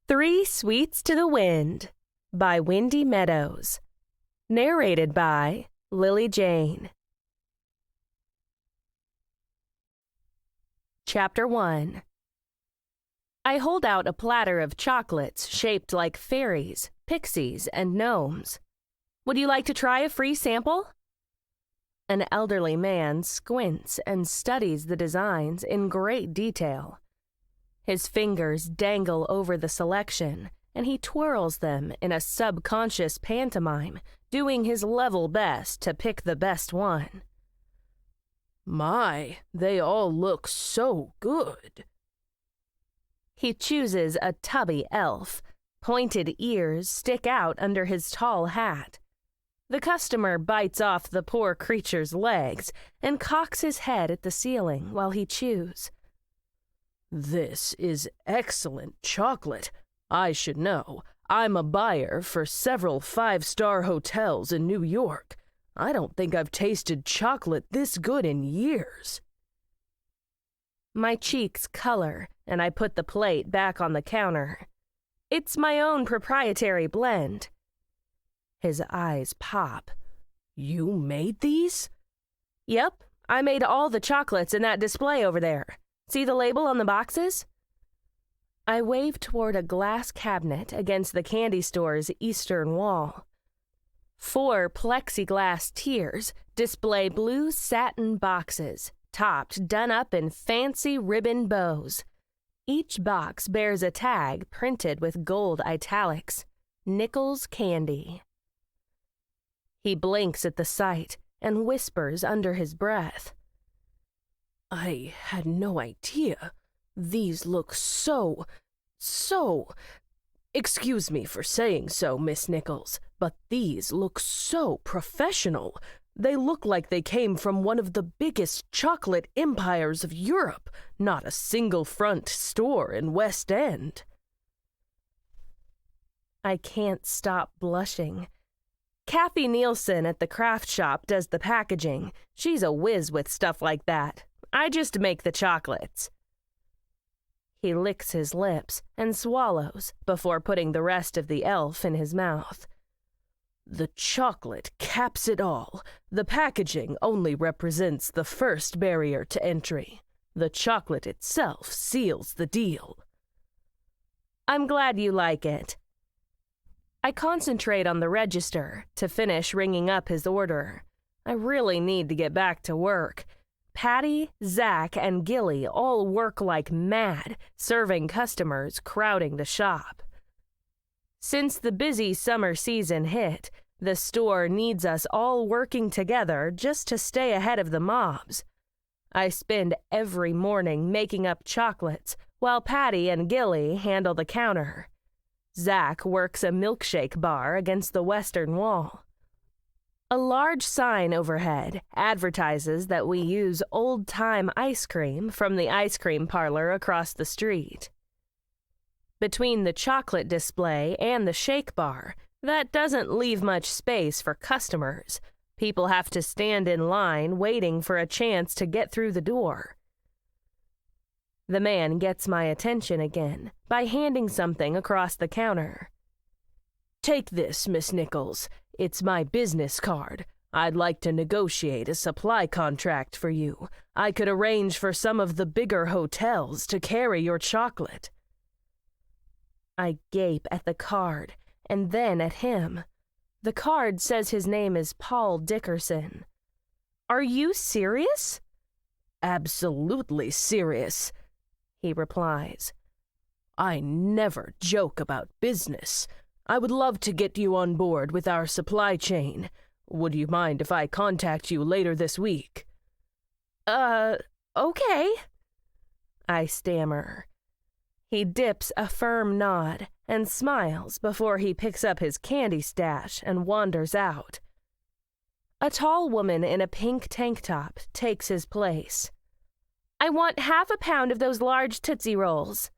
Three Sweets to the Wind by Wendy Meadows. Narrated by Lily Jane. Chapter 1. I hold out a platter of chocolates shaped like fairies, pixies, and gnomes. Would you like to try a free sample? An elderly man squints and studies the designs in great detail. His fingers dangle over the selection, and he twirls them in a subconscious pantomime, doing his level best to pick the best one. My, they all look so good. He chooses a tubby elf. Pointed ears stick out under his tall hat. The customer bites off the poor creature's legs and cocks his head at the ceiling while he chews. This is excellent chocolate. I should know. I'm a buyer for several five-star hotels in New York. I don't think I've tasted chocolate this good in years. My cheeks color, and I put the plate back on the counter. It's my own proprietary blend. His eyes pop. You made these? Yep, I made all the chocolates in that display over there. See the label on the boxes? I wave toward a glass cabinet against the candy store's eastern wall. 4 plexiglass tiers display blue satin boxes, topped done up in fancy ribbon bows. Each box bears a tag printed with gold italics, Nichols Candy. He blinks at the sight and whispers under his breath. I had no idea. These look so... Excuse me for saying so, Miss Nichols, but these look so professional. They look like they came from one of the biggest chocolate empires of Europe, not a single front store in West End. I can't stop blushing. Kathy Nielsen at the craft shop does the packaging. She's a whiz with stuff like that. I just make the chocolates. He licks his lips and swallows before putting the rest of the elf in his mouth. The chocolate caps it all. The packaging only represents the first barrier to entry. The chocolate itself seals the deal. I'm glad you like it. I concentrate on the register to finish ringing up his order. I really need to get back to work. Patty, Zach, and Gilly all work like mad, serving customers crowding the shop. Since the busy summer season hit, the store needs us all working together just to stay ahead of the mobs. I spend every morning making up chocolates, while Patty and Gilly handle the counter. Zach works a milkshake bar against the western wall. A large sign overhead advertises that we use old-time ice cream from the ice cream parlor across the street. Between the chocolate display and the shake bar, that doesn't leave much space for customers. People have to stand in line waiting for a chance to get through the door. The man gets my attention again by handing something across the counter. Take this, Miss Nichols. It's my business card. I'd like to negotiate a supply contract for you. I could arrange for some of the bigger hotels to carry your chocolate. I gape at the card and then at him. The card says his name is Paul Dickerson. Are you serious? Absolutely serious, he replies. I never joke about business. I would love to get you on board with our supply chain. Would you mind if I contact you later this week? Okay, I stammer. He dips a firm nod and smiles before he picks up his candy stash and wanders out. A tall woman in a pink tank top takes his place. I want half a pound of those large Tootsie Rolls.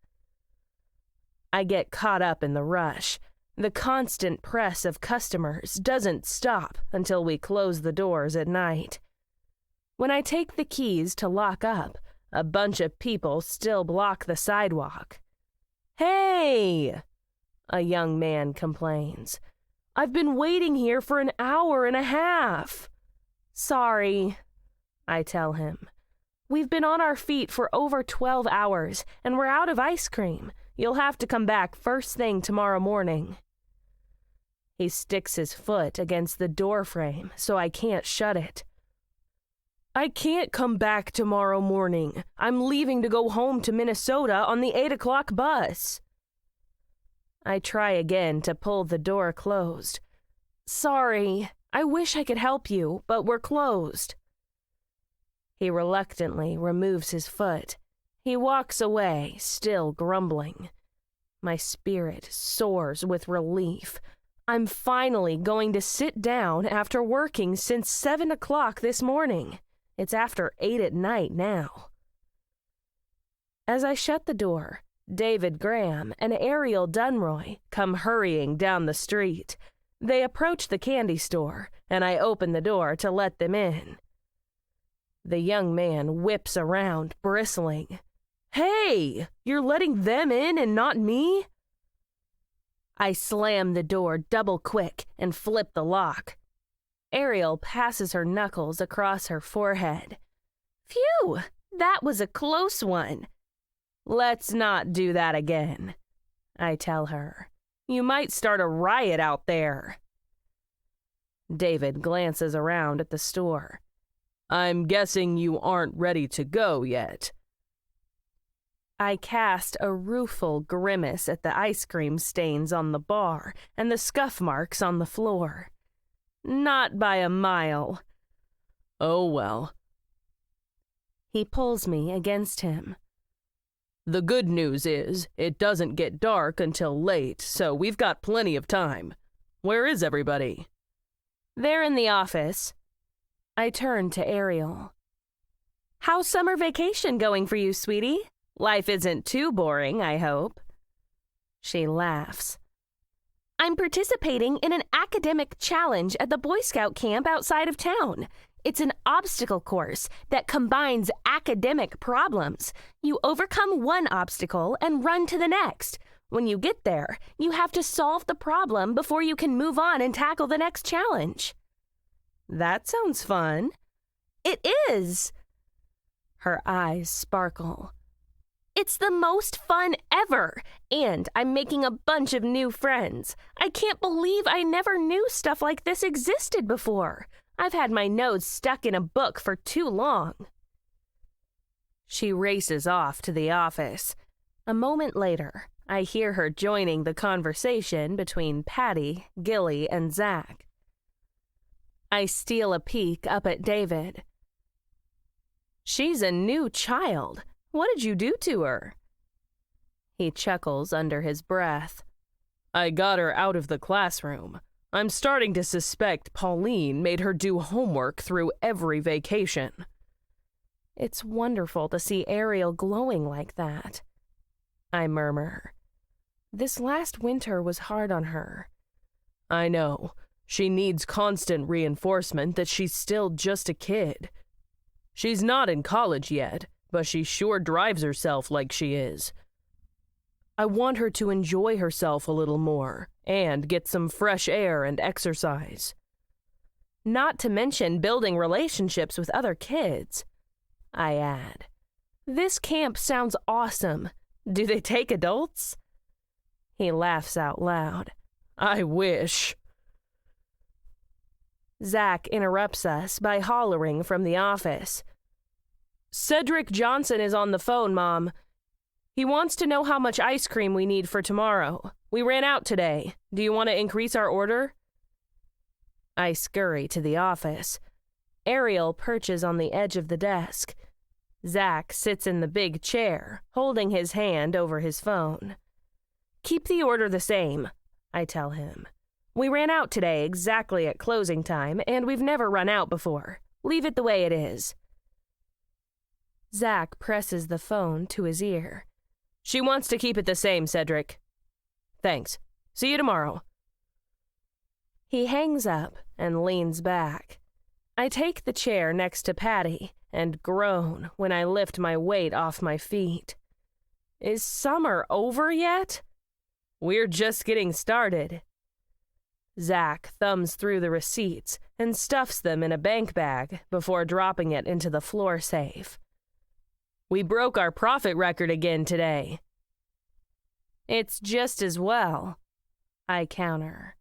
I get caught up in the rush. The constant press of customers doesn't stop until we close the doors at night. When I take the keys to lock up, a bunch of people still block the sidewalk. Hey! a young man complains. "I've been waiting here for an hour and a half." "Sorry," I tell him. "We've been on our feet for over 12 hours, and we're out of ice cream. You'll have to come back first thing tomorrow morning." He sticks his foot against the door frame so I can't shut it. "I can't come back tomorrow morning. I'm leaving to go home to Minnesota on the 8 o'clock bus." I try again to pull the door closed. "Sorry, I wish I could help you, but we're closed." He reluctantly removes his foot. He walks away, still grumbling. My spirit soars with relief. I'm finally going to sit down after working since 7 o'clock this morning. It's after 8 at night now. As I shut the door, David Graham and Ariel Dunroy come hurrying down the street. They approach the candy store, and I open the door to let them in. The young man whips around, bristling. "Hey, you're letting them in and not me?" I slam the door double quick and flip the lock. Ariel passes her knuckles across her forehead. "Phew, that was a close one." "Let's not do that again," I tell her. "You might start a riot out there." David glances around at the store. "I'm guessing you aren't ready to go yet." I cast a rueful grimace at the ice cream stains on the bar and the scuff marks on the floor. "Not by a mile." "Oh well." He pulls me against him. "The good news is, it doesn't get dark until late, so we've got plenty of time. Where is everybody?" "They're in the office." I turn to Ariel. "How's summer vacation going for you, sweetie? Life isn't too boring, I hope." She laughs. "I'm participating in an academic challenge at the Boy Scout camp outside of town. It's an obstacle course that combines academic problems. You overcome one obstacle and run to the next. When you get there, you have to solve the problem before you can move on and tackle the next challenge." "That sounds fun." "It is." Her eyes sparkle. "It's the most fun ever, and I'm making a bunch of new friends. I can't believe I never knew stuff like this existed before. I've had my nose stuck in a book for too long." She races off to the office. A moment later, I hear her joining the conversation between Patty, Gilly, and Zach. I steal a peek up at David. "She's a new child. What did you do to her?" He chuckles under his breath. "I got her out of the classroom. I'm starting to suspect Pauline made her do homework through every vacation." It's wonderful to see Ariel glowing like that. I murmur. This last winter was hard on her. "I know. She needs constant reinforcement that she's still just a kid. She's not in college yet, but she sure drives herself like she is. I want her to enjoy herself a little more and get some fresh air and exercise. Not to mention building relationships with other kids," I add. "This camp sounds awesome. Do they take adults?" He laughs out loud. "I wish." Zach interrupts us by hollering from the office. "Cedric Johnson is on the phone, Mom. He wants to know how much ice cream we need for tomorrow. We ran out today. Do you want to increase our order?" I scurry to the office. Ariel perches on the edge of the desk. Zach sits in the big chair, holding his hand over his phone. "Keep the order the same," I tell him. "We ran out today exactly at closing time, and we've never run out before. Leave it the way it is." Zach presses the phone to his ear. "She wants to keep it the same, Cedric." "Thanks. See you tomorrow." He hangs up and leans back. I take the chair next to Patty and groan when I lift my weight off my feet. Is summer over yet? We're just getting started. Zach thumbs through the receipts and stuffs them in a bank bag before dropping it into the floor safe. We broke our profit record again today. It's just as well, I counter.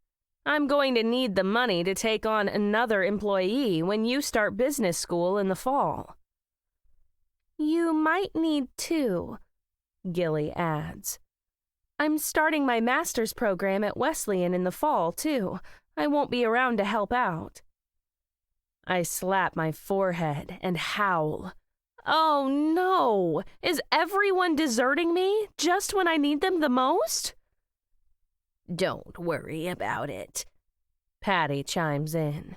I'm going to need the money to take on another employee when you start business school in the fall. You might need two, Gilly adds. I'm starting my master's program at Wesleyan in the fall, too. I won't be around to help out. I slap my forehead and howl. Oh no! Is everyone deserting me just when I need them the most? Don't worry about it, Patty chimes in.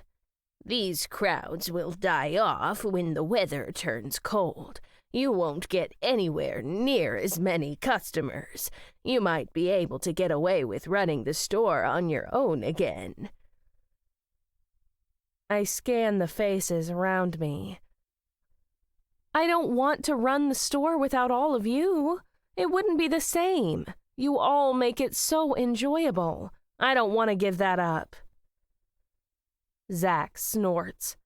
These crowds will die off when the weather turns cold. You won't get anywhere near as many customers. You might be able to get away with running the store on your own again. I scan the faces around me. I don't want to run the store without all of you. It wouldn't be the same. You all make it so enjoyable. I don't want to give that up. Zach snorts.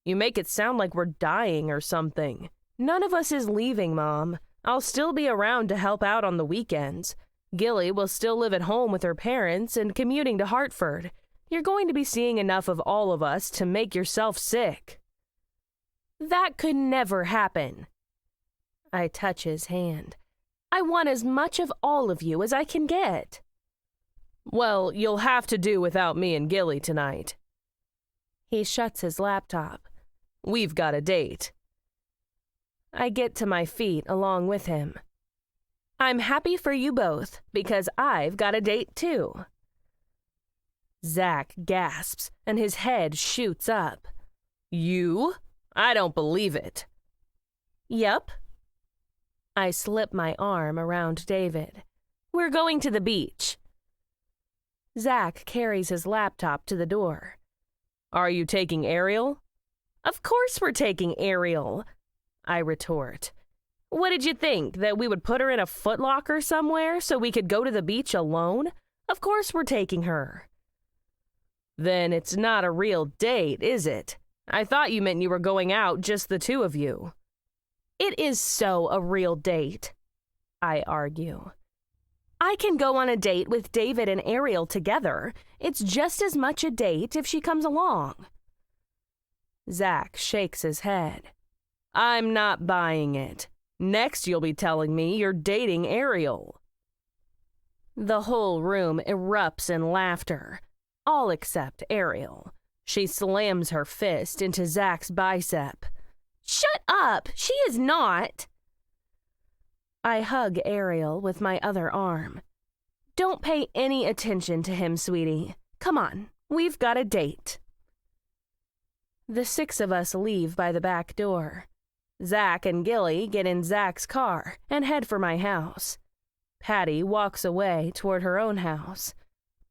You make it sound like we're dying or something. None of us is leaving, Mom. I'll still be around to help out on the weekends. Gilly will still live at home with her parents and commuting to Hartford. You're going to be seeing enough of all of us to make yourself sick. That could never happen. I touch his hand. I want as much of all of you as I can get. Well, you'll have to do without me and Gilly tonight. He shuts his laptop. We've got a date. I get to my feet along with him. I'm happy for you both, because I've got a date too. Zach gasps, and his head shoots up. You? I don't believe it. Yup. I slip my arm around David. We're going to the beach. Zach carries his laptop to the door. Are you taking Ariel? Of course we're taking Ariel, I retort. What did you think, that we would put her in a footlocker somewhere so we could go to the beach alone? Of course we're taking her. Then it's not a real date, is it? I thought you meant you were going out, just the two of you. It is so a real date, I argue. I can go on a date with David and Ariel together. It's just as much a date if she comes along. Zach shakes his head. I'm not buying it. Next you'll be telling me you're dating Ariel. The whole room erupts in laughter, all except Ariel. She slams her fist into Zach's bicep. Shut up! She is not! I hug Ariel with my other arm. Don't pay any attention to him, sweetie. Come on, we've got a date. The six of us leave by the back door. Zach and Gilly get in Zach's car and head for my house. Patty walks away toward her own house.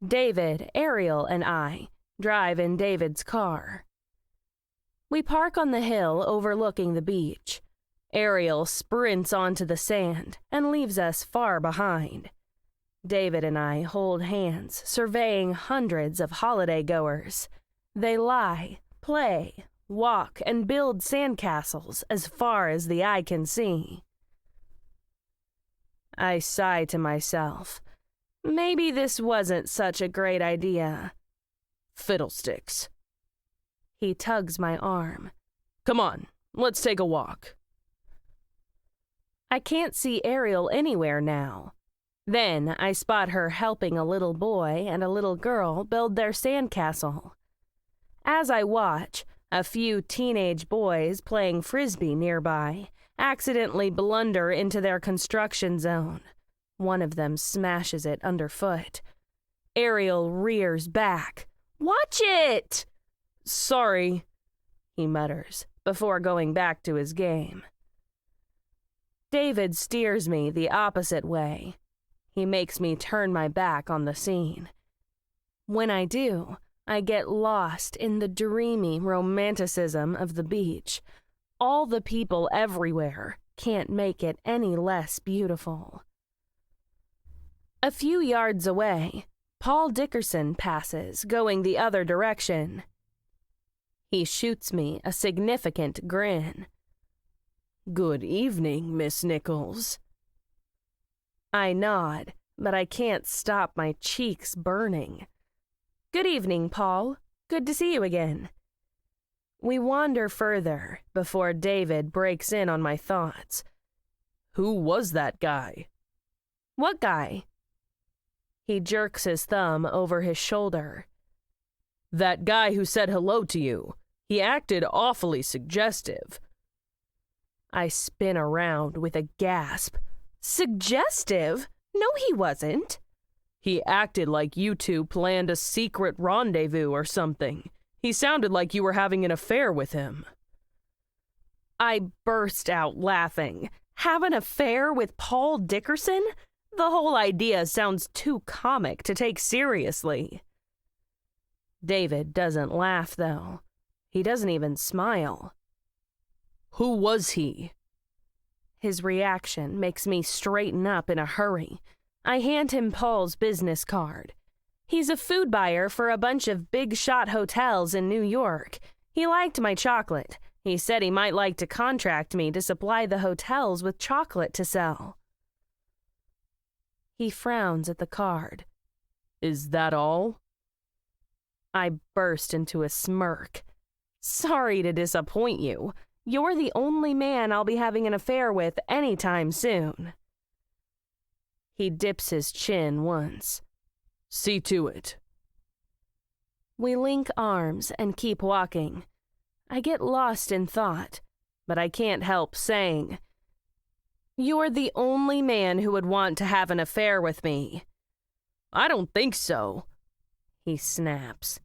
David, Ariel, and I drive in David's car. We park on the hill overlooking the beach. Ariel sprints onto the sand and leaves us far behind. David and I hold hands, surveying hundreds of holiday goers. They lie, play, walk, and build sandcastles as far as the eye can see. I sigh to myself. Maybe this wasn't such a great idea. Fiddlesticks. He tugs my arm. Come on, let's take a walk. I can't see Ariel anywhere now. Then I spot her helping a little boy and a little girl build their sandcastle. As I watch, a few teenage boys playing frisbee nearby accidentally blunder into their construction zone. One of them smashes it underfoot. Ariel rears back. Watch it! Sorry, he mutters, before going back to his game. David steers me the opposite way. He makes me turn my back on the scene. When I do, I get lost in the dreamy romanticism of the beach. All the people everywhere can't make it any less beautiful. A few yards away, Paul Dickerson passes, going the other direction. He shoots me a significant grin. Good evening, Miss Nichols. I nod, but I can't stop my cheeks burning. Good evening, Paul. Good to see you again. We wander further before David breaks in on my thoughts. Who was that guy? What guy? He jerks his thumb over his shoulder. That guy who said hello to you. He acted awfully suggestive. I spin around with a gasp. Suggestive? No, he wasn't. He acted like you two planned a secret rendezvous or something. He sounded like you were having an affair with him. I burst out laughing. Have an affair with Paul Dickerson? The whole idea sounds too comic to take seriously. David doesn't laugh, though. He doesn't even smile. Who was he? His reaction makes me straighten up in a hurry. I hand him Paul's business card. He's a food buyer for a bunch of big-shot hotels in New York. He liked my chocolate. He said he might like to contract me to supply the hotels with chocolate to sell. He frowns at the card. Is that all? I burst into a smirk. Sorry to disappoint you. You're the only man I'll be having an affair with anytime soon. He dips his chin once. See to it. We link arms and keep walking. I get lost in thought, but I can't help saying, "You're the only man who would want to have an affair with me." I don't think so, he snaps.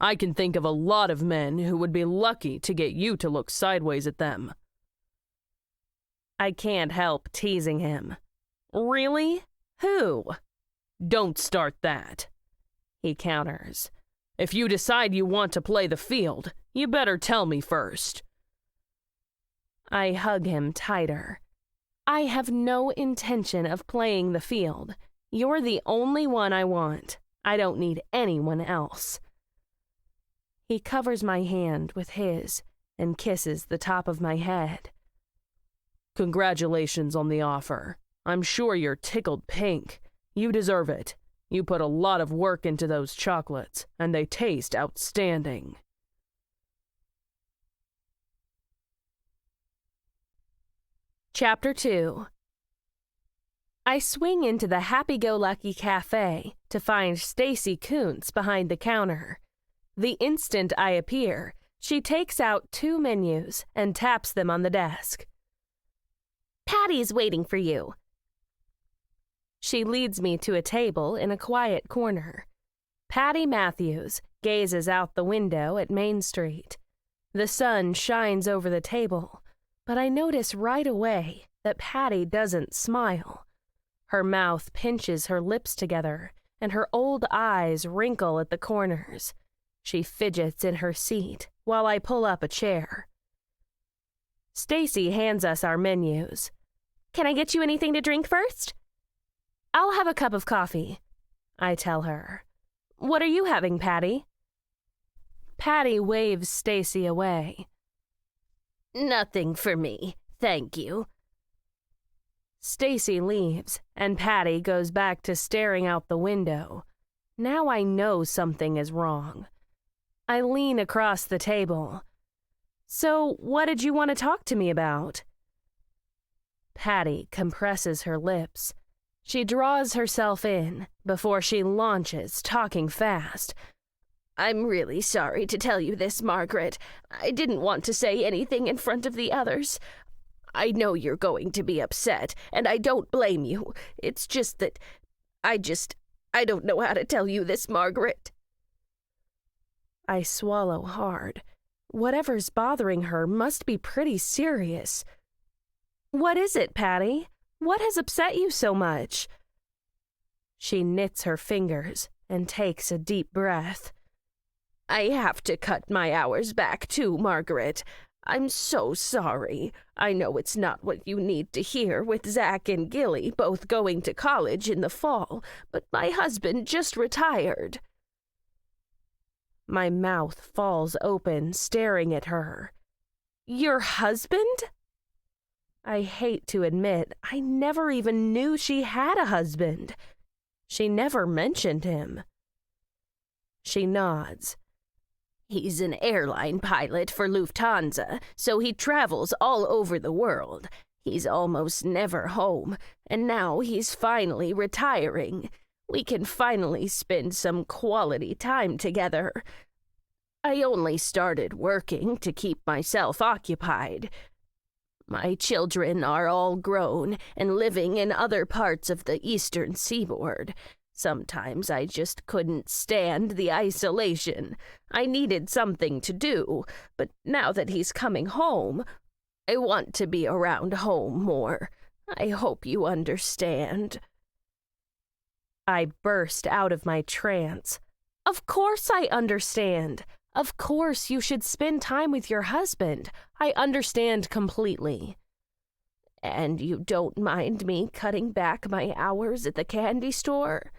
I can think of a lot of men who would be lucky to get you to look sideways at them. I can't help teasing him. Really? Who? Don't start that, he counters. If you decide you want to play the field, you better tell me first. I hug him tighter. I have no intention of playing the field. You're the only one I want. I don't need anyone else. He covers my hand with his and kisses the top of my head. Congratulations on the offer. I'm sure you're tickled pink. You deserve it. You put a lot of work into those chocolates, and they taste outstanding. Chapter 2. I swing into the Happy-Go-Lucky Cafe to find Stacy Kuntz behind the counter. The instant I appear, she takes out 2 menus and taps them on the desk. "Patty's waiting for you." She leads me to a table in a quiet corner. Patty Matthews gazes out the window at Main Street. The sun shines over the table, but I notice right away that Patty doesn't smile. Her mouth pinches her lips together, and her old eyes wrinkle at the corners. She fidgets in her seat while I pull up a chair. Stacy hands us our menus. "Can I get you anything to drink first?" "I'll have a cup of coffee," I tell her. "What are you having, Patty?" Patty waves Stacy away. "Nothing for me, thank you." Stacy leaves, and Patty goes back to staring out the window. Now I know something is wrong. I lean across the table. "So, what did you want to talk to me about?" Patty compresses her lips. She draws herself in before she launches, talking fast. "I'm really sorry to tell you this, Margaret. I didn't want to say anything in front of the others. I know you're going to be upset, and I don't blame you. It's just that I don't know how to tell you this, Margaret." I swallow hard. Whatever's bothering her must be pretty serious. "What is it, Patty? What has upset you so much?" She knits her fingers and takes a deep breath. "I have to cut my hours back too, Margaret. I'm so sorry. I know it's not what you need to hear with Zach and Gilly both going to college in the fall, but my husband just retired. My mouth falls open, staring at her. Your husband? I hate to admit, I never even knew she had a husband. She never mentioned him. She nods. He's an airline pilot for Lufthansa, so he travels all over the world. He's almost never home, and now he's finally retiring. We can finally spend some quality time together. I only started working to keep myself occupied. My children are all grown and living in other parts of the eastern seaboard. Sometimes I just couldn't stand the isolation. I needed something to do, but now that he's coming home, I want to be around home more. I hope you understand. I burst out of my trance. Of course I understand. Of course you should spend time with your husband. I understand completely. And you don't mind me cutting back my hours at the candy store?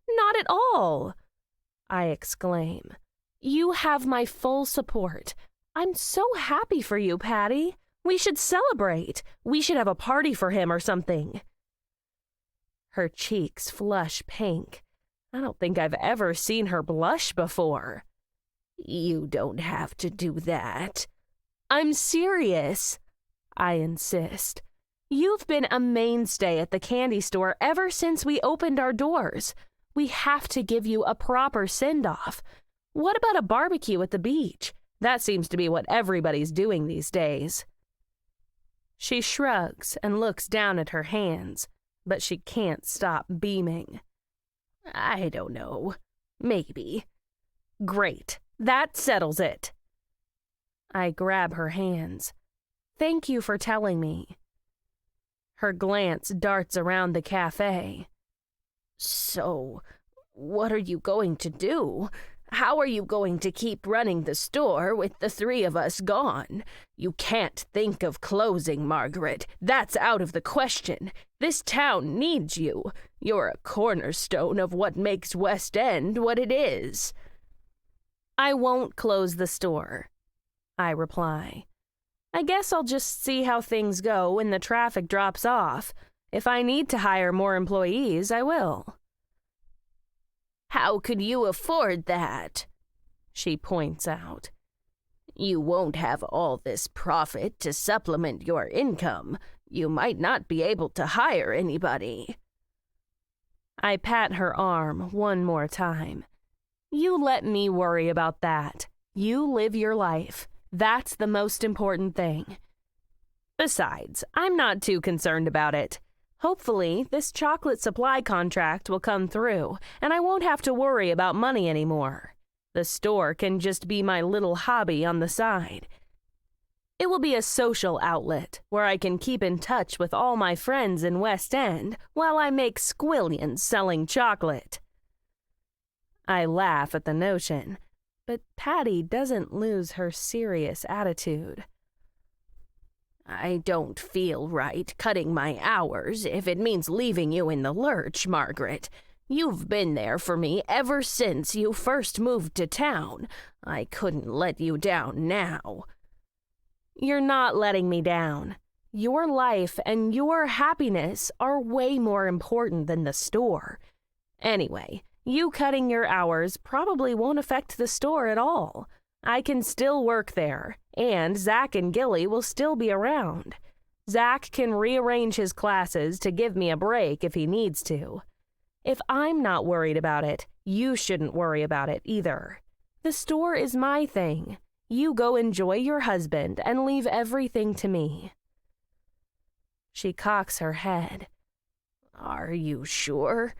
Not at all, I exclaim. You have my full support. I'm so happy for you, Patty. We should celebrate. We should have a party for him or something. Her cheeks flush pink. I don't think I've ever seen her blush before. You don't have to do that. I'm serious, I insist. You've been a mainstay at the candy store ever since we opened our doors. We have to give you a proper send-off. What about a barbecue at the beach? That seems to be what everybody's doing these days. She shrugs and looks down at her hands, but she can't stop beaming. I don't know. Maybe. Great. That settles it. I grab her hands. Thank you for telling me. Her glance darts around the cafe. So, what are you going to do? How are you going to keep running the store with the three of us gone? You can't think of closing, Margaret. That's out of the question. This town needs you. You're a cornerstone of what makes West End what it is. I won't close the store, I reply. I guess I'll just see how things go when the traffic drops off. If I need to hire more employees, I will. How could you afford that? She points out. You won't have all this profit to supplement your income. You might not be able to hire anybody. I pat her arm one more time. You let me worry about that. You live your life. That's the most important thing. Besides, I'm not too concerned about it. Hopefully, this chocolate supply contract will come through, and I won't have to worry about money anymore. The store can just be my little hobby on the side. It will be a social outlet where I can keep in touch with all my friends in West End while I make squillions selling chocolate. I laugh at the notion, but Patty doesn't lose her serious attitude. I don't feel right cutting my hours if it means leaving you in the lurch, Margaret. You've been there for me ever since you first moved to town. I couldn't let you down now. You're not letting me down. Your life and your happiness are way more important than the store. Anyway, you cutting your hours probably won't affect the store at all. I can still work there, and Zach and Gilly will still be around. Zach can rearrange his classes to give me a break if he needs to. If I'm not worried about it, you shouldn't worry about it either. The store is my thing. You go enjoy your husband and leave everything to me. She cocks her head. Are you sure?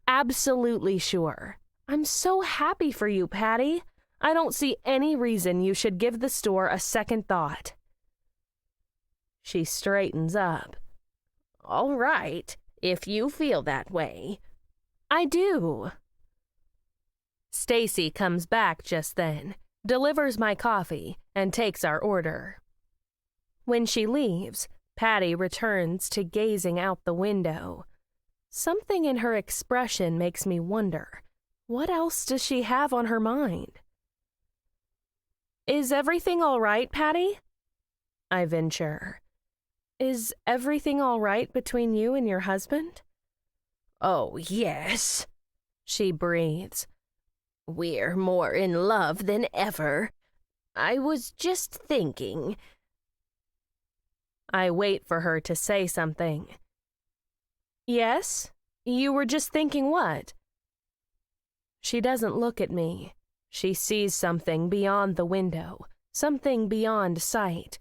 Absolutely sure. I'm so happy for you, Patty. I don't see any reason you should give the store a second thought. She straightens up. All right, if you feel that way. I do. Stacy comes back just then, delivers my coffee, and takes our order. When she leaves, Patty returns to gazing out the window. Something in her expression makes me wonder, what else does she have on her mind? Is everything all right, Patty? I venture. Is everything all right between you and your husband? Oh, yes, she breathes. We're more in love than ever. I was just thinking. I wait for her to say something. Yes? You were just thinking what? She doesn't look at me. She sees something beyond the window, something beyond sight.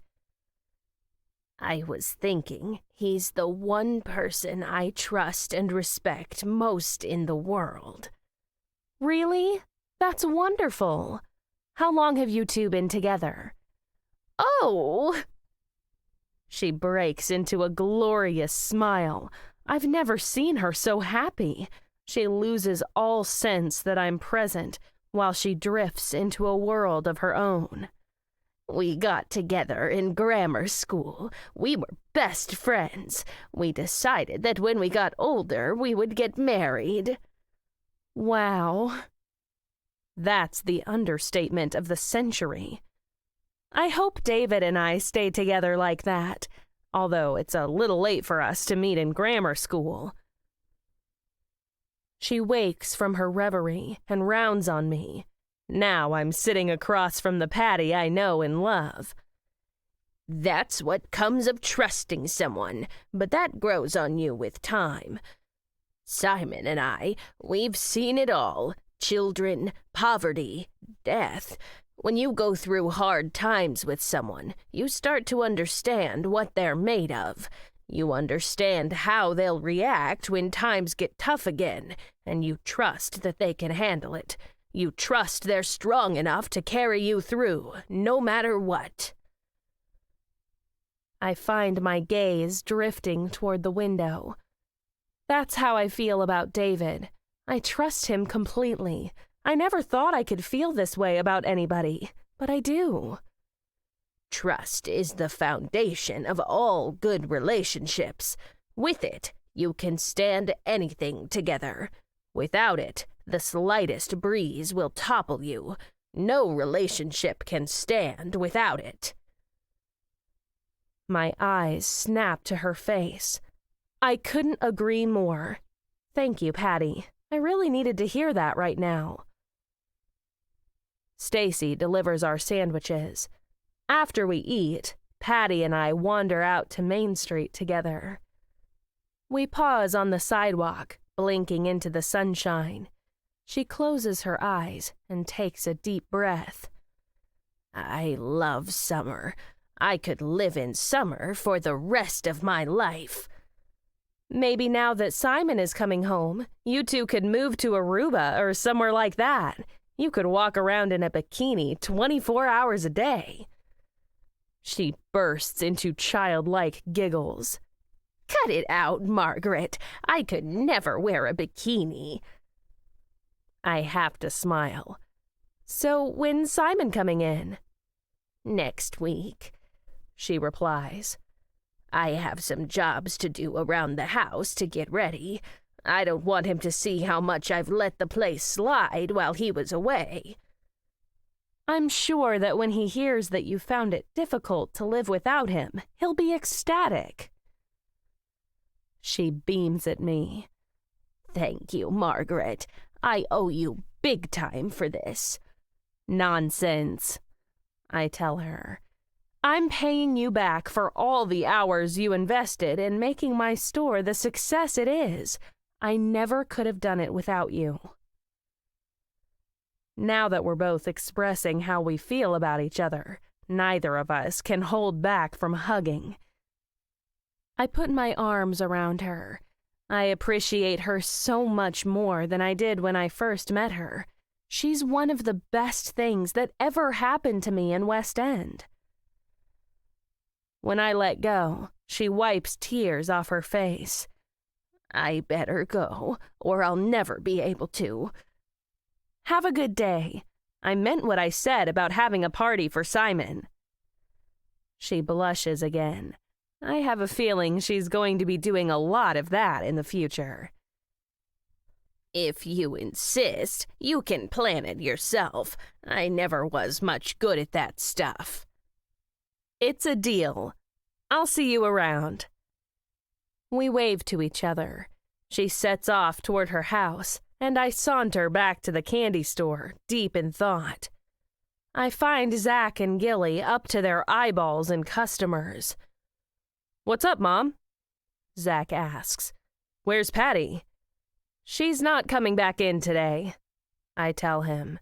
I was thinking he's the one person I trust and respect most in the world. Really? That's wonderful. How long have you two been together? Oh! She breaks into a glorious smile. I've never seen her so happy. She loses all sense that I'm present while she drifts into a world of her own. We got together in grammar school. We were best friends. We decided that when we got older, we would get married. Wow. That's the understatement of the century. I hope David and I stay together like that, although it's a little late for us to meet in grammar school. She wakes from her reverie and rounds on me. Now I'm sitting across from the Patty I know and love. That's what comes of trusting someone, but that grows on you with time. Simon and I, we've seen it all. Children, poverty, death. When you go through hard times with someone, you start to understand what they're made of. You understand how they'll react when times get tough again, and you trust that they can handle it. You trust they're strong enough to carry you through, no matter what. I find my gaze drifting toward the window. That's how I feel about David. I trust him completely. I never thought I could feel this way about anybody, but I do. Trust is the foundation of all good relationships. With it, you can stand anything together. Without it, the slightest breeze will topple you. No relationship can stand without it. My eyes snap to her face. I couldn't agree more. Thank you, Patty. I really needed to hear that right now. Stacy delivers our sandwiches. After we eat, Patty and I wander out to Main Street together. We pause on the sidewalk, blinking into the sunshine. She closes her eyes and takes a deep breath. I love summer. I could live in summer for the rest of my life. Maybe now that Simon is coming home, you two could move to Aruba or somewhere like that. You could walk around in a bikini 24 hours a day. She bursts into childlike giggles. Cut it out, Margaret. I could never wear a bikini. I have to smile. So when's Simon coming in? Next week, she replies. I have some jobs to do around the house to get ready. I don't want him to see how much I've let the place slide while he was away. I'm sure that when he hears that you found it difficult to live without him, he'll be ecstatic. She beams at me. Thank you, Margaret. I owe you big time for this. Nonsense, I tell her. I'm paying you back for all the hours you invested in making my store the success it is. I never could have done it without you. Now that we're both expressing how we feel about each other, neither of us can hold back from hugging. I put my arms around her. I appreciate her so much more than I did when I first met her. She's one of the best things that ever happened to me in West End. When I let go, she wipes tears off her face. I better go, or I'll never be able to. Have a good day. I meant what I said about having a party for Simon. She blushes again. I have a feeling she's going to be doing a lot of that in the future. If you insist, you can plan it yourself. I never was much good at that stuff. It's a deal. I'll see you around. We wave to each other. She sets off toward her house, and I saunter back to the candy store, deep in thought. I find Zach and Gilly up to their eyeballs in customers. "What's up, Mom?" Zach asks. "Where's Patty?" "She's not coming back in today," I tell him.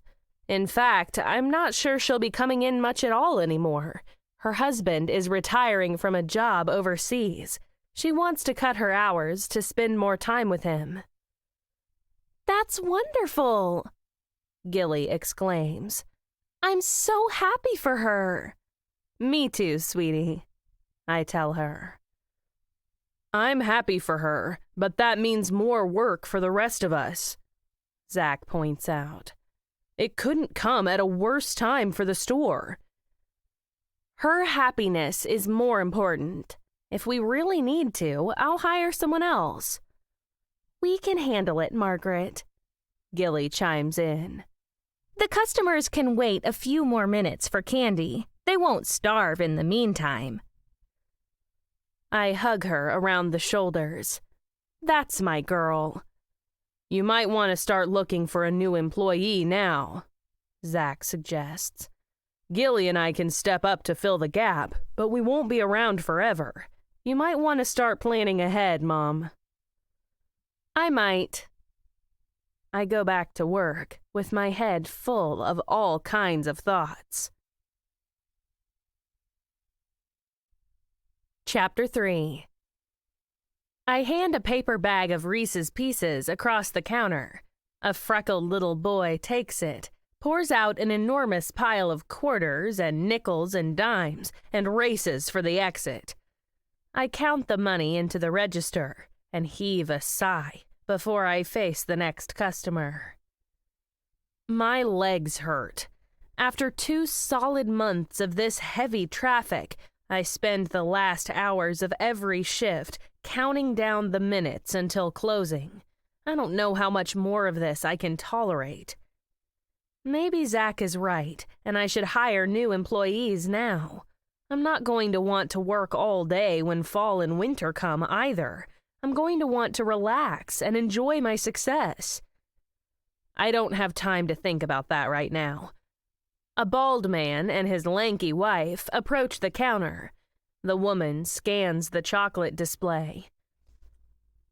"In fact, I'm not sure she'll be coming in much at all anymore. Her husband is retiring from a job overseas. She wants to cut her hours to spend more time with him." "That's wonderful," Gilly exclaims. "I'm so happy for her." "Me too, sweetie," I tell her. "I'm happy for her, but that means more work for the rest of us," Zach points out. "It couldn't come at a worse time for the store." "Her happiness is more important. If we really need to, I'll hire someone else." "We can handle it, Margaret," Gilly chimes in. "The customers can wait a few more minutes for candy. They won't starve in the meantime." I hug her around the shoulders. That's my girl. "You might want to start looking for a new employee now," Zach suggests. "Gilly and I can step up to fill the gap, but we won't be around forever. You might want to start planning ahead, Mom." I might. I go back to work with my head full of all kinds of thoughts. Chapter 3. I hand a paper bag of Reese's Pieces across the counter. A freckled little boy takes it, pours out an enormous pile of quarters and nickels and dimes, and races for the exit. I count the money into the register and heave a sigh before I face the next customer. My legs hurt. After 2 solid months of this heavy traffic, I spend the last hours of every shift counting down the minutes until closing. I don't know how much more of this I can tolerate. Maybe Zach is right, and I should hire new employees now. I'm not going to want to work all day when fall and winter come either. I'm going to want to relax and enjoy my success. I don't have time to think about that right now. A bald man and his lanky wife approach the counter. The woman scans the chocolate display.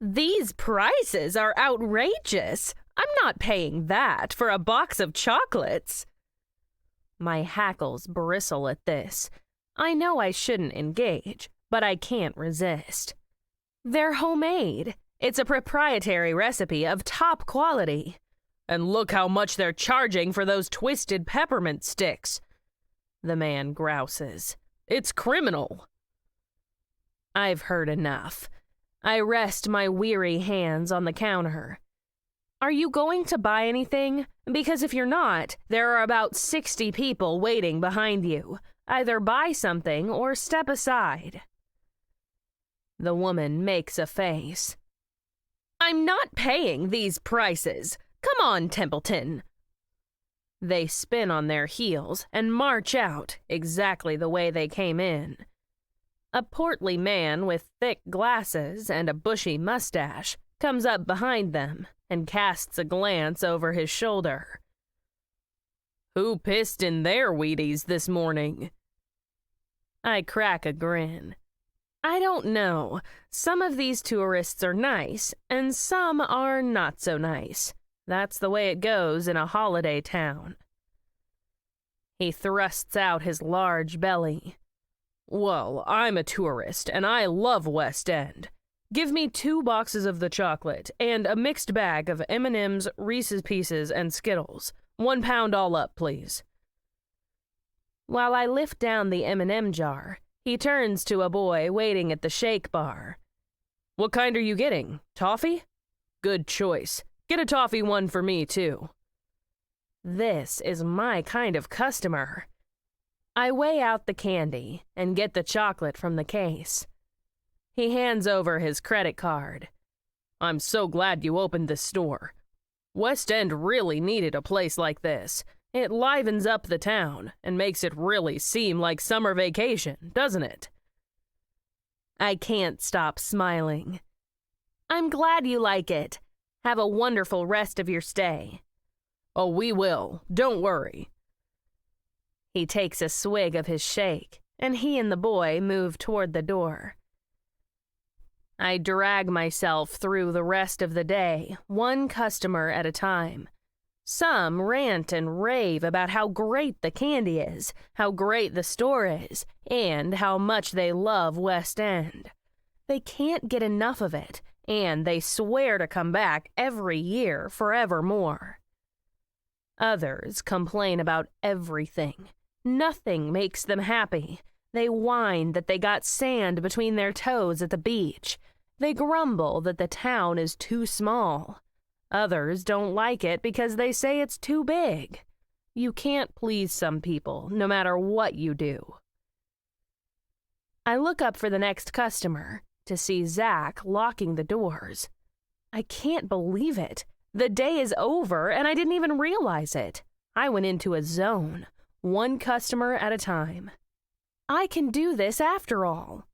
"These prices are outrageous. I'm not paying that for a box of chocolates." My hackles bristle at this. I know I shouldn't engage, but I can't resist. They're homemade. It's a proprietary recipe of top quality. "And look how much they're charging for those twisted peppermint sticks," the man grouses. "It's criminal." I've heard enough. I rest my weary hands on the counter. "Are you going to buy anything? Because if you're not, there are about 60 people waiting behind you. Either buy something or step aside." The woman makes a face. "I'm not paying these prices. Come on, Templeton." They spin on their heels and march out exactly the way they came in. A portly man with thick glasses and a bushy mustache comes up behind them and casts a glance over his shoulder. "Who pissed in their Wheaties this morning?" I crack a grin. I don't know. Some of these tourists are nice, and some are not so nice. That's the way it goes in a holiday town. He thrusts out his large belly. "Well, I'm a tourist, and I love West End. Give me 2 boxes of the chocolate and a mixed bag of M&M's, Reese's Pieces, and Skittles. 1 pound all up, please." While I lift down the M&M jar, he turns to a boy waiting at the shake bar. "What kind are you getting? Toffee? Good choice. Get a toffee one for me, too." This is my kind of customer. I weigh out the candy and get the chocolate from the case. He hands over his credit card. I'm so glad you opened this store. West End really needed a place like this. It livens up the town and makes it really seem like summer vacation, doesn't it? I can't stop smiling. I'm glad you like it. Have a wonderful rest of your stay. Oh, we will. Don't worry. He takes a swig of his shake, and he and the boy move toward the door. I drag myself through the rest of the day, one customer at a time. Some rant and rave about how great the candy is, how great the store is, and how much they love West End. They can't get enough of it, and they swear to come back every year forevermore. Others complain about everything. Nothing makes them happy. They whine that they got sand between their toes at the beach. They grumble that the town is too small. Others don't like it because they say it's too big. You can't please some people, no matter what you do. I look up for the next customer to see Zach locking the doors. I can't believe it. The day is over, and I didn't even realize it. I went into a zone, one customer at a time. I can do this after all.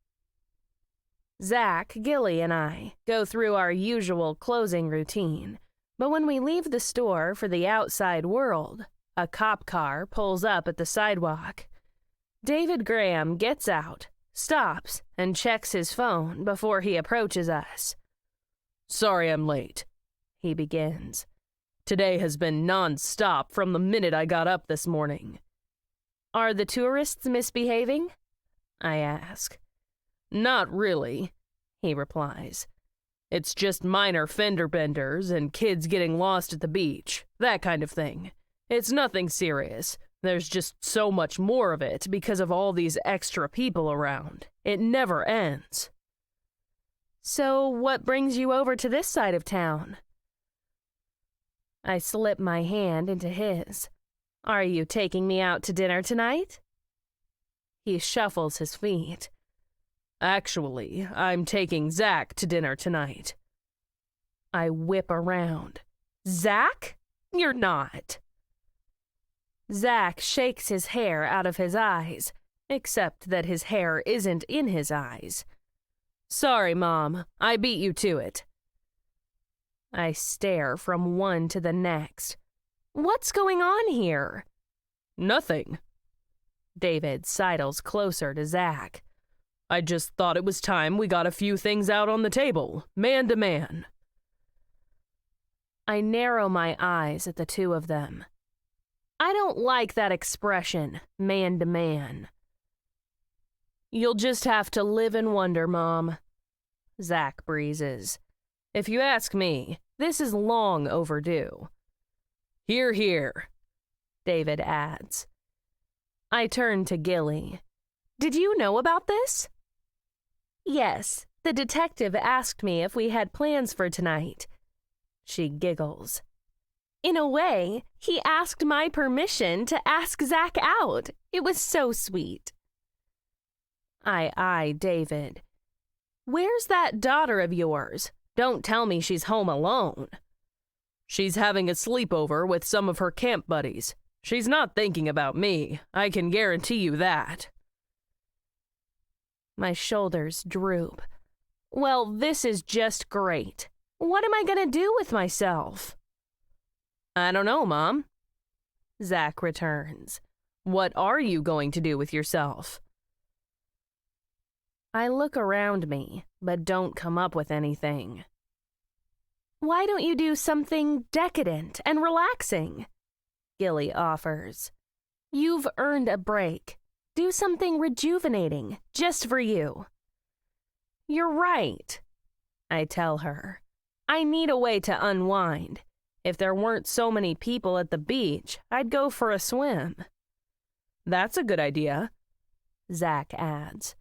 Zach, Gilly, and I go through our usual closing routine, but when we leave the store for the outside world, a cop car pulls up at the sidewalk. David Graham gets out, stops, and checks his phone before he approaches us. Sorry I'm late, he begins. Today has been non-stop from the minute I got up this morning. Are the tourists misbehaving? I ask. Not really, he replies. It's just minor fender benders and kids getting lost at the beach, that kind of thing. It's nothing serious. There's just so much more of it because of all these extra people around. It never ends. So what brings you over to this side of town? I slip my hand into his. Are you taking me out to dinner tonight? He shuffles his feet. Actually, I'm taking Zach to dinner tonight. I whip around. Zach? You're not. Zach shakes his hair out of his eyes, except that his hair isn't in his eyes. Sorry, Mom. I beat you to it. I stare from one to the next. What's going on here? Nothing. David sidles closer to Zach. I just thought it was time we got a few things out on the table, man to man. I narrow my eyes at the two of them. I don't like that expression, man to man. You'll just have to live in wonder, Mom. Zach breezes. If you ask me, this is long overdue. Hear, hear, David adds. I turn to Gilly. Did you know about this? Yes, the detective asked me if we had plans for tonight. She giggles. In a way, he asked my permission to ask Zach out. It was so sweet. I eye David. Where's that daughter of yours? Don't tell me she's home alone. She's having a sleepover with some of her camp buddies. She's not thinking about me, I can guarantee you that. My shoulders droop. Well, this is just great. What am I going to do with myself? I don't know, Mom. Zach returns. What are you going to do with yourself? I look around me, but don't come up with anything. Why don't you do something decadent and relaxing? Gilly offers. You've earned a break. Do something rejuvenating, just for you. You're right, I tell her. I need a way to unwind. If there weren't so many people at the beach, I'd go for a swim. That's a good idea, Zach adds.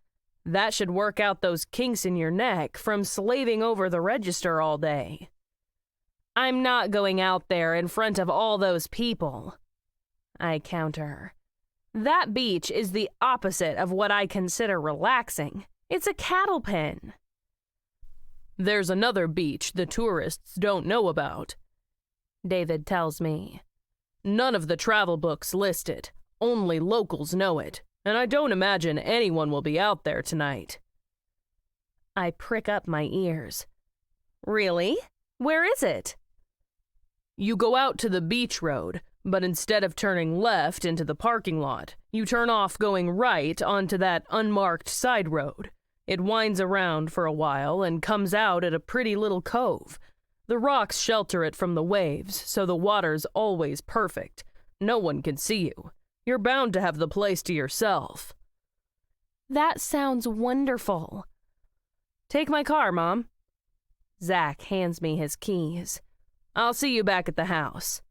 That should work out those kinks in your neck from slaving over the register all day. I'm not going out there in front of all those people, I counter. That beach is the opposite of what I consider relaxing. It's a cattle pen. There's another beach the tourists don't know about, David tells me. None of the travel books list it. Only locals know it, and I don't imagine anyone will be out there tonight. I prick up my ears. Really? Where is it? You go out to the beach road, but instead of turning left into the parking lot, you turn off going right onto that unmarked side road. It winds around for a while and comes out at a pretty little cove. The rocks shelter it from the waves, so the water's always perfect. No one can see you. You're bound to have the place to yourself. That sounds wonderful. Take my car, Mom. Zach hands me his keys. I'll see you back at the house.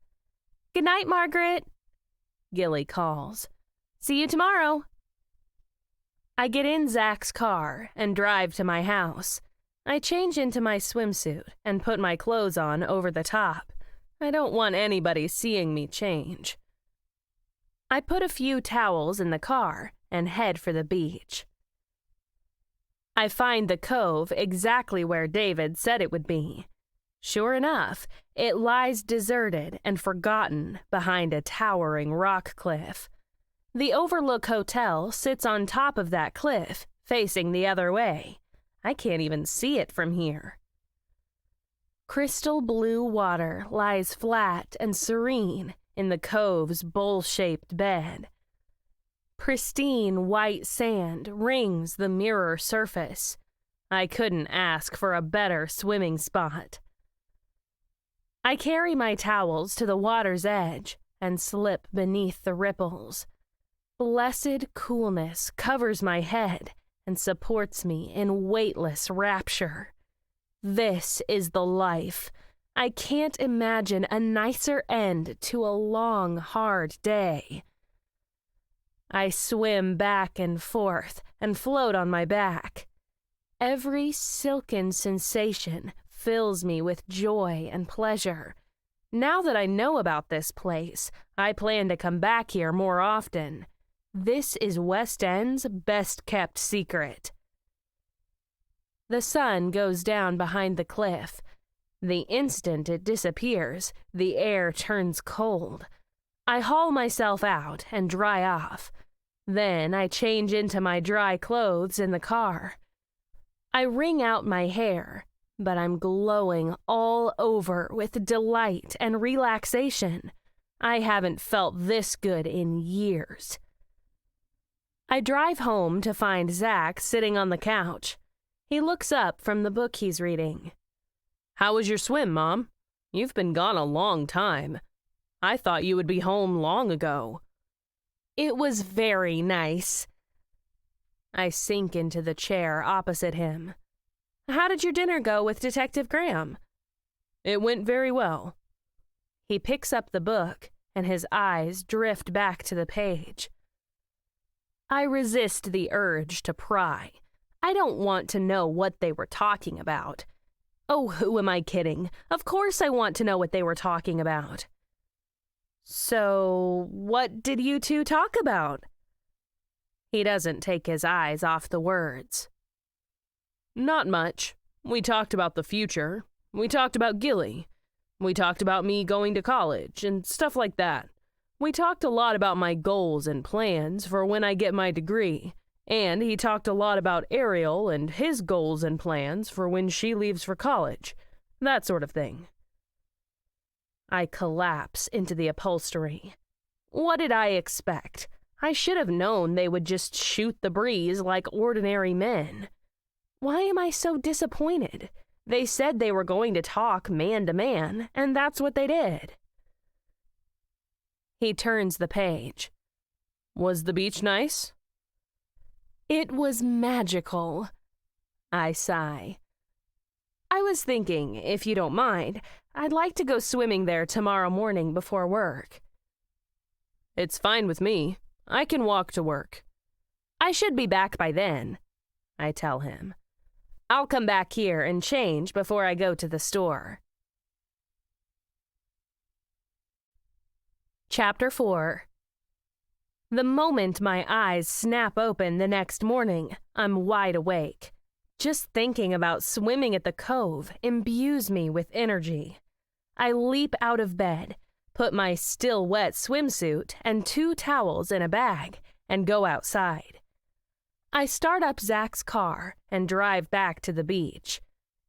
Good night, Margaret, Gilly calls. See you tomorrow. I get in Zach's car and drive to my house. I change into my swimsuit and put my clothes on over the top. I don't want anybody seeing me change. I put a few towels in the car and head for the beach. I find the cove exactly where David said it would be. Sure enough, it lies deserted and forgotten behind a towering rock cliff. The Overlook Hotel sits on top of that cliff, facing the other way. I can't even see it from here. Crystal blue water lies flat and serene in the cove's bowl-shaped bed. Pristine white sand rings the mirror surface. I couldn't ask for a better swimming spot. I carry my towels to the water's edge and slip beneath the ripples. Blessed coolness covers my head and supports me in weightless rapture. This is the life. I can't imagine a nicer end to a long, hard day. I swim back and forth and float on my back. Every silken sensation fills me with joy and pleasure. Now that I know about this place, I plan to come back here more often. This is West End's best-kept secret. The sun goes down behind the cliff. The instant it disappears, the air turns cold. I haul myself out and dry off. Then I change into my dry clothes in the car. I wring out my hair, but I'm glowing all over with delight and relaxation. I haven't felt this good in years. I drive home to find Zach sitting on the couch. He looks up from the book he's reading. How was your swim, Mom? You've been gone a long time. I thought you would be home long ago. It was very nice. I sink into the chair opposite him. How did your dinner go with Detective Graham? It went very well. He picks up the book, and his eyes drift back to the page. I resist the urge to pry. I don't want to know what they were talking about. Oh, who am I kidding? Of course I want to know what they were talking about. So, what did you two talk about? He doesn't take his eyes off the words. Not much. We talked about the future. We talked about Gilly. We talked about me going to college and stuff like that. We talked a lot about my goals and plans for when I get my degree, and he talked a lot about Ariel and his goals and plans for when she leaves for college, that sort of thing. I collapse into the upholstery. What did I expect? I should have known they would just shoot the breeze like ordinary men. Why am I so disappointed? They said they were going to talk man to man, and that's what they did. He turns the page. Was the beach nice? It was magical. I sigh. I was thinking, if you don't mind, I'd like to go swimming there tomorrow morning before work. It's fine with me. I can walk to work. I should be back by then, I tell him. I'll come back here and change before I go to the store. Chapter 4. The moment my eyes snap open the next morning, I'm wide awake. Just thinking about swimming at the cove imbues me with energy. I leap out of bed, put my still wet swimsuit and 2 towels in a bag, and go outside. I start up Zach's car and drive back to the beach.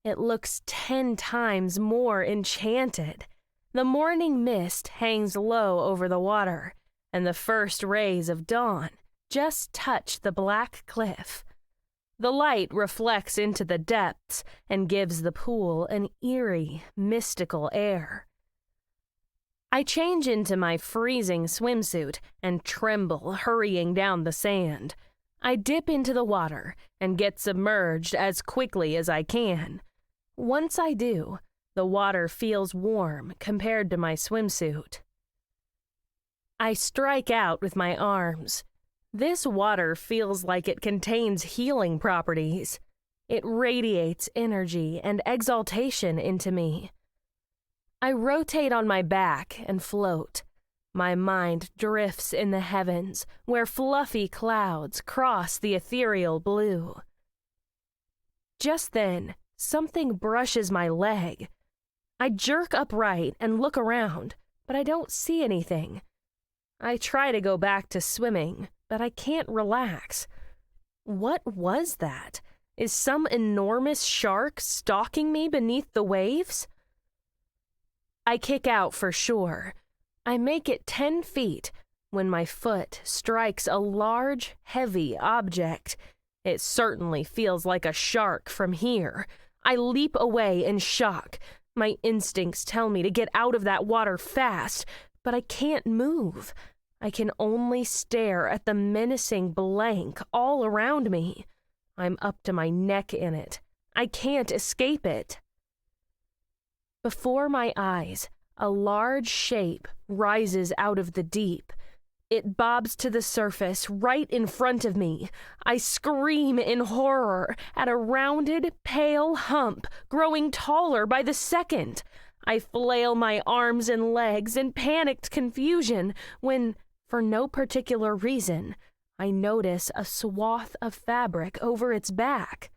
It looks 10 times more enchanted. The morning mist hangs low over the water, and the first rays of dawn just touch the black cliff. The light reflects into the depths and gives the pool an eerie, mystical air. I change into my freezing swimsuit and tremble, hurrying down the sand. I dip into the water and get submerged as quickly as I can. Once I do, the water feels warm compared to my swimsuit. I strike out with my arms. This water feels like it contains healing properties. It radiates energy and exaltation into me. I rotate on my back and float. My mind drifts in the heavens, where fluffy clouds cross the ethereal blue. Just then, something brushes my leg. I jerk upright and look around, but I don't see anything. I try to go back to swimming, but I can't relax. What was that? Is some enormous shark stalking me beneath the waves? I kick out for shore. I make it 10 feet when my foot strikes a large, heavy object. It certainly feels like a shark from here. I leap away in shock. My instincts tell me to get out of that water fast, but I can't move. I can only stare at the menacing blank all around me. I'm up to my neck in it. I can't escape it. Before my eyes, a large shape rises out of the deep. It bobs to the surface right in front of me. I scream in horror at a rounded, pale hump growing taller by the second. I flail my arms and legs in panicked confusion when, for no particular reason, I notice a swath of fabric over its back.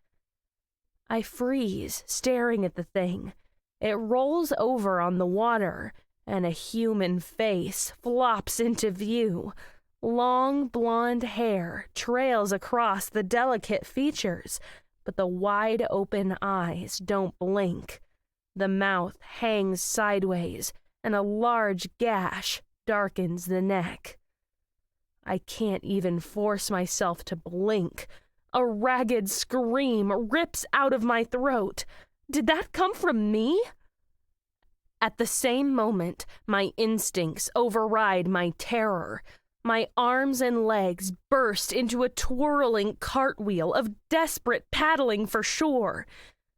I freeze, staring at the thing. It rolls over on the water, and a human face flops into view. Long blonde hair trails across the delicate features, but the wide-open eyes don't blink. The mouth hangs sideways, and a large gash darkens the neck. I can't even force myself to blink. A ragged scream rips out of my throat. Did that come from me? At the same moment, my instincts override my terror. My arms and legs burst into a twirling cartwheel of desperate paddling for shore.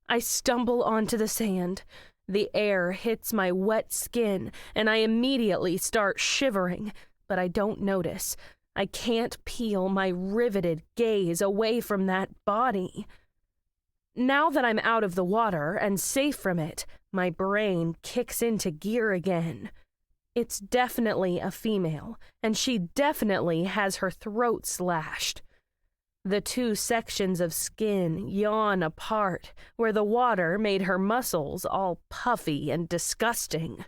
I stumble onto the sand. The air hits my wet skin, and I immediately start shivering, but I don't notice. I can't peel my riveted gaze away from that body. Now that I'm out of the water and safe from it, my brain kicks into gear again. It's definitely a female, and she definitely has her throat slashed. The 2 sections of skin yawn apart, where the water made her muscles all puffy and disgusting.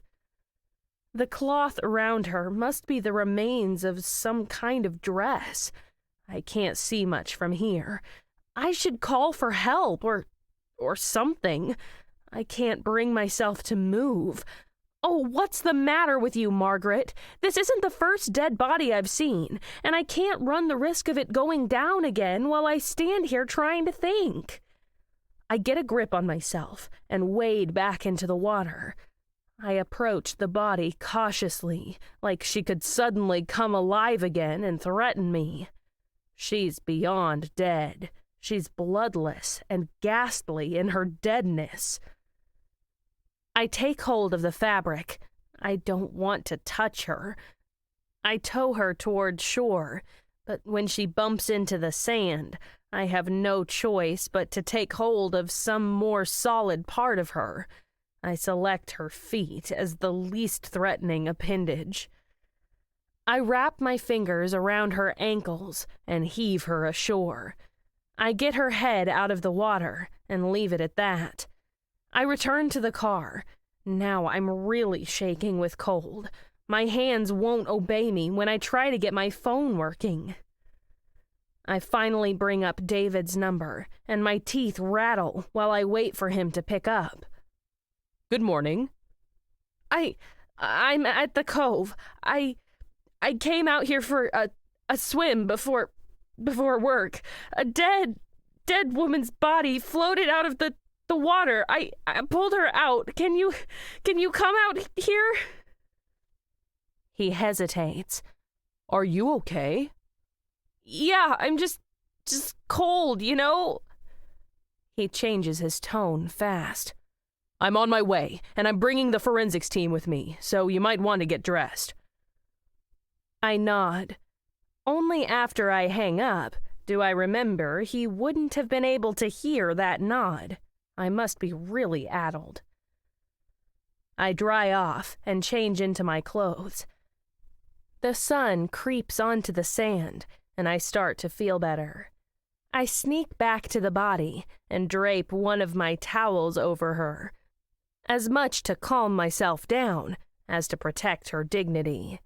The cloth around her must be the remains of some kind of dress. I can't see much from here. I should call for help or something. I can't bring myself to move. Oh, what's the matter with you, Margaret? This isn't the first dead body I've seen, and I can't run the risk of it going down again while I stand here trying to think. I get a grip on myself and wade back into the water. I approach the body cautiously, like she could suddenly come alive again and threaten me. She's beyond dead. She's bloodless and ghastly in her deadness. I take hold of the fabric. I don't want to touch her. I tow her toward shore, but when she bumps into the sand, I have no choice but to take hold of some more solid part of her. I select her feet as the least threatening appendage. I wrap my fingers around her ankles and heave her ashore. I get her head out of the water and leave it at that. I return to the car. Now I'm really shaking with cold. My hands won't obey me when I try to get my phone working. I finally bring up David's number, and my teeth rattle while I wait for him to pick up. Good morning. I'm at the cove. I came out here for a swim before work. A dead woman's body floated out of the water. I pulled her out. Can you come out here? He hesitates. Are you okay? Yeah, I'm just cold, you know? He changes his tone fast. I'm on my way, and I'm bringing the forensics team with me, so you might want to get dressed. I nod. Only after I hang up do I remember he wouldn't have been able to hear that nod. I must be really addled. I dry off and change into my clothes. The sun creeps onto the sand, and I start to feel better. I sneak back to the body and drape one of my towels over her, as much to calm myself down as to protect her dignity.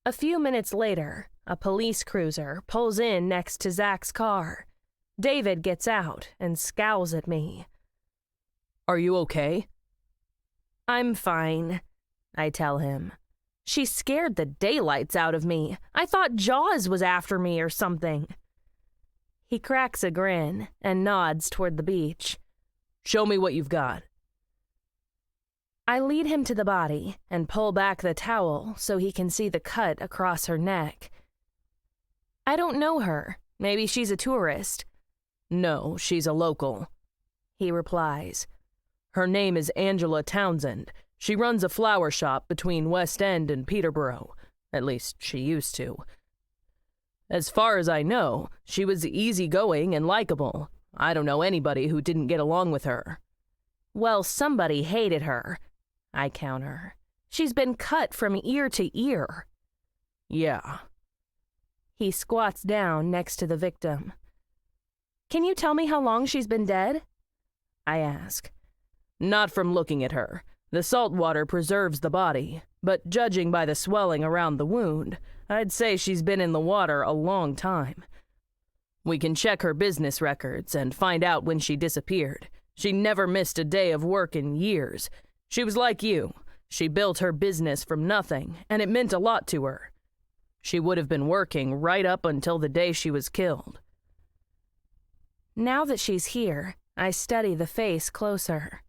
A few minutes later, a police cruiser pulls in next to Zach's car. David gets out and scowls at me. Are you okay? I'm fine, I tell him. She scared the daylights out of me. I thought Jaws was after me or something. He cracks a grin and nods toward the beach. Show me what you've got. I lead him to the body and pull back the towel so he can see the cut across her neck. I don't know her. Maybe she's a tourist. No, she's a local, he replies. Her name is Angela Townsend. She runs a flower shop between West End and Peterborough. At least she used to. As far as I know, she was easygoing and likable. I don't know anybody who didn't get along with her. Well, somebody hated her, I counter. She's been cut from ear to ear. Yeah. He squats down next to the victim. Can you tell me how long she's been dead? I ask. Not from looking at her. The salt water preserves the body, but judging by the swelling around the wound, I'd say she's been in the water a long time. We can check her business records and find out when she disappeared. She never missed a day of work in years. She was like you. She built her business from nothing, and it meant a lot to her. She would have been working right up until the day she was killed. Now that she's here, I study the face closer.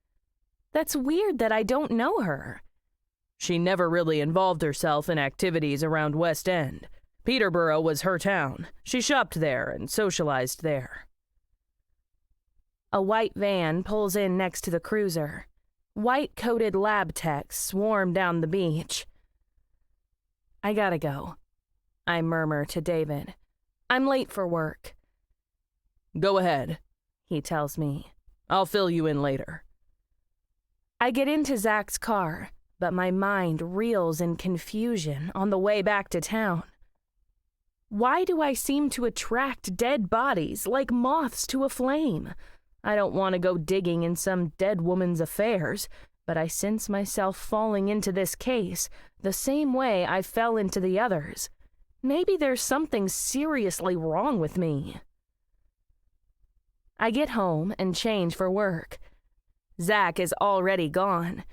That's weird that I don't know her. She never really involved herself in activities around West End. Peterborough was her town. She shopped there and socialized there. A white van pulls in next to the cruiser. White-coated lab techs swarm down the beach. I gotta go, I murmur to David. I'm late for work. Go ahead, he tells me. I'll fill you in later. I get into Zach's car, but my mind reels in confusion on the way back to town. Why do I seem to attract dead bodies like moths to a flame? I don't want to go digging in some dead woman's affairs, but I sense myself falling into this case the same way I fell into the others. Maybe there's something seriously wrong with me. I get home and change for work. Zach is already gone.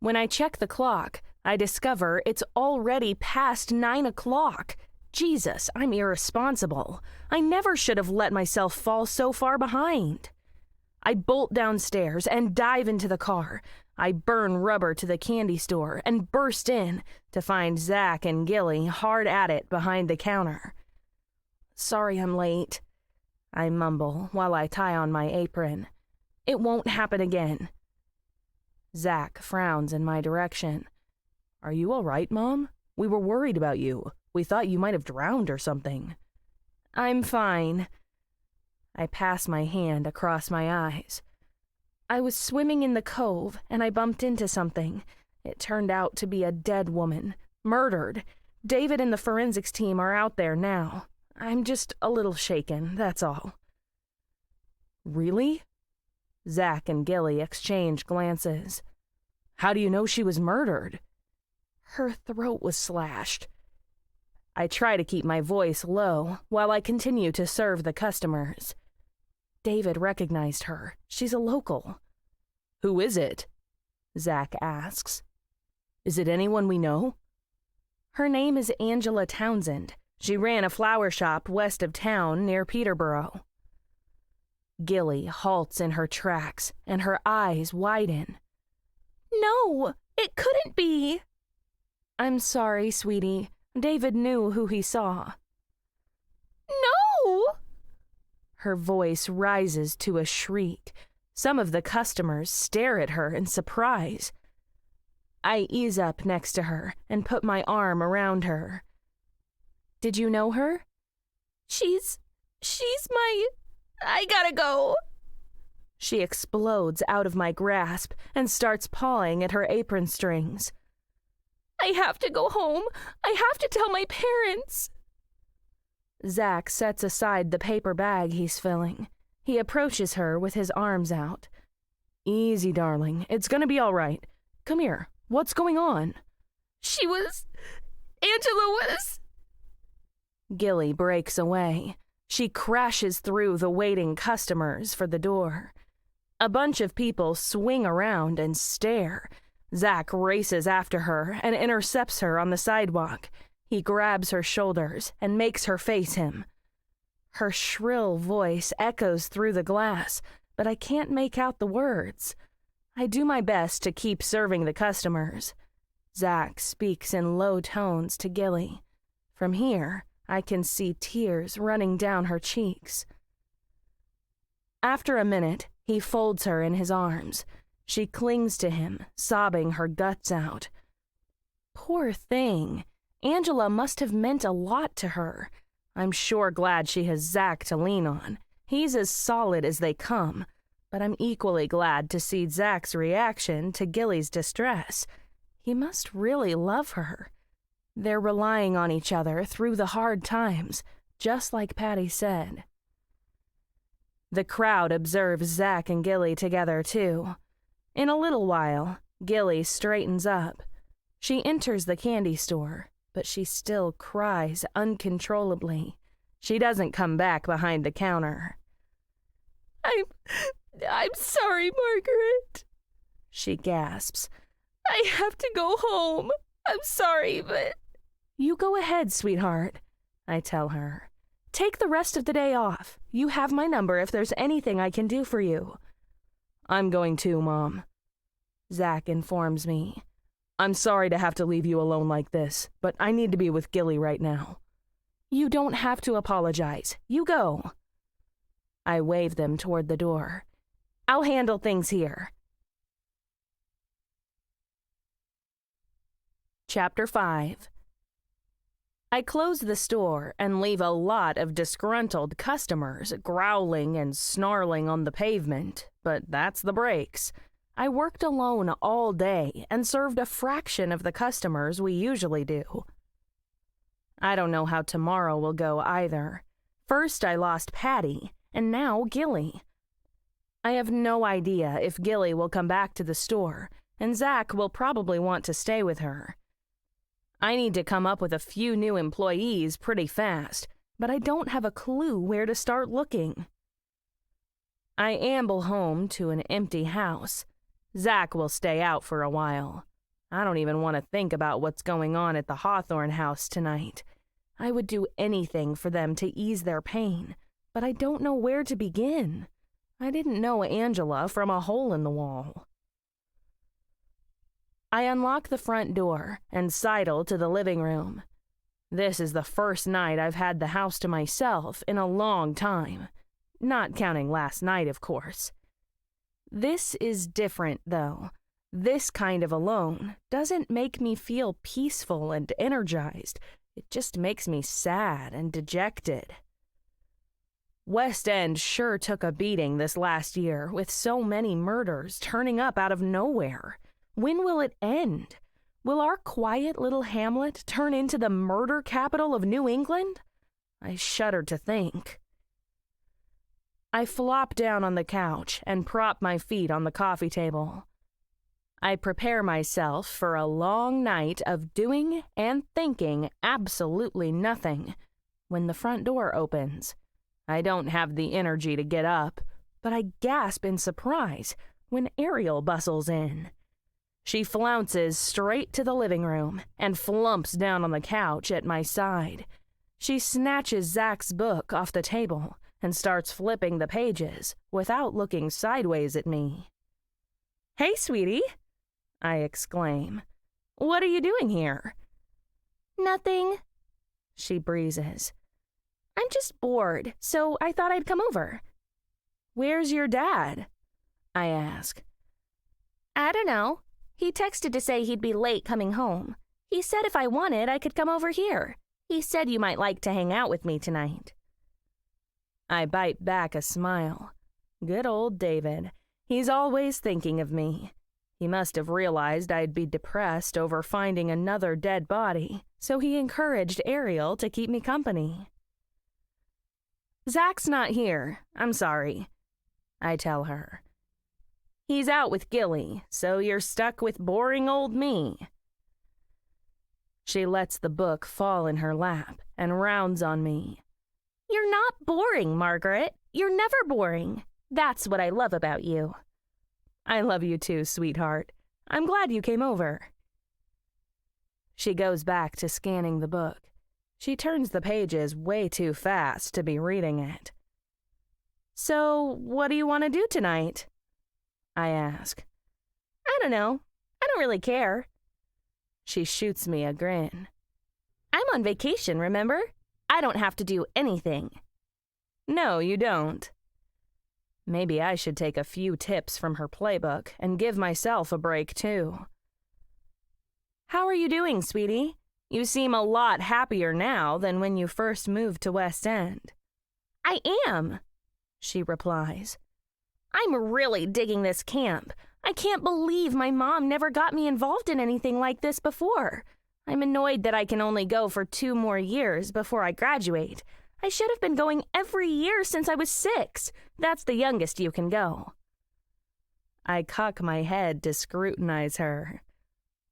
When I check the clock, I discover it's already past 9 o'clock. Jesus, I'm irresponsible. I never should have let myself fall so far behind. I bolt downstairs and dive into the car. I burn rubber to the candy store and burst in to find Zach and Gilly hard at it behind the counter. Sorry I'm late, I mumble while I tie on my apron. It won't happen again. Zach frowns in my direction. Are you all right, Mom? We were worried about you. We thought you might have drowned or something. I'm fine. I pass my hand across my eyes. I was swimming in the cove and I bumped into something. It turned out to be a dead woman, Murdered. David and the forensics team are out there now. I'm just a little shaken, that's all. Really? Zach and Gilly exchange glances. How do you know she was murdered? Her throat was slashed. I try to keep my voice low while I continue to serve the customers. David recognized her. She's a local. Who is it? Zach asks. Is it anyone we know? Her name is Angela Townsend. She ran a flower shop west of town near Peterborough. Gilly halts in her tracks and her eyes widen. No, it couldn't be. I'm sorry, sweetie. David knew who he saw. No! Her voice rises to a shriek. Some of the customers stare at her in surprise. I ease up next to her and put my arm around her. Did you know her? She's my... I gotta go. She explodes out of my grasp and starts pawing at her apron strings. I have to go home. I have to tell my parents. Zach sets aside the paper bag he's filling. He approaches her with his arms out. Easy, darling. It's gonna be all right. Come here. What's going on? Angela was... Gilly breaks away. She crashes through the waiting customers for the door. A bunch of people swing around and stare. Zach races after her and intercepts her on the sidewalk. He grabs her shoulders and makes her face him. Her shrill voice echoes through the glass, but I can't make out the words. I do my best to keep serving the customers. Zach speaks in low tones to Gilly. From here, I can see tears running down her cheeks. After a minute, he folds her in his arms. She clings to him, sobbing her guts out. Poor thing. Angela must have meant a lot to her. I'm sure glad she has Zach to lean on. He's as solid as they come. But I'm equally glad to see Zach's reaction to Gilly's distress. He must really love her. They're relying on each other through the hard times, just like Patty said. The crowd observes Zach and Gilly together, too. In a little while, Gilly straightens up. She enters the candy store, but she still cries uncontrollably. She doesn't come back behind the counter. I'm sorry, Margaret, she gasps. I have to go home. I'm sorry, but... You go ahead, sweetheart, I tell her. Take the rest of the day off. You have my number if there's anything I can do for you. I'm going too, Mom. Zach informs me. I'm sorry to have to leave you alone like this, but I need to be with Gilly right now. You don't have to apologize. You go. I wave them toward the door. I'll handle things here. Chapter 5. I close the store and leave a lot of disgruntled customers growling and snarling on the pavement, but that's the breaks. I worked alone all day and served a fraction of the customers we usually do. I don't know how tomorrow will go either. First I lost Patty, and now Gilly. I have no idea if Gilly will come back to the store, and Zach will probably want to stay with her. I need to come up with a few new employees pretty fast, but I don't have a clue where to start looking. I amble home to an empty house. Zach will stay out for a while. I don't even want to think about what's going on at the Hawthorne house tonight. I would do anything for them to ease their pain, but I don't know where to begin. I didn't know Angela from a hole in the wall. I unlock the front door and sidle to the living room. This is the first night I've had the house to myself in a long time. Not counting last night, of course. This is different, though. This kind of alone doesn't make me feel peaceful and energized. It just makes me sad and dejected. West End sure took a beating this last year with so many murders turning up out of nowhere. When will it end? Will our quiet little hamlet turn into the murder capital of New England? I shudder to think. I flop down on the couch and prop my feet on the coffee table. I prepare myself for a long night of doing and thinking absolutely nothing when the front door opens. I don't have the energy to get up, but I gasp in surprise when Ariel bustles in. She flounces straight to the living room and flumps down on the couch at my side. She snatches Zach's book off the table and starts flipping the pages without looking sideways at me. "Hey, sweetie," I exclaim. "What are you doing here?" "Nothing," she breezes. "I'm just bored, so I thought I'd come over." "Where's your dad?" I ask. "I don't know. He texted to say he'd be late coming home. He said if I wanted, I could come over here. He said you might like to hang out with me tonight." I bite back a smile. Good old David. He's always thinking of me. He must have realized I'd be depressed over finding another dead body, so he encouraged Ariel to keep me company. "Zach's not here. I'm sorry," I tell her. "He's out with Gilly, so you're stuck with boring old me." She lets the book fall in her lap and rounds on me. "You're not boring, Margaret. You're never boring. That's what I love about you." "I love you too, sweetheart. I'm glad you came over." She goes back to scanning the book. She turns the pages way too fast to be reading it. "So, what do you want to do tonight?" I ask. "I don't know. I don't really care." She shoots me a grin. "I'm on vacation, remember? I don't have to do anything." "No, you don't." Maybe I should take a few tips from her playbook and give myself a break, too. "How are you doing, sweetie? You seem a lot happier now than when you first moved to West End." "I am," she replies. "I'm really digging this camp. I can't believe my mom never got me involved in anything like this before. I'm annoyed that I can only go for 2 more years before I graduate. I should have been going every year since I was 6. That's the youngest you can go." I cock my head to scrutinize her.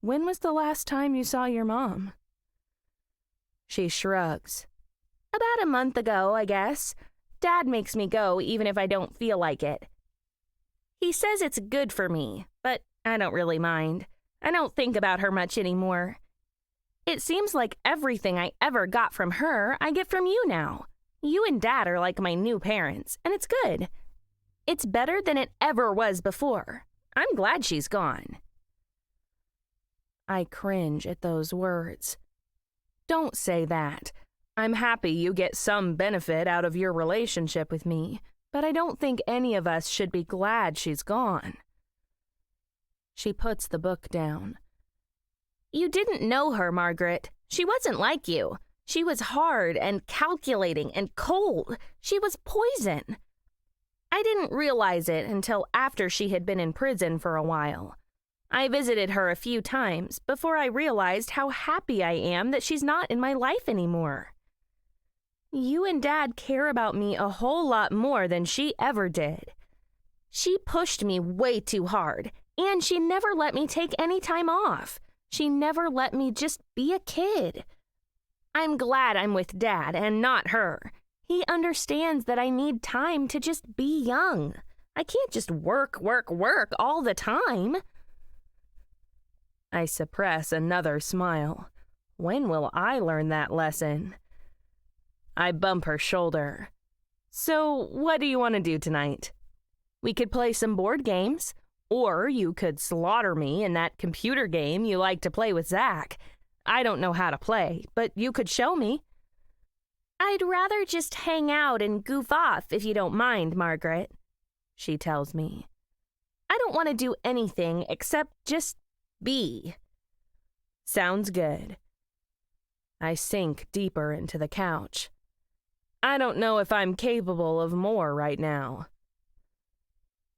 "When was the last time you saw your mom?" She shrugs. "About a month ago, I guess. Dad makes me go even if I don't feel like it. He says it's good for me, but I don't really mind. I don't think about her much anymore. It seems like everything I ever got from her, I get from you now. You and Dad are like my new parents, and it's good. It's better than it ever was before. I'm glad she's gone." I cringe at those words. Don't say that. I'm happy you get some benefit out of your relationship with me, but I don't think any of us should be glad she's gone. She puts the book down. "You didn't know her, Margaret. She wasn't like you. She was hard and calculating and cold. She was poison. I didn't realize it until after she had been in prison for a while. I visited her a few times before I realized how happy I am that she's not in my life anymore. You and Dad care about me a whole lot more than she ever did. She pushed me way too hard, and she never let me take any time off. She never let me just be a kid. I'm glad I'm with Dad and not her. He understands that I need time to just be young. I can't just work all the time." I suppress another smile. When will I learn that lesson? I bump her shoulder. "So, what do you want to do tonight? We could play some board games, or you could slaughter me in that computer game you like to play with Zach. I don't know how to play, but you could show me." "I'd rather just hang out and goof off if you don't mind, Margaret," she tells me. "I don't want to do anything except just be." Sounds good. I sink deeper into the couch. I don't know if I'm capable of more right now.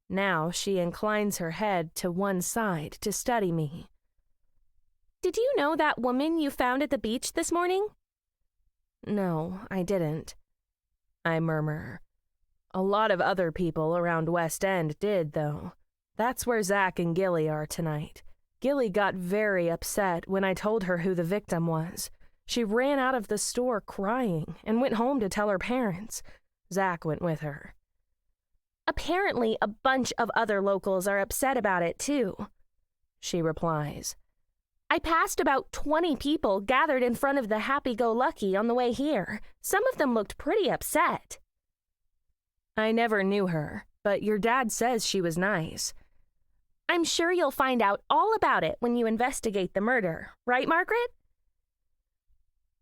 Now she inclines her head to one side to study me. Did you know that woman you found at the beach this morning? No, I didn't, I murmur. A lot of other people around West End did, though. That's where Zach and Gilly are tonight. Gilly got very upset when I told her who the victim was. She ran out of the store crying and went home to tell her parents. Zach went with her. Apparently, a bunch of other locals are upset about it, too, she replies. I passed about 20 people gathered in front of the Happy-Go-Lucky on the way here. Some of them looked pretty upset. I never knew her, but your dad says she was nice. I'm sure you'll find out all about it when you investigate the murder, right, Margaret?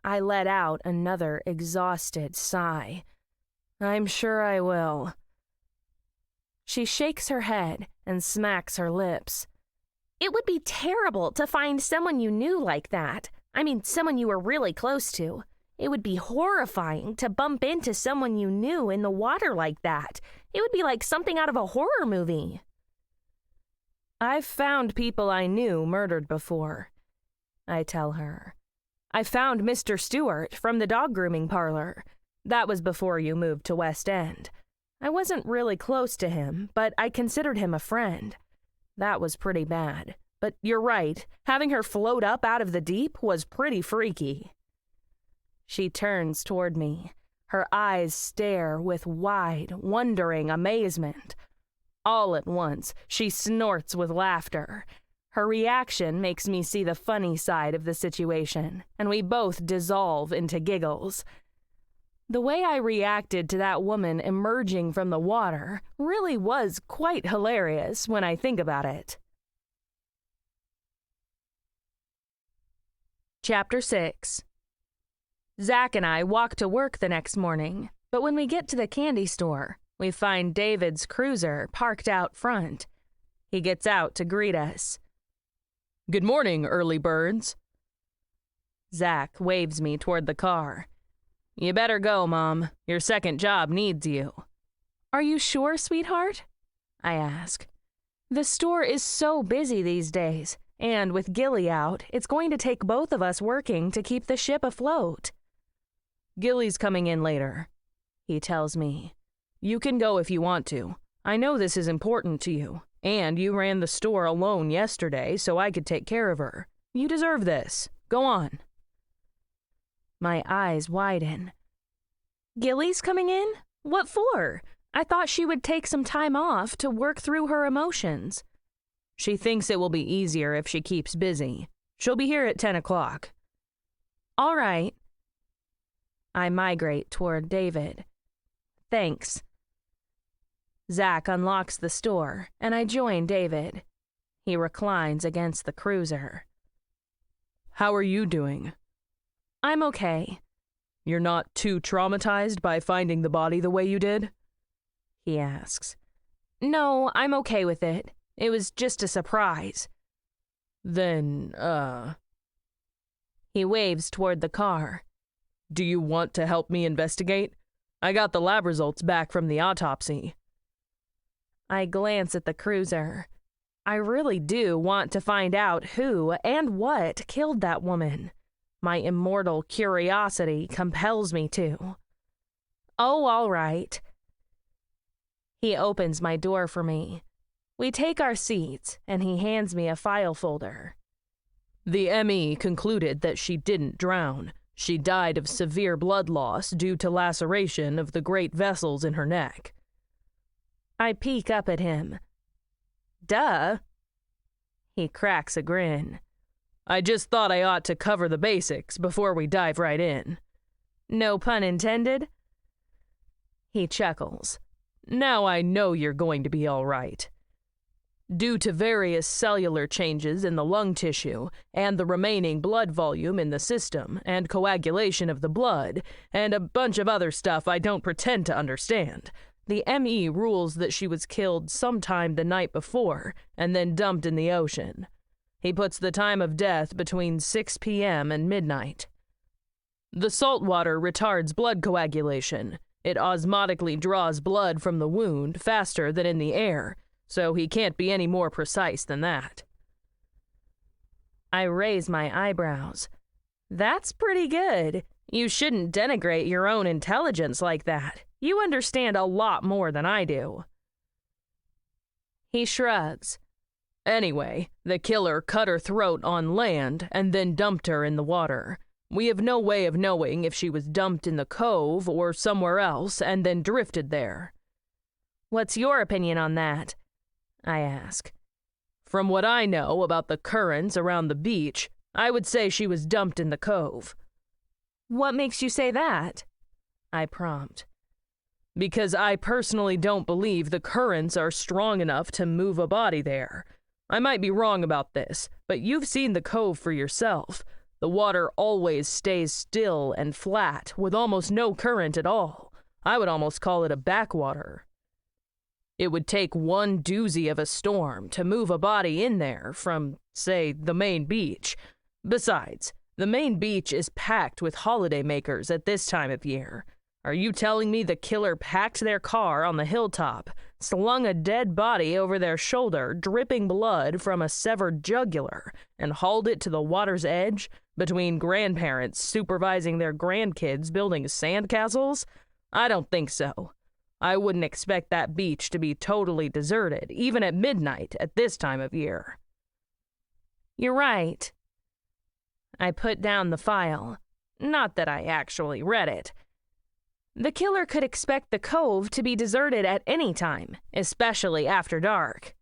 I let out another exhausted sigh. I'm sure I will. She shakes her head and smacks her lips. It would be terrible to find someone you knew like that. I mean, someone you were really close to. It would be horrifying to bump into someone you knew in the water like that. It would be like something out of a horror movie. I've found people I knew murdered before, I tell her. I found Mr. Stewart from the dog grooming parlor. That was before you moved to West End. I wasn't really close to him, but I considered him a friend. That was pretty bad. But you're right, having her float up out of the deep was pretty freaky. She turns toward me. Her eyes stare with wide, wondering amazement. All at once, she snorts with laughter. Her reaction makes me see the funny side of the situation, and we both dissolve into giggles. The way I reacted to that woman emerging from the water really was quite hilarious when I think about it. Chapter 6. Zach and I walk to work the next morning, but when we get to the candy store, we find David's cruiser parked out front. He gets out to greet us. "Good morning, early birds." Zach waves me toward the car. "You better go, Mom. Your second job needs you." "Are you sure, sweetheart?" I ask. The store is so busy these days, and with Gilly out, it's going to take both of us working to keep the ship afloat. "Gilly's coming in later," he tells me. "You can go if you want to. I know this is important to you, and you ran the store alone yesterday so I could take care of her. You deserve this. Go on." My eyes widen. "Gilly's coming in? What for? I thought she would take some time off to work through her emotions." "She thinks it will be easier if she keeps busy. She'll be here at 10 o'clock. "All right." I migrate toward David. "Thanks." Zach unlocks the store, and I join David. He reclines against the cruiser. "How are you doing?" "I'm okay." "You're not too traumatized by finding the body the way you did?" he asks. "No, I'm okay with it. It was just a surprise." "Then, He waves toward the car. "Do you want to help me investigate? I got the lab results back from the autopsy." I glance at the cruiser. I really do want to find out who and what killed that woman. My immortal curiosity compels me to. "Oh, all right." He opens my door for me. We take our seats, and he hands me a file folder. "The ME concluded that she didn't drown. She died of severe blood loss due to laceration of the great vessels in her neck." I peek up at him. "Duh." He cracks a grin. "I just thought I ought to cover the basics before we dive right in." "No pun intended?" He chuckles. "Now I know you're going to be all right. Due to various cellular changes in the lung tissue and the remaining blood volume in the system and coagulation of the blood and a bunch of other stuff I don't pretend to understand, the ME rules that she was killed sometime the night before and then dumped in the ocean. He puts the time of death between 6 p.m. and midnight. The salt water retards blood coagulation. It osmotically draws blood from the wound faster than in the air, so he can't be any more precise than that." I raise my eyebrows. That's pretty good. You shouldn't denigrate your own intelligence like that. You understand a lot more than I do. He shrugs. Anyway, the killer cut her throat on land and then dumped her in the water. We have no way of knowing if she was dumped in the cove or somewhere else and then drifted there. What's your opinion on that? I ask. From what I know about the currents around the beach, I would say she was dumped in the cove. What makes you say that? I prompt. Because I personally don't believe the currents are strong enough to move a body there. I might be wrong about this, but you've seen the cove for yourself. The water always stays still and flat, with almost no current at all. I would almost call it a backwater. It would take one doozy of a storm to move a body in there from, say, the main beach. Besides, the main beach is packed with holidaymakers at this time of year. Are you telling me the killer packed their car on the hilltop, slung a dead body over their shoulder, dripping blood from a severed jugular, and hauled it to the water's edge, between grandparents supervising their grandkids building sandcastles? I don't think so. I wouldn't expect that beach to be totally deserted, even at midnight at this time of year. You're right. I put down the file. Not that I actually read it. The killer could expect the cove to be deserted at any time, especially after dark.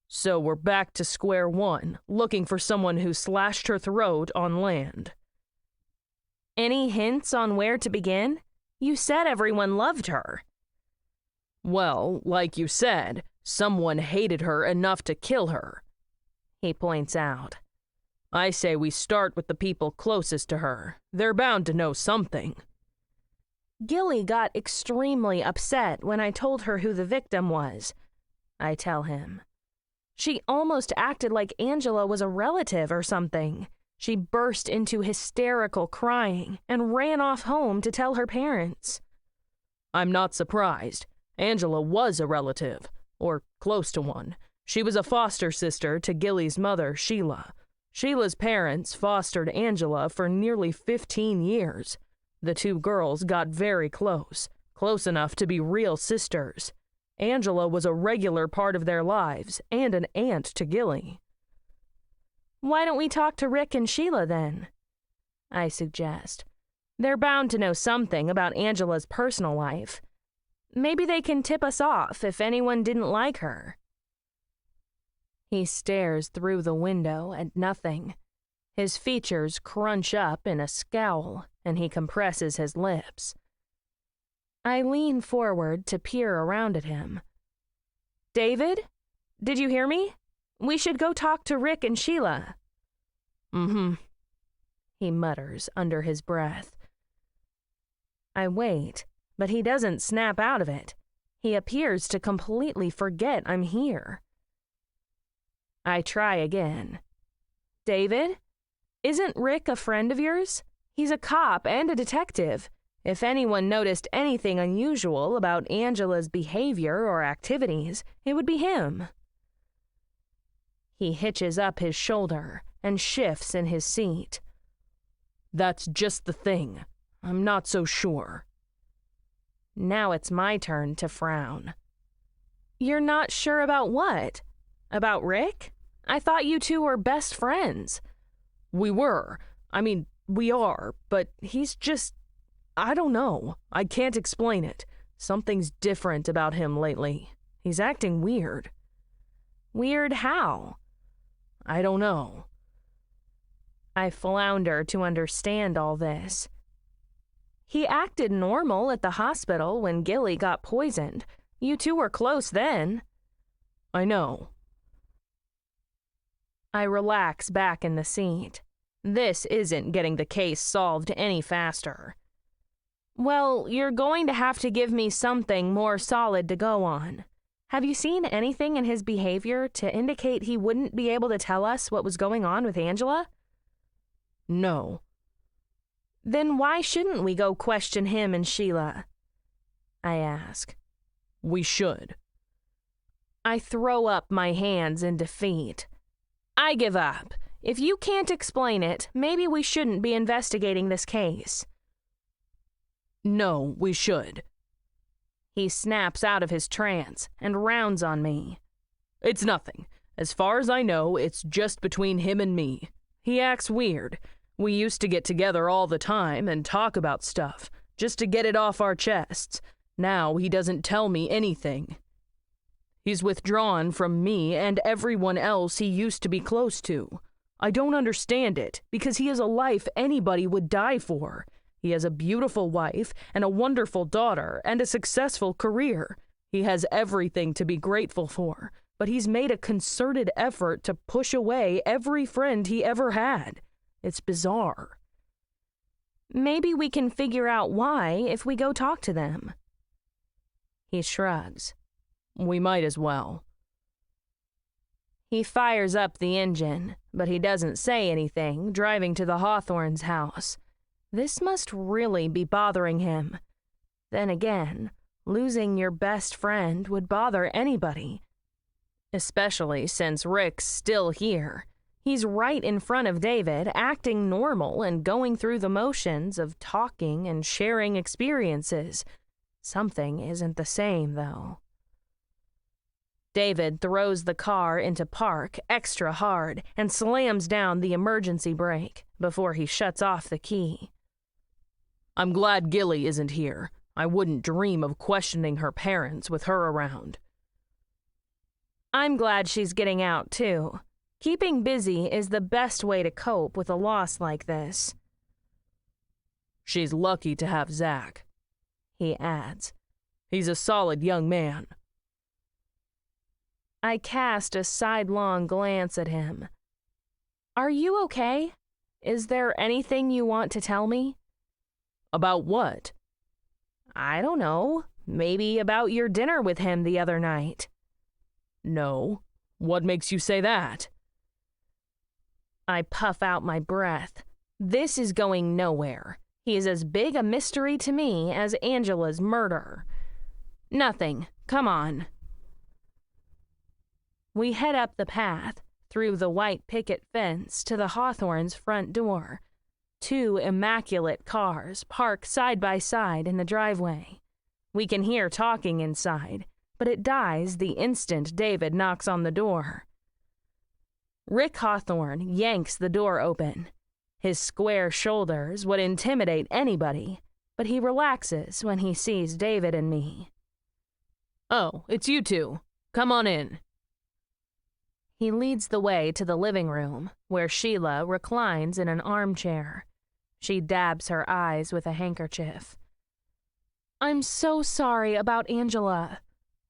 So we're back to square one, looking for someone who slashed her throat on land. Any hints on where to begin? You said everyone loved her. Well, like you said, someone hated her enough to kill her, he points out. I say we start with the people closest to her. They're bound to know something. Gilly got extremely upset when I told her who the victim was, I tell him. She almost acted like Angela was a relative or something. She burst into hysterical crying and ran off home to tell her parents. I'm not surprised. Angela was a relative, or close to one. She was a foster sister to Gilly's mother, Sheila. Sheila's parents fostered Angela for nearly 15 years. The two girls got very close enough to be real sisters. Angela was a regular part of their lives and an aunt to Gilly. Why don't we talk to Rick and Sheila then? I suggest. They're bound to know something about Angela's personal life. Maybe they can tip us off if anyone didn't like her. He stares through the window at nothing. His features crunch up in a scowl, and he compresses his lips. I lean forward to peer around at him. David? Did you hear me? We should go talk to Rick and Sheila. Mm-hmm, he mutters under his breath. I wait, but he doesn't snap out of it. He appears to completely forget I'm here. I try again. David? Isn't Rick a friend of yours? He's a cop and a detective. If anyone noticed anything unusual about Angela's behavior or activities, it would be him. He hitches up his shoulder and shifts in his seat. That's just the thing. I'm not so sure. Now it's my turn to frown. You're not sure about what? About Rick? I thought you two were best friends. We were. We are, but he's just... I don't know. I can't explain it. Something's different about him lately. He's acting weird. Weird how? I don't know. I flounder to understand all this. He acted normal at the hospital when Gilly got poisoned. You two were close then. I know. I relax back in the seat. This isn't getting the case solved any faster. Well, you're going to have to give me something more solid to go on. Have you seen anything in his behavior to indicate he wouldn't be able to tell us what was going on with Angela? No. Then why shouldn't we go question him and Sheila? I ask. We should. I throw up my hands in defeat. I give up. If you can't explain it, maybe we shouldn't be investigating this case. No, we should. He snaps out of his trance and rounds on me. It's nothing. As far as I know, it's just between him and me. He acts weird. We used to get together all the time and talk about stuff, just to get it off our chests. Now he doesn't tell me anything. He's withdrawn from me and everyone else he used to be close to. I don't understand it, because he has a life anybody would die for. He has a beautiful wife and a wonderful daughter and a successful career. He has everything to be grateful for, but he's made a concerted effort to push away every friend he ever had. It's bizarre. Maybe we can figure out why if we go talk to them. He shrugs. We might as well. He fires up the engine, but he doesn't say anything, driving to the Hawthorns' house. This must really be bothering him. Then again, losing your best friend would bother anybody. Especially since Rick's still here. He's right in front of David, acting normal and going through the motions of talking and sharing experiences. Something isn't the same, though. David throws the car into park extra hard and slams down the emergency brake before he shuts off the key. I'm glad Gilly isn't here. I wouldn't dream of questioning her parents with her around. I'm glad she's getting out, too. Keeping busy is the best way to cope with a loss like this. She's lucky to have Zach, he adds. He's a solid young man. I cast a sidelong glance at him. Are you okay? Is there anything you want to tell me? About what? I don't know. Maybe about your dinner with him the other night. No. What makes you say that? I puff out my breath. This is going nowhere. He is as big a mystery to me as Angela's murder. Nothing. Come on. We head up the path, through the white picket fence to the Hawthorns' front door. 2 immaculate cars park side by side in the driveway. We can hear talking inside, but it dies the instant David knocks on the door. Rick Hawthorne yanks the door open. His square shoulders would intimidate anybody, but he relaxes when he sees David and me. Oh, it's you two. Come on in. He leads the way to the living room, where Sheila reclines in an armchair. She dabs her eyes with a handkerchief. I'm so sorry about Angela,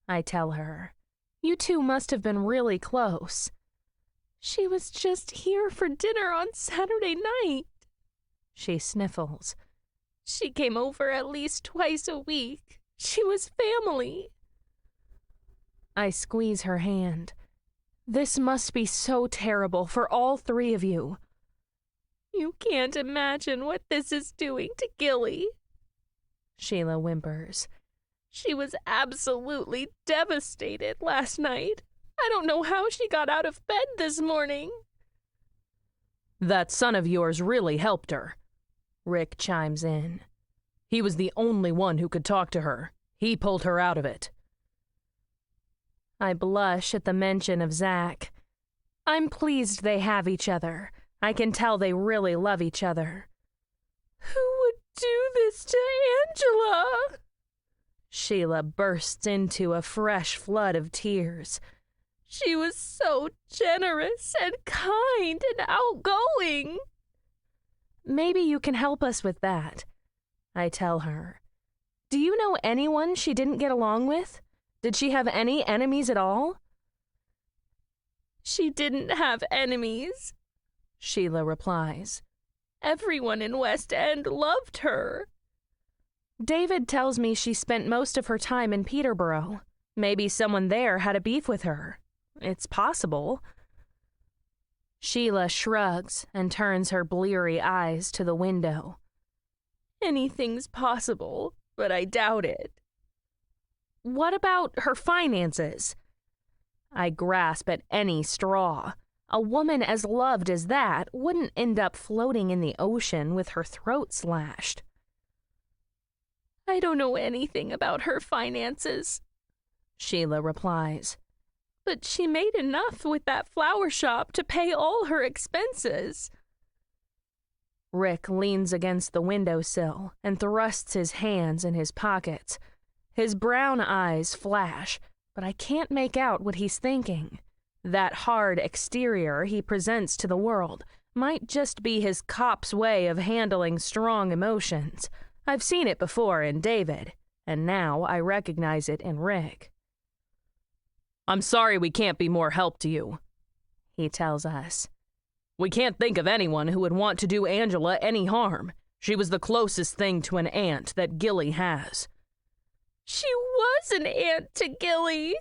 I tell her. You two must have been really close. She was just here for dinner on Saturday night. She sniffles. She came over at least twice a week. She was family. I squeeze her hand. This must be so terrible for all 3 of you. You can't imagine what this is doing to Gilly. Sheila whimpers. She was absolutely devastated last night. I don't know how she got out of bed this morning. That son of yours really helped her, Rick chimes in. He was the only one who could talk to her. He pulled her out of it. I blush at the mention of Zach. I'm pleased they have each other. I can tell they really love each other. Who would do this to Angela? Sheila bursts into a fresh flood of tears. She was so generous and kind and outgoing. Maybe you can help us with that, I tell her. Do you know anyone she didn't get along with? Did she have any enemies at all? She didn't have enemies, Sheila replies. Everyone in West End loved her. David tells me she spent most of her time in Peterborough. Maybe someone there had a beef with her. It's possible. Sheila shrugs and turns her bleary eyes to the window. Anything's possible, but I doubt it. What about her finances? I grasp at any straw. A woman as loved as that wouldn't end up floating in the ocean with her throat slashed. I don't know anything about her finances, Sheila replies. But she made enough with that flower shop to pay all her expenses. Rick leans against the windowsill and thrusts his hands in his pockets. His brown eyes flash, but I can't make out what he's thinking. That hard exterior he presents to the world might just be his cop's way of handling strong emotions. I've seen it before in David, and now I recognize it in Rick. I'm sorry we can't be more help to you, he tells us. We can't think of anyone who would want to do Angela any harm. She was the closest thing to an aunt that Gilly has. She was an aunt to Gilly,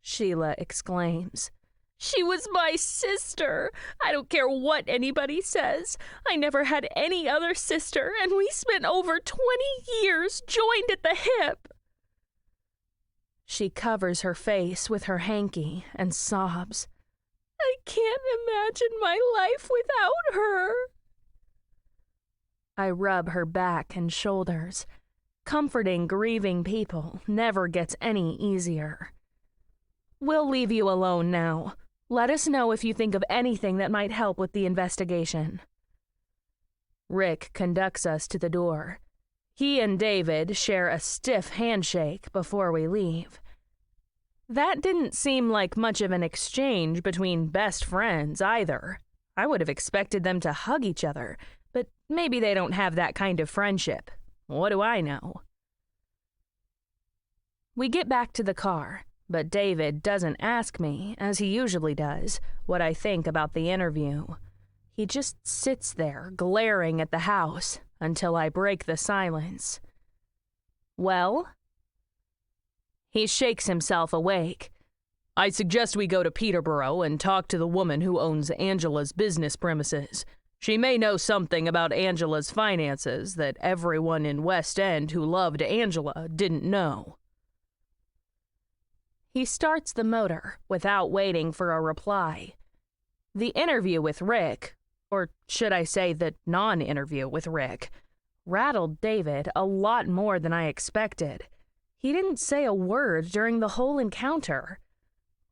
Sheila exclaims. She was my sister. I don't care what anybody says. I never had any other sister, and we spent over 20 years joined at the hip. She covers her face with her hanky and sobs. I can't imagine my life without her. I rub her back and shoulders. Comforting grieving people never gets any easier. We'll leave you alone now. Let us know if you think of anything that might help with the investigation. Rick conducts us to the door. He and David share a stiff handshake before we leave. That didn't seem like much of an exchange between best friends either. I would have expected them to hug each other, but maybe they don't have that kind of friendship. What do I know? We get back to the car, but David doesn't ask me, as he usually does, what I think about the interview. He just sits there, glaring at the house, until I break the silence. Well? He shakes himself awake. I suggest we go to Peterborough and talk to the woman who owns Angela's business premises. She may know something about Angela's finances that everyone in West End who loved Angela didn't know. He starts the motor without waiting for a reply. The interview with Rick, or should I say the non-interview with Rick, rattled David a lot more than I expected. He didn't say a word during the whole encounter.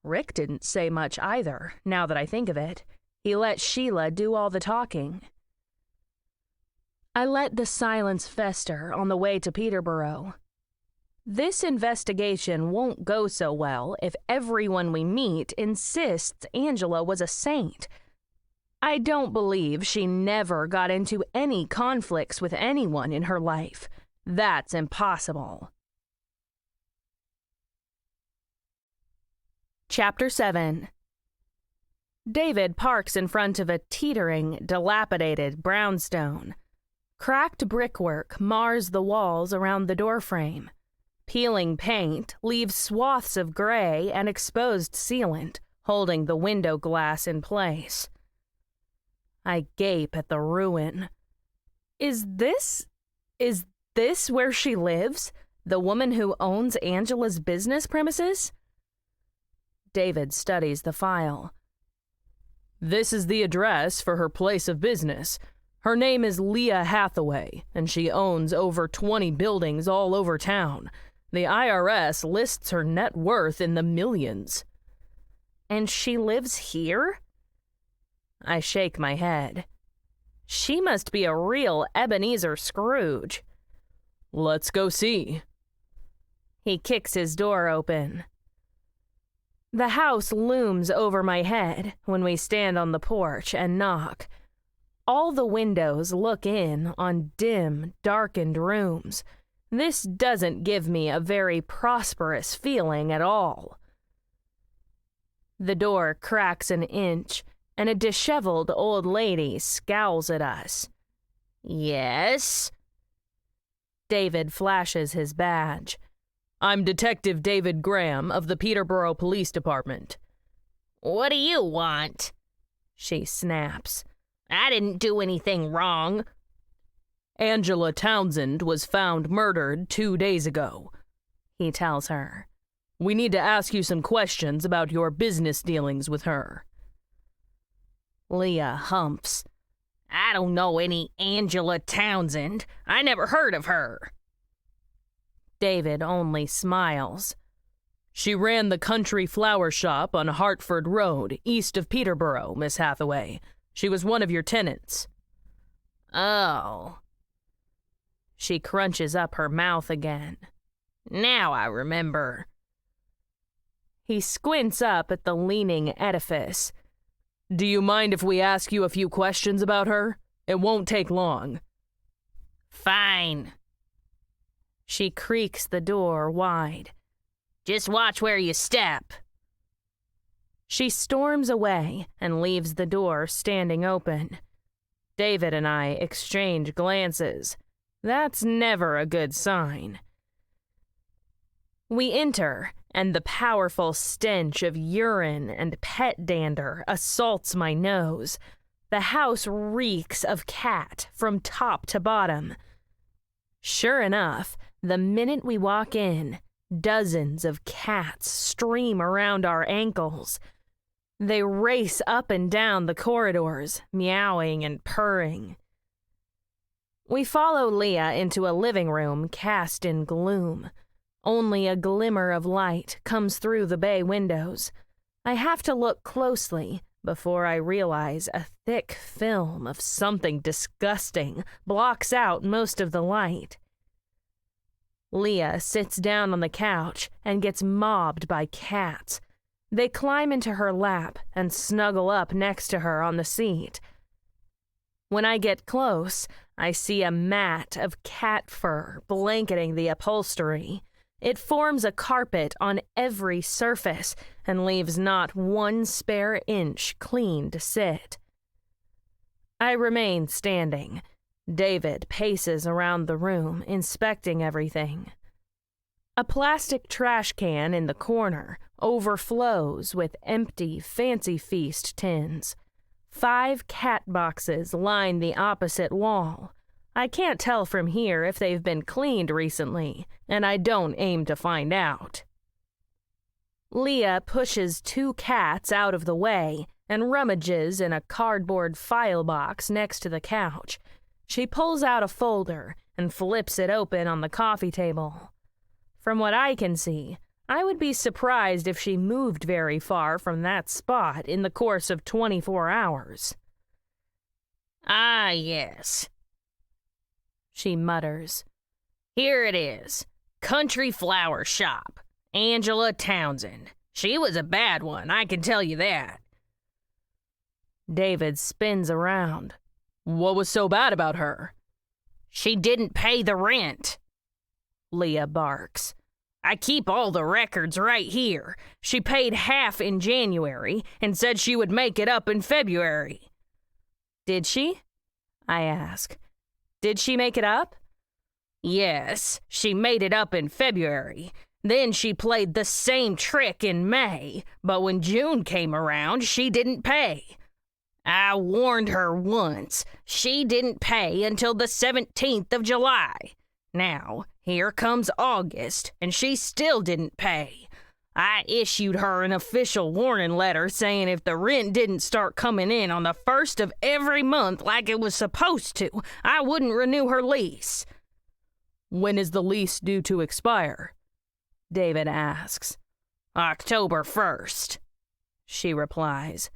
Rick didn't say much either, now that I think of it. He let Sheila do all the talking. I let the silence fester on the way to Peterborough. This investigation won't go so well if everyone we meet insists Angela was a saint. I don't believe she never got into any conflicts with anyone in her life. That's impossible. Chapter 7. David parks in front of a teetering, dilapidated brownstone. Cracked brickwork mars the walls around the doorframe. Peeling paint leaves swaths of gray and exposed sealant, holding the window glass in place. I gape at the ruin. Is this where she lives? The woman who owns Angela's business premises? David studies the file. This is the address for her place of business. Her name is Leah Hathaway, and she owns over 20 buildings all over town. The IRS lists her net worth in the millions. And she lives here? I shake my head. She must be a real Ebenezer Scrooge. Let's go see. He kicks his door open. The house looms over my head when we stand on the porch and knock. All the windows look in on dim, darkened rooms. This doesn't give me a very prosperous feeling at all. The door cracks an inch, and a disheveled old lady scowls at us. Yes? David flashes his badge. I'm Detective David Graham of the Peterborough Police Department. What do you want? She snaps. I didn't do anything wrong. Angela Townsend was found murdered 2 days ago, he tells her. We need to ask you some questions about your business dealings with her. Leah humps. I don't know any Angela Townsend. I never heard of her. David only smiles. She ran the country flower shop on Hartford Road, east of Peterborough, Miss Hathaway. She was one of your tenants. Oh. She crunches up her mouth again. Now I remember. He squints up at the leaning edifice. Do you mind if we ask you a few questions about her? It won't take long. Fine. She creaks the door wide. Just watch where you step. She storms away and leaves the door standing open. David and I exchange glances. That's never a good sign. We enter, and the powerful stench of urine and pet dander assaults my nose. The house reeks of cat from top to bottom. Sure enough, the minute we walk in, dozens of cats stream around our ankles. They race up and down the corridors, meowing and purring. We follow Leah into a living room cast in gloom. Only a glimmer of light comes through the bay windows. I have to look closely before I realize a thick film of something disgusting blocks out most of the light. Leah sits down on the couch and gets mobbed by cats. They climb into her lap and snuggle up next to her on the seat. When I get close, I see a mat of cat fur blanketing the upholstery. It forms a carpet on every surface and leaves not one spare inch clean to sit. I remain standing. David paces around the room, inspecting everything. A plastic trash can in the corner overflows with empty Fancy Feast tins. 5 cat boxes line the opposite wall. I can't tell from here if they've been cleaned recently, and I don't aim to find out. Leah pushes 2 cats out of the way and rummages in a cardboard file box next to the couch. She pulls out a folder and flips it open on the coffee table. From what I can see, I would be surprised if she moved very far from that spot in the course of 24 hours. Ah, yes, she mutters. Here it is. Country flower shop. Angela Townsend. She was a bad one, I can tell you that. David spins around. What was so bad about her? She didn't pay the rent, Leah barks. I keep all the records right here. She paid half in January and said she would make it up in February. Did she? I ask. Did she make it up? Yes, she made it up in February. Then she played the same trick in May, but when June came around, she didn't pay. I warned her once. She didn't pay until the 17th of July. Now, here comes August, and she still didn't pay. I issued her an official warning letter saying if the rent didn't start coming in on the 1st of every month like it was supposed to, I wouldn't renew her lease. When is the lease due to expire? David asks. October 1st, she replies.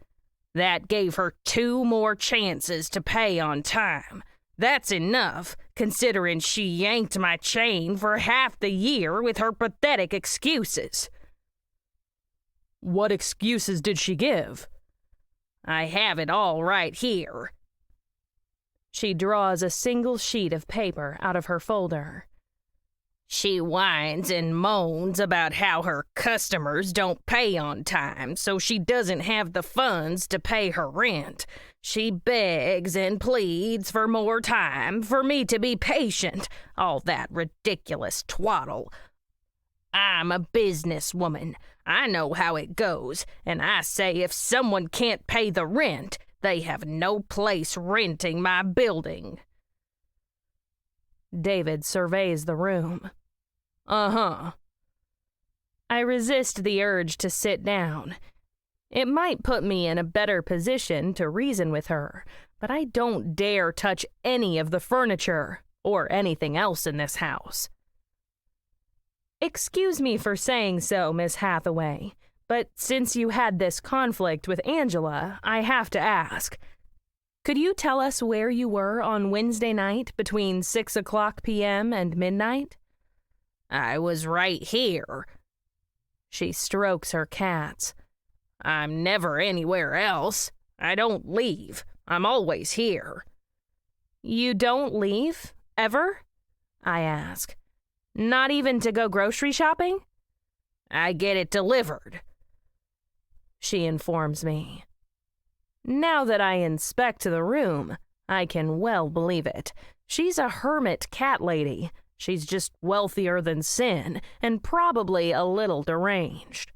That gave her 2 more chances to pay on time. That's enough, considering she yanked my chain for half the year with her pathetic excuses. What excuses did she give? I have it all right here. She draws a single sheet of paper out of her folder. She whines and moans about how her customers don't pay on time, so she doesn't have the funds to pay her rent. She begs and pleads for more time, for me to be patient, all that ridiculous twaddle. I'm a businesswoman. I know how it goes, and I say if someone can't pay the rent, they have no place renting my building. David surveys the room. Uh-huh. I resist the urge to sit down. It might put me in a better position to reason with her, but I don't dare touch any of the furniture or anything else in this house. Excuse me for saying so, Miss Hathaway, but since you had this conflict with Angela, I have to ask. Could you tell us where you were on Wednesday night between 6:00 p.m. and midnight? I was right here. She strokes her cats. I'm never anywhere else. I don't leave. I'm always here. You don't leave? Ever? I ask. Not even to go grocery shopping? I get it delivered, she informs me. Now that I inspect the room, I can well believe it. She's a hermit cat lady. She's just wealthier than sin, and probably a little deranged.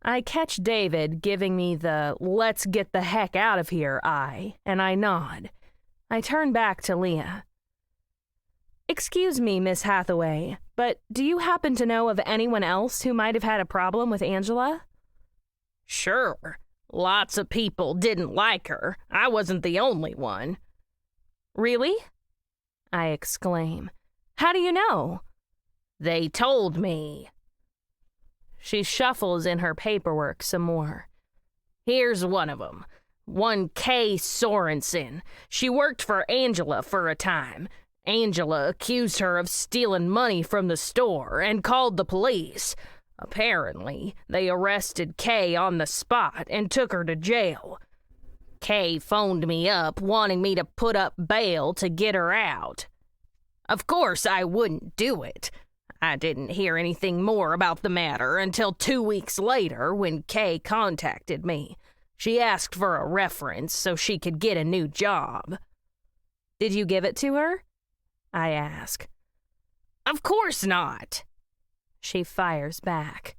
I catch David giving me the "let's get the heck out of here" eye, and I nod. I turn back to Leah. Excuse me, Miss Hathaway, but do you happen to know of anyone else who might have had a problem with Angela? Sure. Lots of people didn't like her. I wasn't the only one. Really? I exclaim. How do you know? They told me. She shuffles in her paperwork some more. Here's one of them. One Kay Sorensen. She worked for Angela for a time. Angela accused her of stealing money from the store and called the police. Apparently, they arrested Kay on the spot and took her to jail. Kay phoned me up wanting me to put up bail to get her out. Of course, I wouldn't do it. I didn't hear anything more about the matter until 2 weeks later when Kay contacted me. She asked for a reference so she could get a new job. Did you give it to her? I ask. Of course not. She fires back.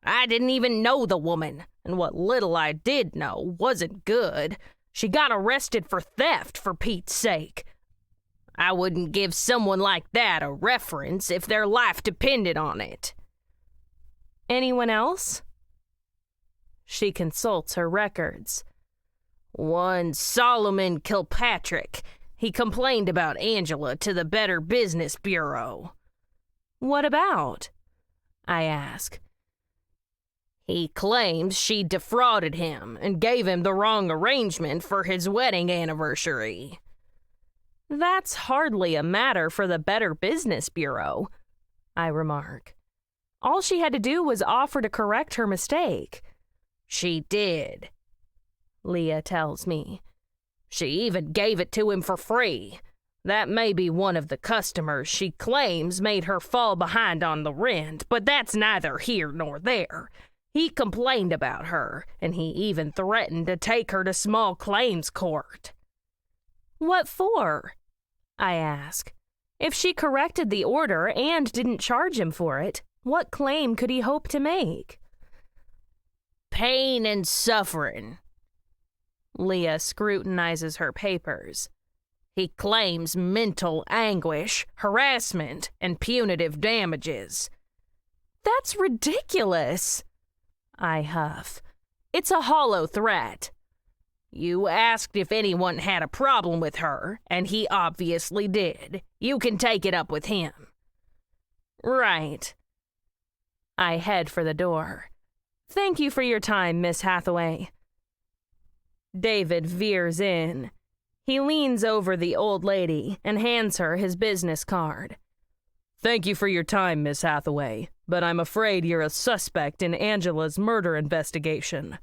I didn't even know the woman, and what little I did know wasn't good. She got arrested for theft, for Pete's sake. I wouldn't give someone like that a reference if their life depended on it. Anyone else? She consults her records. One Solomon Kilpatrick. He complained about Angela to the Better Business Bureau. What about? I ask. He claims she defrauded him and gave him the wrong arrangement for his wedding anniversary. That's hardly a matter for the Better Business Bureau, I remark. All she had to do was offer to correct her mistake. She did, Leah tells me. She even gave it to him for free. That may be one of the customers she claims made her fall behind on the rent, but that's neither here nor there. He complained about her, and he even threatened to take her to small claims court. What for? I ask. If she corrected the order and didn't charge him for it, what claim could he hope to make? Pain and suffering. Leah scrutinizes her papers. He claims mental anguish, harassment, and punitive damages. That's ridiculous, I huff. It's a hollow threat. You asked if anyone had a problem with her, and he obviously did. You can take it up with him. Right. I head for the door. Thank you for your time, Miss Hathaway. David veers in. He leans over the old lady and hands her his business card. Thank you for your time, Miss Hathaway, but I'm afraid you're a suspect in Angela's murder investigation.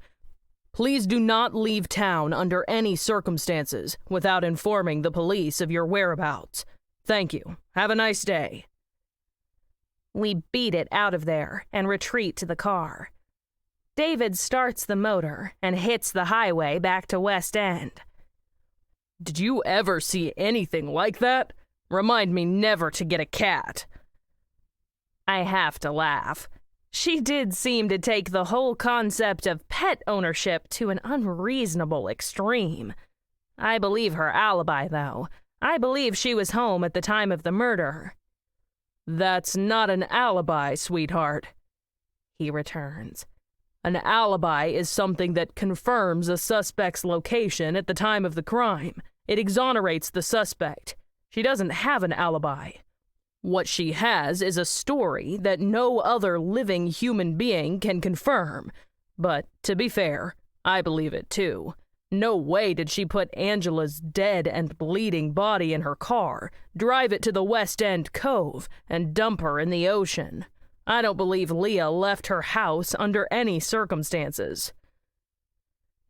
Please do not leave town under any circumstances without informing the police of your whereabouts. Thank you. Have a nice day. We beat it out of there and retreat to the car. David starts the motor and hits the highway back to West End. Did you ever see anything like that? Remind me never to get a cat. I have to laugh. She did seem to take the whole concept of pet ownership to an unreasonable extreme. I believe her alibi, though. I believe she was home at the time of the murder. That's not an alibi, sweetheart, he returns. An alibi is something that confirms a suspect's location at the time of the crime. It exonerates the suspect. She doesn't have an alibi. What she has is a story that no other living human being can confirm. But, to be fair, I believe it too. No way did she put Angela's dead and bleeding body in her car, drive it to the West End Cove, and dump her in the ocean. I don't believe Leah left her house under any circumstances.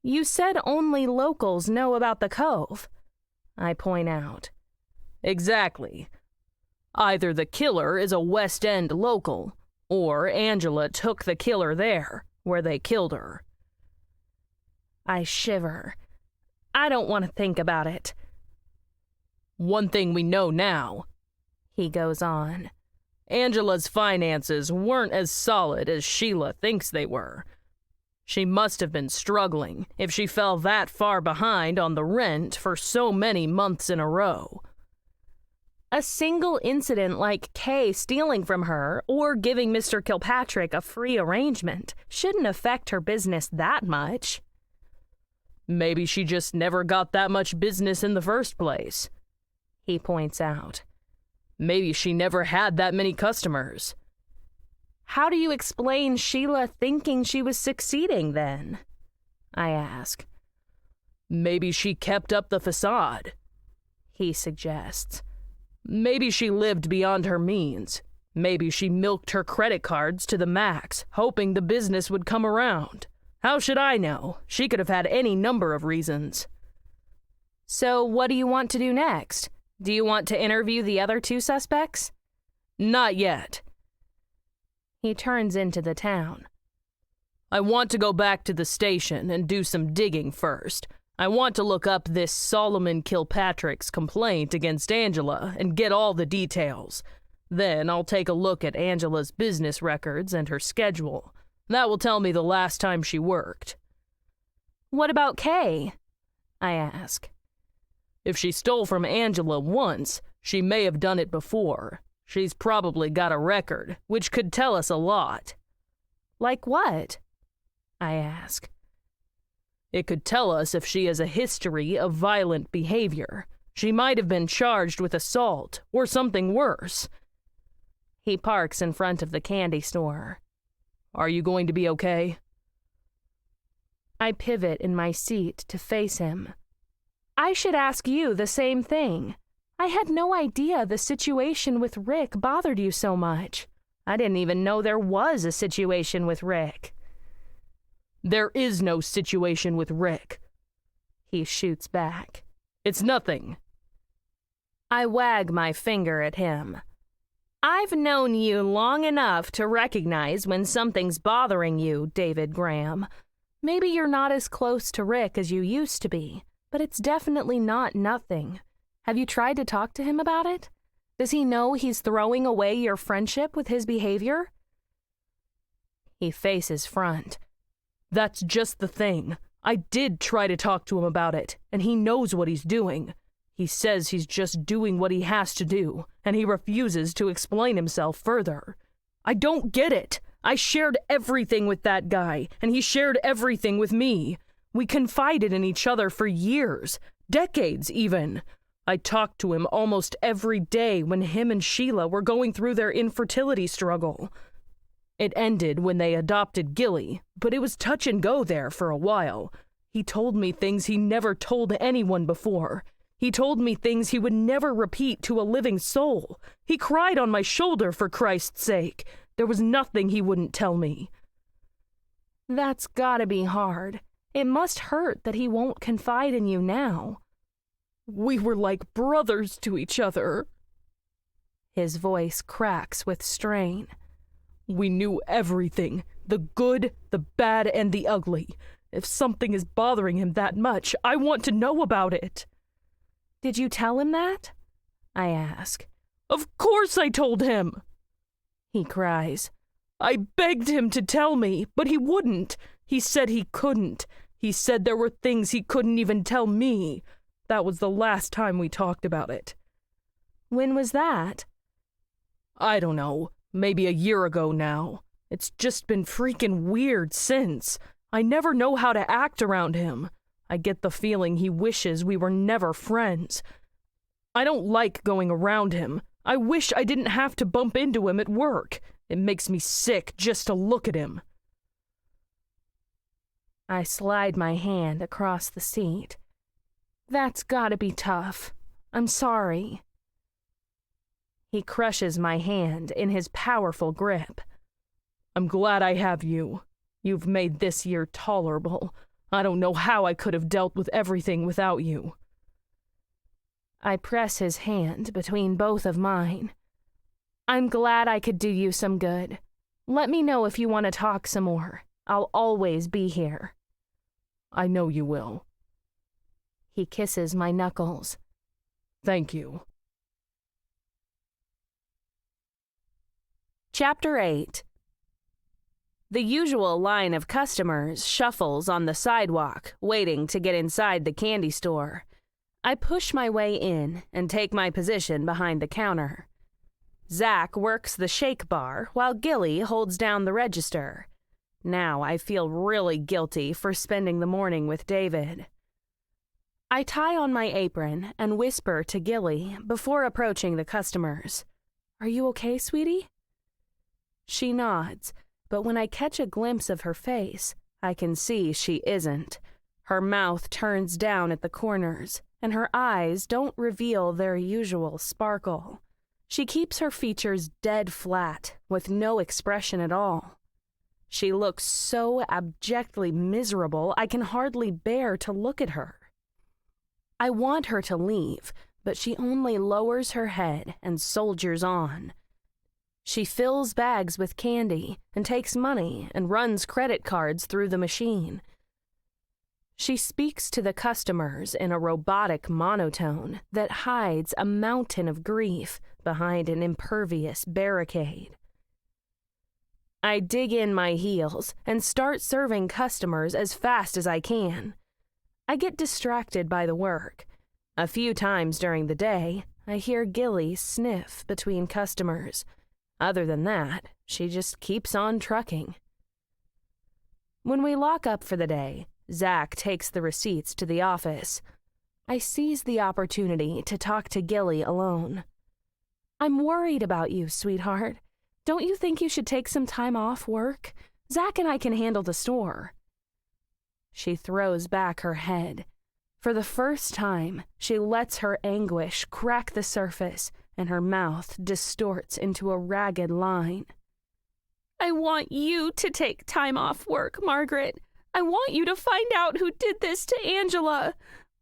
You said only locals know about the cove, I point out. Exactly. Either the killer is a West End local, or Angela took the killer there, where they killed her. I shiver. I don't want to think about it. One thing we know now, he goes on. Angela's finances weren't as solid as Sheila thinks they were. She must have been struggling if she fell that far behind on the rent for so many months in a row. A single incident like Kay stealing from her or giving Mr. Kilpatrick a free arrangement shouldn't affect her business that much. Maybe she just never got that much business in the first place, he points out. Maybe she never had that many customers. How do you explain Sheila thinking she was succeeding then? I ask. Maybe she kept up the facade, he suggests. Maybe she lived beyond her means. Maybe she milked her credit cards to the max, hoping the business would come around. How should I know? She could have had any number of reasons. So what do you want to do next? Do you want to interview the other two suspects? Not yet. He turns into the town. I want to go back to the station and do some digging first. I want to look up this Solomon Kilpatrick's complaint against Angela and get all the details. Then I'll take a look at Angela's business records and her schedule. That will tell me the last time she worked. What about Kay? I ask. If she stole from Angela once, she may have done it before. She's probably got a record, which could tell us a lot. Like what? I ask. It could tell us if she has a history of violent behavior. She might have been charged with assault or something worse. He parks in front of the candy store. Are you going to be okay? I pivot in my seat to face him. I should ask you the same thing. I had no idea the situation with Rick bothered you so much. I didn't even know there was a situation with Rick. There is no situation with Rick, he shoots back. It's nothing. I wag my finger at him. I've known you long enough to recognize when something's bothering you, David Graham. Maybe you're not as close to Rick as you used to be, but it's definitely not nothing. Have you tried to talk to him about it? Does he know he's throwing away your friendship with his behavior? He faces front. That's just the thing. I did try to talk to him about it, and he knows what he's doing. He says he's just doing what he has to do, and he refuses to explain himself further. I don't get it. I shared everything with that guy, and he shared everything with me. We confided in each other for years, decades even. I talked to him almost every day when him and Sheila were going through their infertility struggle. It ended when they adopted Gilly, but it was touch and go there for a while. He told me things he never told anyone before. He told me things he would never repeat to a living soul. He cried on my shoulder, for Christ's sake. There was nothing he wouldn't tell me. That's gotta be hard. It must hurt that he won't confide in you now. We were like brothers to each other. His voice cracks with strain. We knew everything, the good, the bad, and the ugly. If something is bothering him that much, I want to know about it. Did you tell him that? I ask. Of course I told him, he cries. I begged him to tell me, but he wouldn't. He said he couldn't. He said there were things he couldn't even tell me. That was the last time we talked about it. When was that? I don't know. Maybe a year ago now. It's just been freaking weird since. I never know how to act around him. I get the feeling he wishes we were never friends. I don't like going around him. I wish I didn't have to bump into him at work. It makes me sick just to look at him. I slide my hand across the seat. That's gotta be tough. I'm sorry. He crushes my hand in his powerful grip. I'm glad I have you. You've made this year tolerable. I don't know how I could have dealt with everything without you. I press his hand between both of mine. I'm glad I could do you some good. Let me know if you want to talk some more. I'll always be here. I know you will. He kisses my knuckles. Thank you. Chapter 8. The usual line of customers shuffles on the sidewalk, waiting to get inside the candy store. I push my way in and take my position behind the counter. Zach works the shake bar while Gilly holds down the register. Now I feel really guilty for spending the morning with David. I tie on my apron and whisper to Gilly before approaching the customers. Are you okay, sweetie? She nods, but when I catch a glimpse of her face, I can see she isn't. Her mouth turns down at the corners, and her eyes don't reveal their usual sparkle. She keeps her features dead flat, with no expression at all. She looks so abjectly miserable, I can hardly bear to look at her. I want her to leave, but she only lowers her head and soldiers on. She fills bags with candy and takes money and runs credit cards through the machine. She speaks to the customers in a robotic monotone that hides a mountain of grief behind an impervious barricade. I dig in my heels and start serving customers as fast as I can. I get distracted by the work. A few times during the day, I hear Gilly sniff between customers. Other than that, she just keeps on trucking. When we lock up for the day, Zach takes the receipts to the office. I seize the opportunity to talk to Gilly alone. I'm worried about you, sweetheart. Don't you think you should take some time off work? Zach and I can handle the store. She throws back her head. For the first time, she lets her anguish crack the surface, and her mouth distorts into a ragged line. I want you to take time off work, Margaret. I want you to find out who did this to Angela.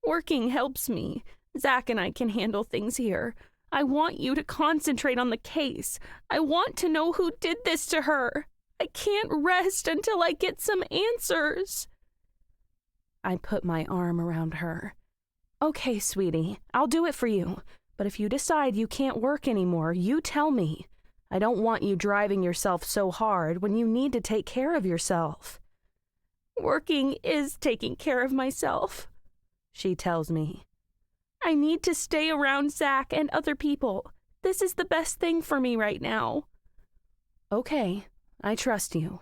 Working helps me. Zach and I can handle things here. I want you to concentrate on the case. I want to know who did this to her. I can't rest until I get some answers. I put my arm around her. Okay, sweetie, I'll do it for you. But if you decide you can't work anymore, you tell me. I don't want you driving yourself so hard when you need to take care of yourself. Working is taking care of myself, she tells me. I need to stay around Zach and other people. This is the best thing for me right now. Okay, I trust you.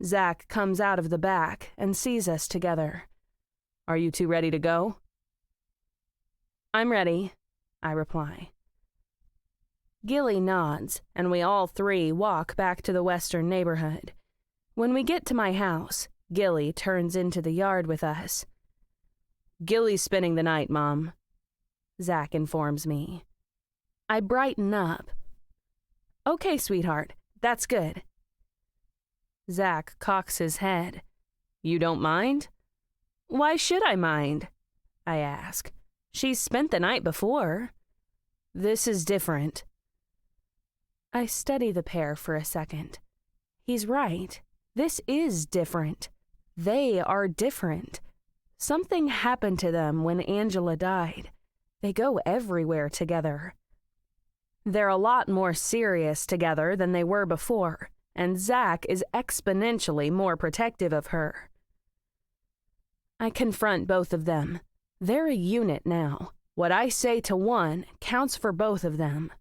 Zach comes out of the back and sees us together. Are you two ready to go? I'm ready, I reply. Gilly nods, and we all three walk back to the western neighborhood. When we get to my house, Gilly turns into the yard with us. Gilly's spending the night, Mom, Zach informs me. I brighten up. Okay, sweetheart, that's good. Zach cocks his head. You don't mind? Why should I mind? I ask. She's spent the night before. This is different. I study the pair for a second. He's right. This is different. They are different. Something happened to them when Angela died. They go everywhere together. They're a lot more serious together than they were before, and Zach is exponentially more protective of her. I confront both of them. They're a unit now. What I say to one counts for both of them.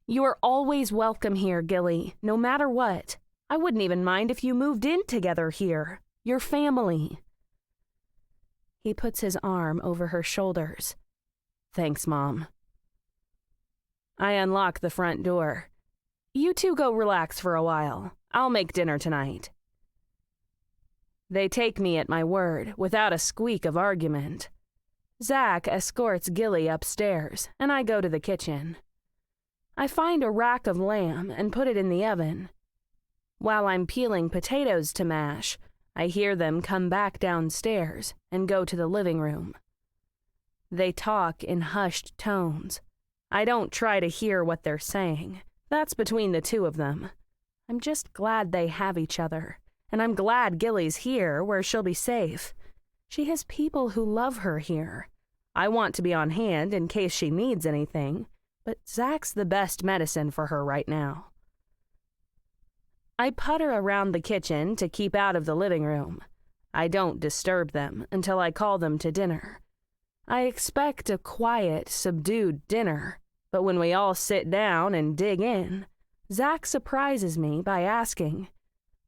You are always welcome here, Gilly, no matter what. I wouldn't even mind if you moved in together here. Your family. He puts his arm over her shoulders. Thanks, Mom. I unlock the front door. You two go relax for a while. I'll make dinner tonight. They take me at my word, without a squeak of argument. Zach escorts Gilly upstairs, and I go to the kitchen. I find a rack of lamb and put it in the oven. While I'm peeling potatoes to mash, I hear them come back downstairs and go to the living room. They talk in hushed tones. I don't try to hear what they're saying. That's between the two of them. I'm just glad they have each other, and I'm glad Gilly's here where she'll be safe. She has people who love her here. I want to be on hand in case she needs anything, but Zach's the best medicine for her right now. I putter around the kitchen to keep out of the living room. I don't disturb them until I call them to dinner. I expect a quiet, subdued dinner, but when we all sit down and dig in, Zach surprises me by asking,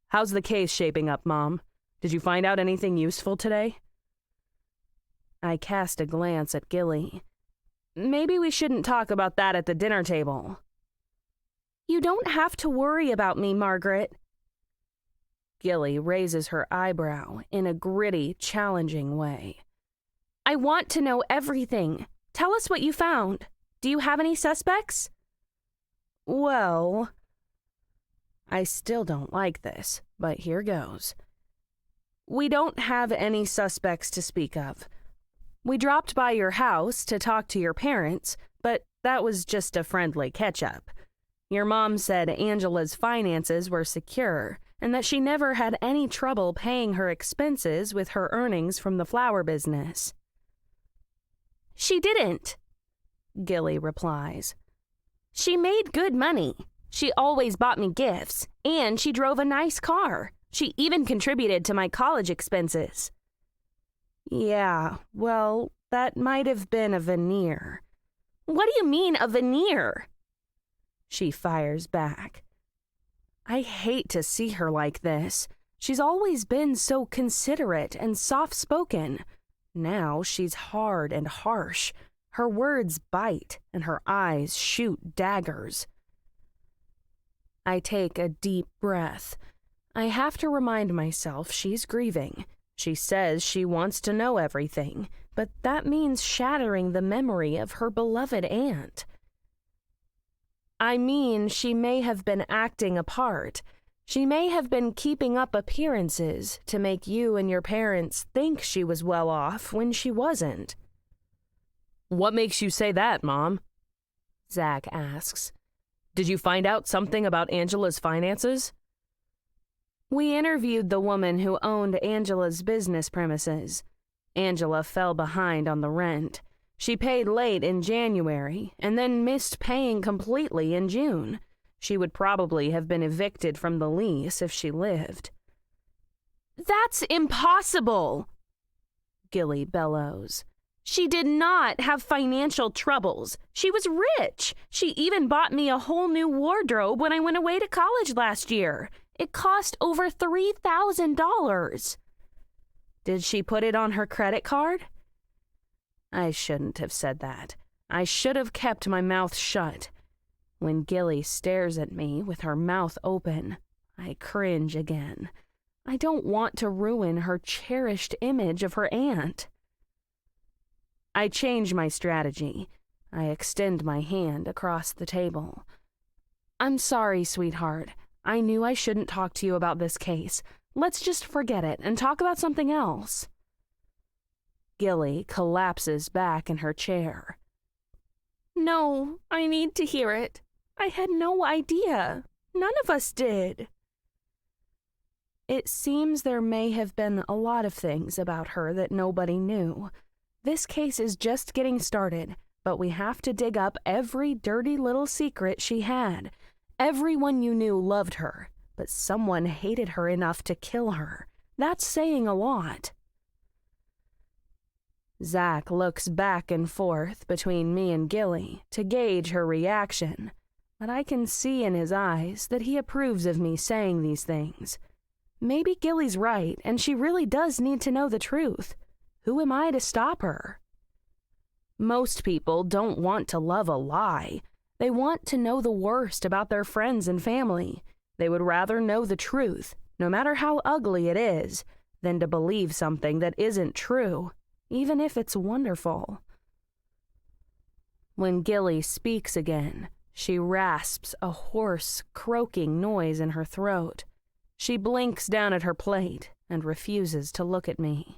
"How's the case shaping up, Mom? Did you find out anything useful today?" I cast a glance at Gilly. Maybe we shouldn't talk about that at the dinner table. You don't have to worry about me, Margaret. Gilly raises her eyebrow in a gritty, challenging way. I want to know everything. Tell us what you found. Do you have any suspects? Well, I still don't like this, but here goes. We don't have any suspects to speak of. We dropped by your house to talk to your parents, but that was just a friendly catch-up. Your mom said Angela's finances were secure and that she never had any trouble paying her expenses with her earnings from the flower business. She didn't, Gilly replies. She made good money. She always bought me gifts, and she drove a nice car. She even contributed to my college expenses. Yeah, well, that might have been a veneer. What do you mean, a veneer? She fires back. I hate to see her like this. She's always been so considerate and soft-spoken. Now she's hard and harsh. Her words bite, and her eyes shoot daggers. I take a deep breath. I have to remind myself she's grieving. She says she wants to know everything, but that means shattering the memory of her beloved aunt. I mean, she may have been acting a part. She may have been keeping up appearances to make you and your parents think she was well off when she wasn't. What makes you say that, Mom? Zach asks. Did you find out something about Angela's finances? We interviewed the woman who owned Angela's business premises. Angela fell behind on the rent. She paid late in January and then missed paying completely in June. She would probably have been evicted from the lease if she lived. That's impossible, Gilly bellows. She did not have financial troubles. She was rich. She even bought me a whole new wardrobe when I went away to college last year. It cost over $3,000. Did she put it on her credit card? I shouldn't have said that. I should have kept my mouth shut. When Gilly stares at me with her mouth open, I cringe again. I don't want to ruin her cherished image of her aunt. I change my strategy. I extend my hand across the table. I'm sorry, sweetheart. I knew I shouldn't talk to you about this case. Let's just forget it and talk about something else. Gilly collapses back in her chair. No, I need to hear it. I had no idea. None of us did. It seems there may have been a lot of things about her that nobody knew. This case is just getting started, but we have to dig up every dirty little secret she had. Everyone you knew loved her, but someone hated her enough to kill her. That's saying a lot. Zach looks back and forth between me and Gilly to gauge her reaction. but I can see in his eyes that he approves of me saying these things. Maybe Gilly's right, and she really does need to know the truth. Who am I to stop her? Most people don't want to love a lie. They want to know the worst about their friends and family. They would rather know the truth, no matter how ugly it is, than to believe something that isn't true, even if it's wonderful. When Gilly speaks again, she rasps a hoarse, croaking noise in her throat. She blinks down at her plate and refuses to look at me.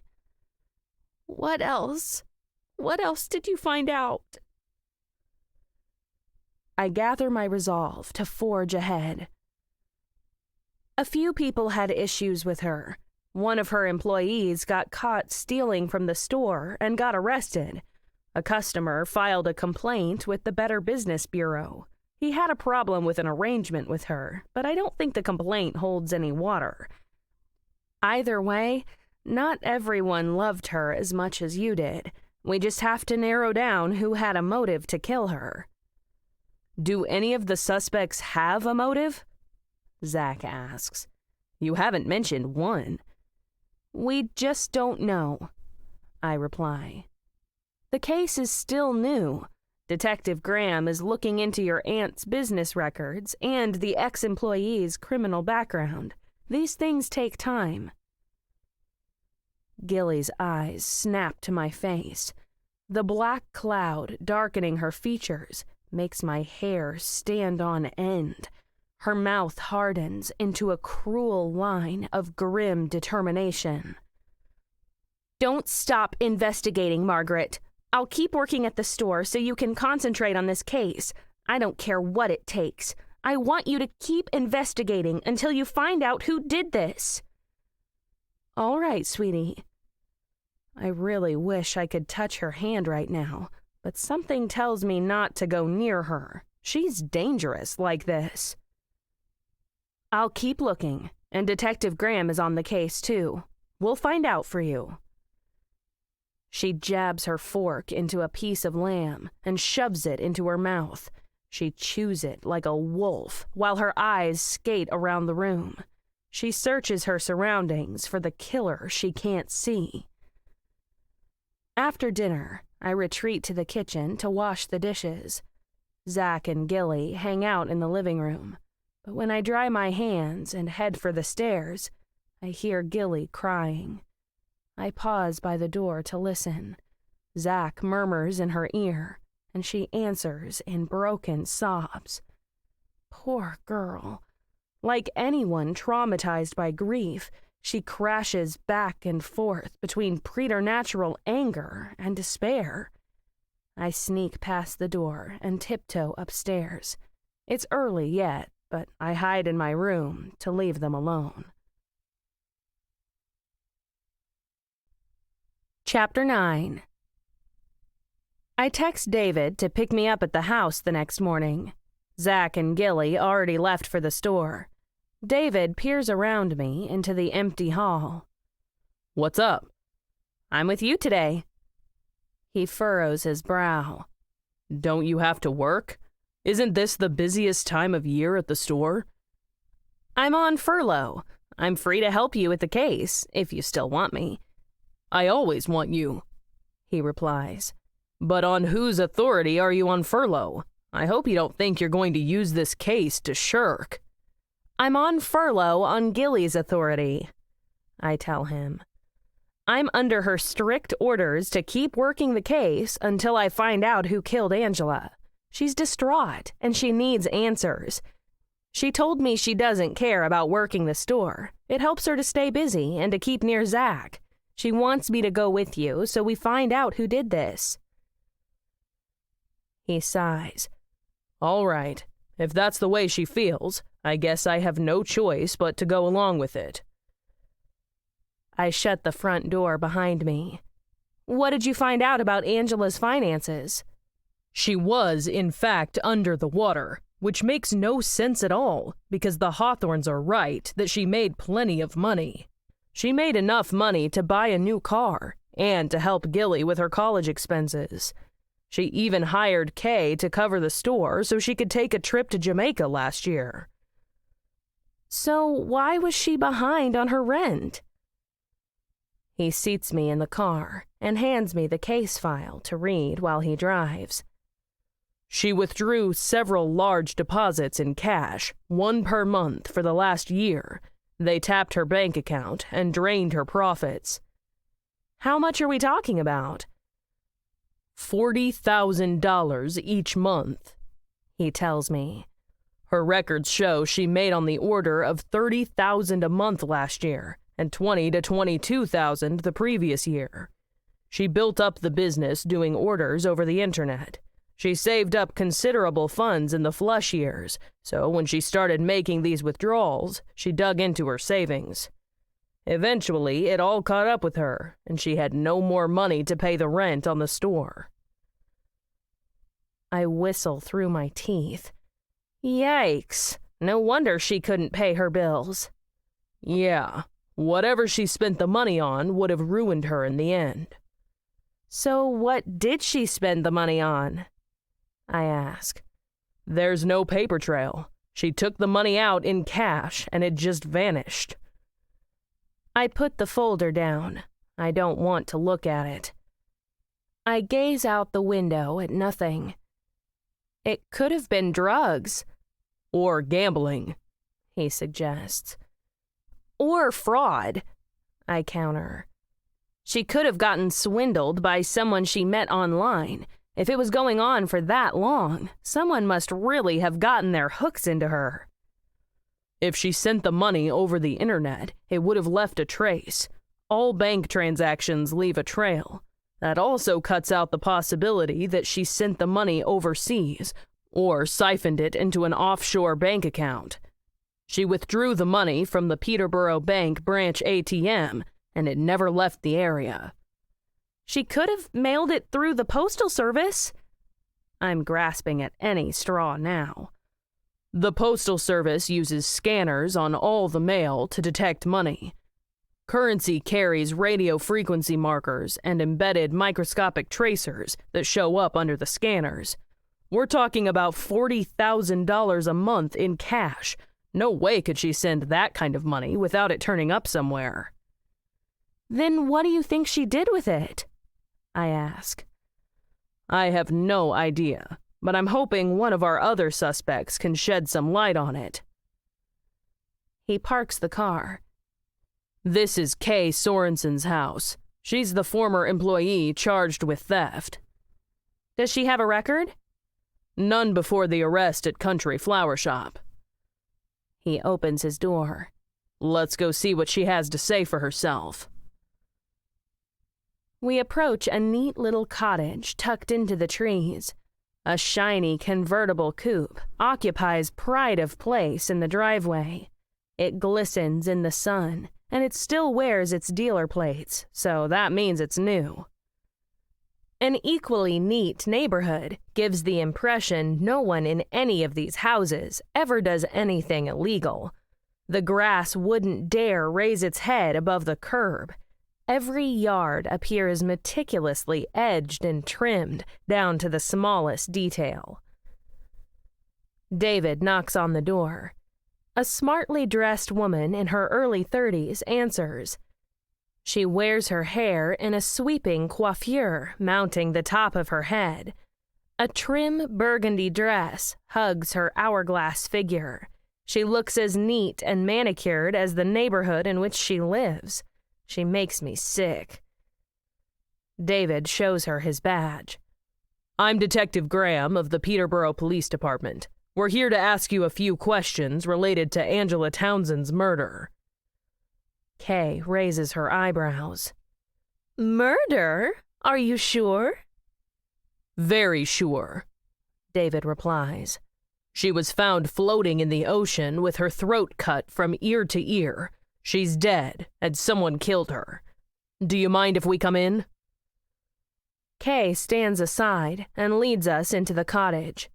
What else? What else did you find out? I gather my resolve to forge ahead. A few people had issues with her. One of her employees got caught stealing from the store and got arrested. A customer filed a complaint with the Better Business Bureau. He had a problem with an arrangement with her, but I don't think the complaint holds any water. Either way, not everyone loved her as much as you did. We just have to narrow down who had a motive to kill her. Do any of the suspects have a motive? Zach asks. You haven't mentioned one. We just don't know, I reply. The case is still new. Detective Graham is looking into your aunt's business records and the ex-employee's criminal background. These things take time. Gilly's eyes snap to my face. The black cloud darkening her features makes my hair stand on end. Her mouth hardens into a cruel line of grim determination. Don't stop investigating, Margaret. I'll keep working at the store so you can concentrate on this case. I don't care what it takes. I want you to keep investigating until you find out who did this. All right, sweetie. I really wish I could touch her hand right now, but something tells me not to go near her. She's dangerous like this. I'll keep looking, and Detective Graham is on the case too. We'll find out for you. She jabs her fork into a piece of lamb and shoves it into her mouth. She chews it like a wolf while her eyes skate around the room. She searches her surroundings for the killer she can't see. After dinner, I retreat to the kitchen to wash the dishes. Zach and Gilly hang out in the living room, but when I dry my hands and head for the stairs, I hear Gilly crying. I pause by the door to listen. Zach murmurs in her ear, and she answers in broken sobs. Poor girl. Like anyone traumatized by grief, she crashes back and forth between preternatural anger and despair. I sneak past the door and tiptoe upstairs. It's early yet, but I hide in my room to leave them alone. Chapter 9. I text David to pick me up at the house the next morning. Zach and Gilly already left for the store. David peers around me into the empty hall. What's up? I'm with you today. He furrows his brow. Don't you have to work? Isn't this the busiest time of year at the store? I'm on furlough. I'm free to help you with the case, if you still want me. I always want you, he replies. But on whose authority are you on furlough? I hope you don't think you're going to use this case to shirk. I'm on furlough on Gilly's authority, I tell him. I'm under her strict orders to keep working the case until I find out who killed Angela. She's distraught, and she needs answers. She told me she doesn't care about working the store. It helps her to stay busy and to keep near Zach. She wants me to go with you so we find out who did this. He sighs. All right, if that's the way she feels, I guess I have no choice but to go along with it. I shut the front door behind me. What did you find out about Angela's finances? She was, in fact, under the water, which makes no sense at all, because the Hawthorns are right that she made plenty of money. She made enough money to buy a new car and to help Gilly with her college expenses. She even hired Kay to cover the store so she could take a trip to Jamaica last year. So why was she behind on her rent? He seats me in the car and hands me the case file to read while he drives. She withdrew several large deposits in cash, 1 per month for the last year. They tapped her bank account and drained her profits. How much are we talking about? $40,000 each month, he tells me. Her records show she made on the order of $30,000 a month last year and $20,000 to $22,000 the previous year. She built up the business doing orders over the internet. She saved up considerable funds in the flush years, so when she started making these withdrawals, she dug into her savings. Eventually, it all caught up with her, and she had no more money to pay the rent on the store. I whistle through my teeth. Yikes! No wonder she couldn't pay her bills. Yeah, whatever she spent the money on would have ruined her in the end. So what did she spend the money on? I ask. There's no paper trail. She took the money out in cash and it just vanished. I put the folder down. I don't want to look at it. I gaze out the window at nothing. It could have been drugs. Or gambling, he suggests. Or fraud, I counter. She could have gotten swindled by someone she met online. If it was going on for that long, someone must really have gotten their hooks into her. If she sent the money over the internet, it would have left a trace. All bank transactions leave a trail. That also cuts out the possibility that she sent the money overseas or siphoned it into an offshore bank account. She withdrew the money from the Peterborough Bank branch ATM, and it never left the area. She could have mailed it through the postal service. I'm grasping at any straw now. The postal service uses scanners on all the mail to detect money. Currency carries radio frequency markers and embedded microscopic tracers that show up under the scanners. We're talking about $40,000 a month in cash. No way could she send that kind of money without it turning up somewhere. Then what do you think she did with it? I ask. I have no idea, but I'm hoping one of our other suspects can shed some light on it. He parks the car. This is Kay Sorensen's house. She's the former employee charged with theft. Does she have a record? None before the arrest at Country Flower Shop. He opens his door. Let's go see what she has to say for herself. We approach a neat little cottage tucked into the trees. A shiny convertible coupe occupies pride of place in the driveway. It glistens in the sun, and it still wears its dealer plates, so that means it's new. An equally neat neighborhood gives the impression no one in any of these houses ever does anything illegal. The grass wouldn't dare raise its head above the curb. Every yard appears meticulously edged and trimmed down to the smallest detail. David knocks on the door. A smartly dressed woman in her early 30s answers. She wears her hair in a sweeping coiffure mounting the top of her head. A trim burgundy dress hugs her hourglass figure. She looks as neat and manicured as the neighborhood in which she lives. She makes me sick. David shows her his badge. I'm Detective Graham of the Peterborough Police Department. We're here to ask you a few questions related to Angela Townsend's murder. Kay raises her eyebrows. Murder? Are you sure? Very sure, David replies. She was found floating in the ocean with her throat cut from ear to ear. She's dead, and someone killed her. Do you mind if we come in? Kay stands aside and leads us into the cottage.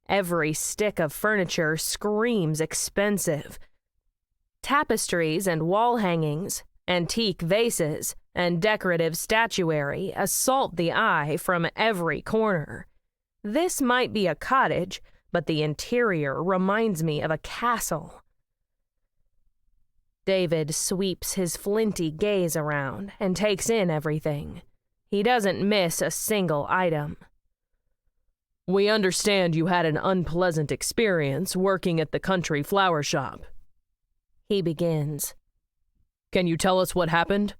Every stick of furniture screams expensive. Tapestries and wall hangings, antique vases, and decorative statuary assault the eye from every corner. This might be a cottage, but the interior reminds me of a castle. David sweeps his flinty gaze around and takes in everything. He doesn't miss a single item. We understand you had an unpleasant experience working at the country flower shop. He begins. Can you tell us what happened?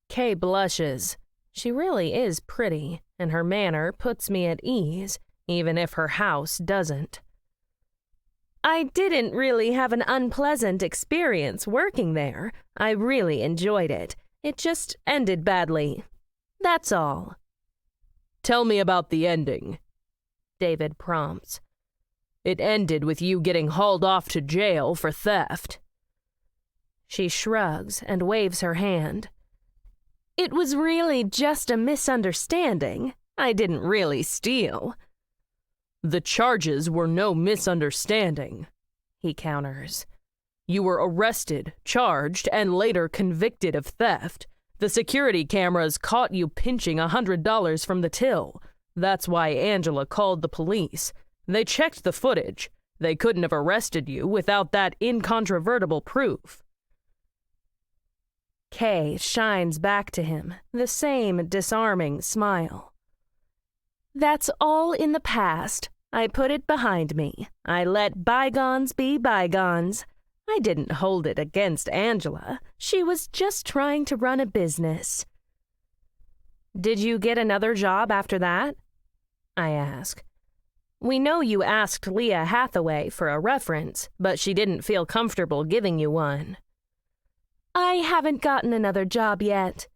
Kay blushes. She really is pretty, and her manner puts me at ease, even if her house doesn't. I didn't really have an unpleasant experience working there. I really enjoyed it. It just ended badly. That's all. Tell me about the ending, David prompts. It ended with you getting hauled off to jail for theft. She shrugs and waves her hand. It was really just a misunderstanding. I didn't really steal. The charges were no misunderstanding, he counters. You were arrested, charged, and later convicted of theft. The security cameras caught you pinching $100 from the till. That's why Angela called the police. They checked the footage. They couldn't have arrested you without that incontrovertible proof. Kay shines back to him, the same disarming smile. That's all in the past. I put it behind me. I let bygones be bygones. I didn't hold it against Angela. She was just trying to run a business. Did you get another job after that? I ask. We know you asked Leah Hathaway for a reference, but she didn't feel comfortable giving you one. I haven't gotten another job yet,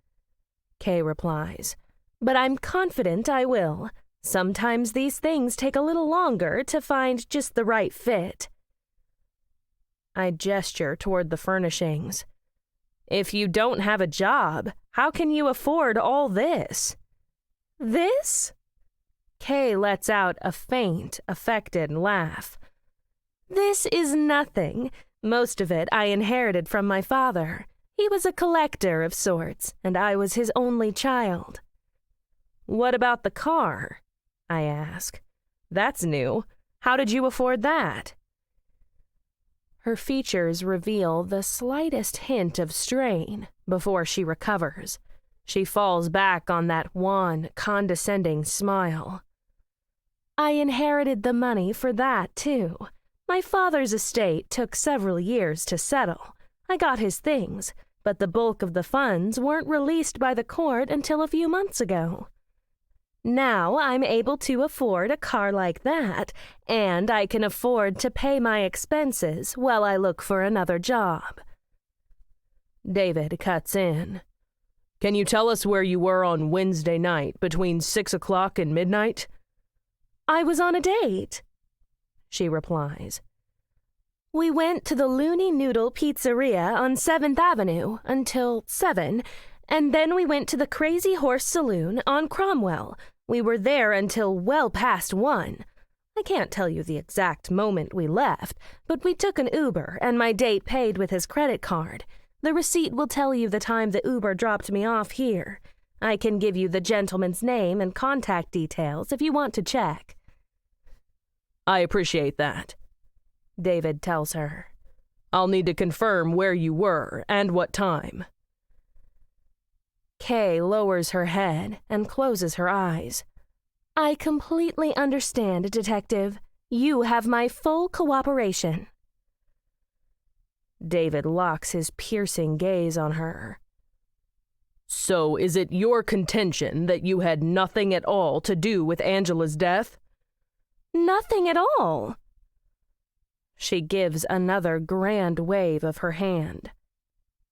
Kay replies, but I'm confident I will. Sometimes these things take a little longer to find just the right fit. I gesture toward the furnishings. If you don't have a job, how can you afford all this? This? Kay lets out a faint, affected laugh. This is nothing. Most of it I inherited from my father. He was a collector of sorts, and I was his only child. What about the car? I ask. That's new. How did you afford that? Her features reveal the slightest hint of strain before she recovers. She falls back on that wan, condescending smile. I inherited the money for that, too. My father's estate took several years to settle. I got his things, but the bulk of the funds weren't released by the court until a few months ago. Now I'm able to afford a car like that, and I can afford to pay my expenses while I look for another job. David cuts in. Can you tell us where you were on Wednesday night between 6 o'clock and midnight? I was on a date, she replies. We went to the Looney Noodle Pizzeria on 7th Avenue until 7, and then we went to the Crazy Horse Saloon on Cromwell. We were there until well past 1. I can't tell you the exact moment we left, but we took an Uber and my date paid with his credit card. The receipt will tell you the time the Uber dropped me off here. I can give you the gentleman's name and contact details if you want to check. I appreciate that, David tells her. I'll need to confirm where you were and what time. Kay lowers her head and closes her eyes. I completely understand, Detective. You have my full cooperation. David locks his piercing gaze on her. So is it your contention that you had nothing at all to do with Angela's death? Nothing at all. She gives another grand wave of her hand.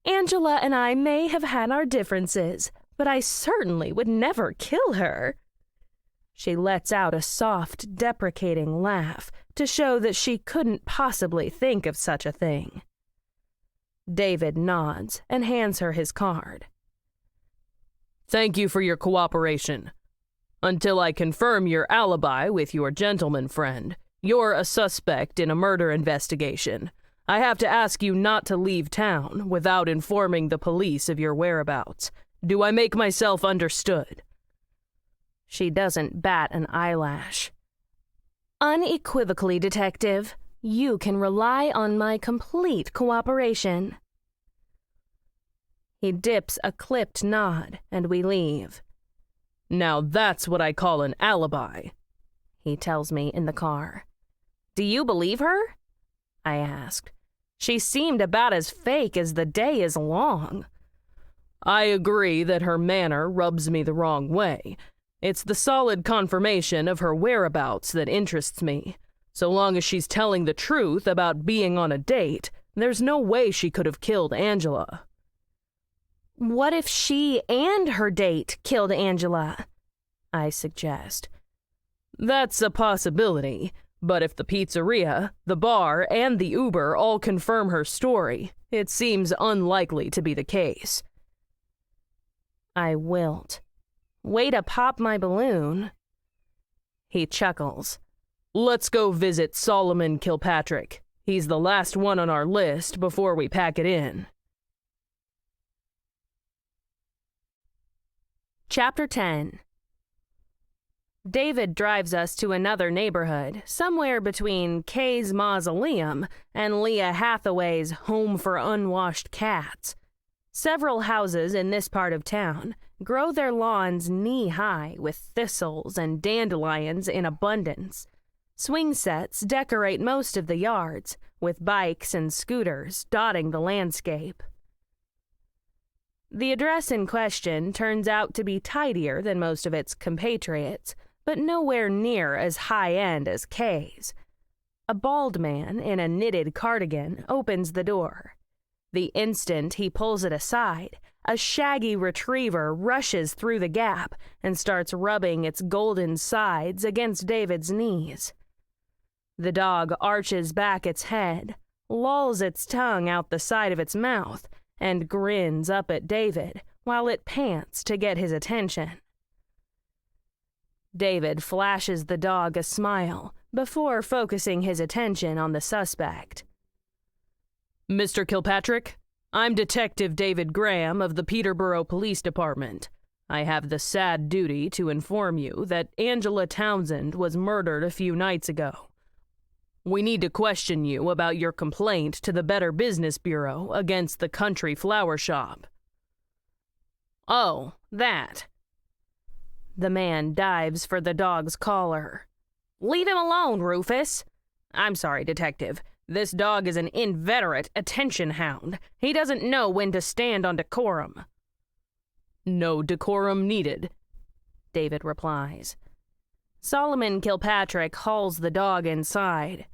Angela and I may have had our differences, but I certainly would never kill her. She lets out a soft, deprecating laugh to show that she couldn't possibly think of such a thing. David nods and hands her his card. Thank you for your cooperation. Until I confirm your alibi with your gentleman friend, you're a suspect in a murder investigation. I have to ask you not to leave town without informing the police of your whereabouts. Do I make myself understood?" She doesn't bat an eyelash. "Unequivocally, Detective. You can rely on my complete cooperation." He dips a clipped nod, and we leave. "Now that's what I call an alibi," he tells me in the car. "Do you believe her?" I asked. She seemed about as fake as the day is long. "I agree that her manner rubs me the wrong way. It's the solid confirmation of her whereabouts that interests me. So long as she's telling the truth about being on a date, there's no way she could have killed Angela." "What if she and her date killed Angela?" I suggest. "That's a possibility, but if the pizzeria, the bar, and the Uber all confirm her story, it seems unlikely to be the case." I wilt. "Way to pop my balloon." He chuckles. "Let's go visit Solomon Kilpatrick. He's the last one on our list before we pack it in." Chapter 10. David drives us to another neighborhood, somewhere between Kay's mausoleum and Leah Hathaway's home for unwashed cats. Several houses in this part of town grow their lawns knee-high with thistles and dandelions in abundance. Swing sets decorate most of the yards, with bikes and scooters dotting the landscape. The address in question turns out to be tidier than most of its compatriots, but nowhere near as high-end as Kay's. A bald man in a knitted cardigan opens the door. The instant he pulls it aside, a shaggy retriever rushes through the gap and starts rubbing its golden sides against David's knees. The dog arches back its head, lolls its tongue out the side of its mouth, and grins up at David while it pants to get his attention. David flashes the dog a smile before focusing his attention on the suspect. "Mr. Kilpatrick, I'm Detective David Graham of the Peterborough Police Department. I have the sad duty to inform you that Angela Townsend was murdered a few nights ago. We need to question you about your complaint to the Better Business Bureau against the Country Flower Shop." "Oh, that." The man dives for the dog's collar. "Leave him alone, Rufus." "I'm sorry, Detective. This dog is an inveterate attention hound. He doesn't know when to stand on decorum." "No decorum needed," David replies. Solomon Kilpatrick hauls the dog inside.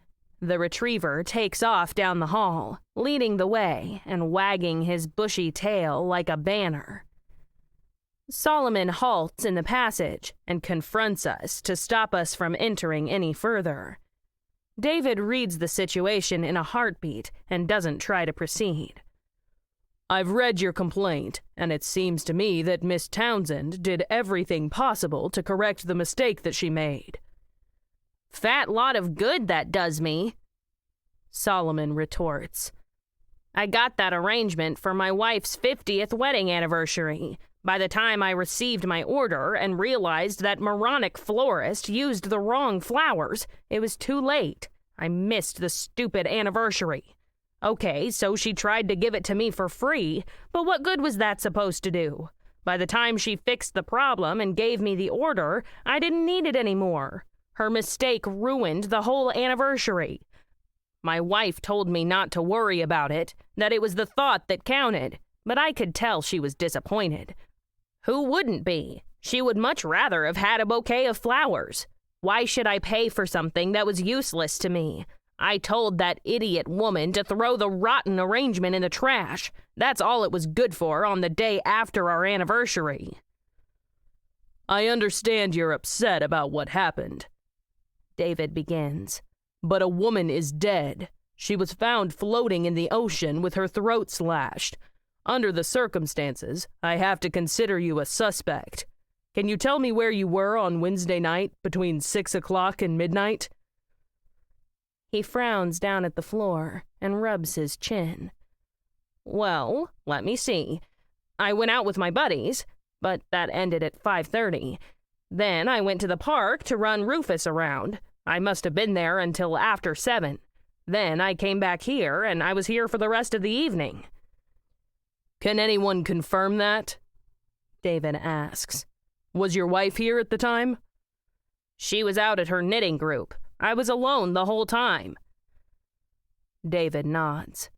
The retriever takes off down the hall, leading the way and wagging his bushy tail like a banner. Solomon halts in the passage and confronts us to stop us from entering any further. David reads the situation in a heartbeat and doesn't try to proceed. "I've read your complaint, and it seems to me that Miss Townsend did everything possible to correct the mistake that she made." "Fat lot of good that does me," Solomon retorts. "I got that arrangement for my wife's 50th wedding anniversary. By the time I received my order and realized that moronic florist used the wrong flowers, it was too late. I missed the stupid anniversary. Okay, so she tried to give it to me for free, but what good was that supposed to do? By the time she fixed the problem and gave me the order, I didn't need it anymore. Her mistake ruined the whole anniversary. My wife told me not to worry about it, that it was the thought that counted, but I could tell she was disappointed. Who wouldn't be? She would much rather have had a bouquet of flowers. Why should I pay for something that was useless to me? I told that idiot woman to throw the rotten arrangement in the trash. That's all it was good for on the day after our anniversary." "I understand you're upset about what happened," David begins. "but a woman is dead. She was found floating in the ocean with her throat slashed. Under the circumstances, I have to consider you a suspect. Can you tell me where you were on Wednesday night between 6 o'clock and midnight?" He frowns down at the floor and rubs his chin. Well, let me see. I went out with my buddies, but that ended at 5:30. Then I went to the park to run Rufus around. I must have been there until after 7. Then I came back here, and I was here for the rest of the evening. Can anyone confirm that? David asks. Was your wife here at the time? She was out at her knitting group. I was alone the whole time. David nods.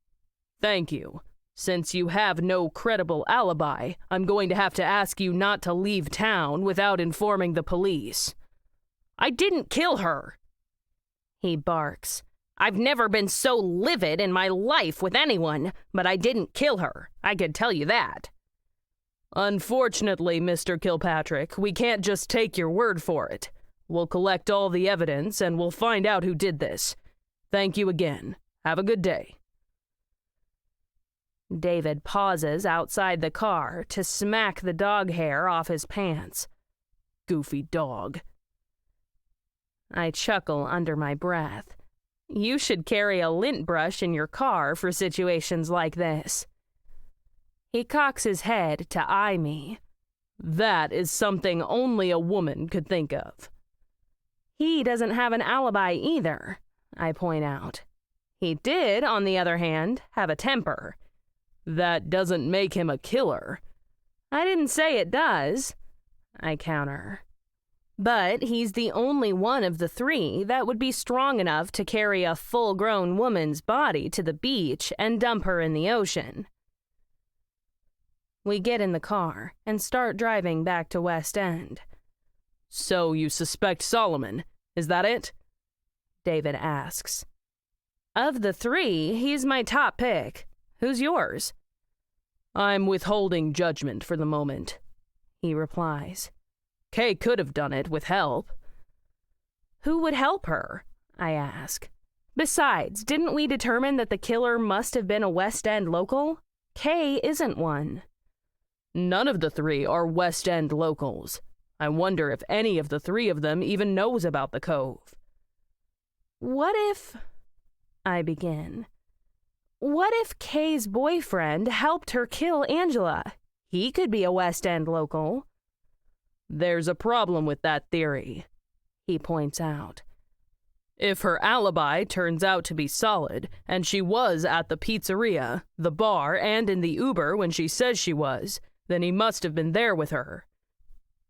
Thank you. Since you have no credible alibi, I'm going to have to ask you not to leave town without informing the police. I didn't kill her, he barks. I've never been so livid in my life with anyone, but I didn't kill her. I could tell you that. Unfortunately, Mr. Kilpatrick, we can't just take your word for it. We'll collect all the evidence and we'll find out who did this. Thank you again. Have a good day. David pauses outside the car to smack the dog hair off his pants. Goofy dog. I chuckle under my breath. You should carry a lint brush in your car for situations like this. He cocks his head to eye me. That is something only a woman could think of. He doesn't have an alibi either, I point out. He did, on the other hand, have a temper. That doesn't make him a killer. I didn't say it does, I counter. But he's the only one of the 3 that would be strong enough to carry a full-grown woman's body to the beach and dump her in the ocean. We get in the car and start driving back to West End. So you suspect Solomon, is that it? David asks. Of the 3, he's my top pick. Who's yours? I'm withholding judgment for the moment, he replies. Kay could have done it with help. Who would help her? I ask. Besides, didn't we determine that the killer must have been a West End local? Kay isn't one. None of the 3 are West End locals. I wonder if any of the 3 of them even knows about the cove. What if... I begin. What if Kay's boyfriend helped her kill Angela? He could be a West End local. There's a problem with that theory, he points out. If her alibi turns out to be solid, and she was at the pizzeria, the bar, and in the Uber when she says she was, then he must have been there with her.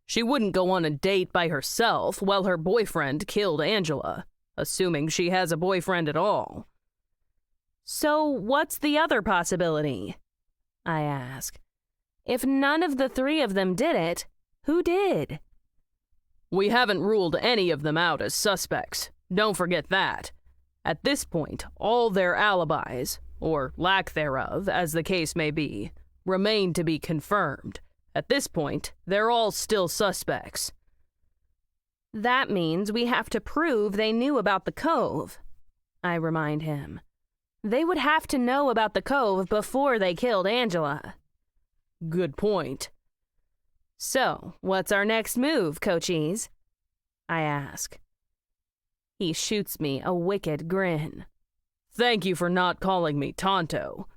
She wouldn't go on a date by herself while her boyfriend killed Angela, assuming she has a boyfriend at all. So what's the other possibility? I ask. If none of the 3 of them did it, who did? We haven't ruled any of them out as suspects. Don't forget that. At this point, all their alibis, or lack thereof, as the case may be, remain to be confirmed. At this point, they're all still suspects. That means we have to prove they knew about the cove, I remind him. They would have to know about the cove before they killed Angela. Good point. So, what's our next move, Cochise? I ask. He shoots me a wicked grin. Thank you for not calling me Tonto.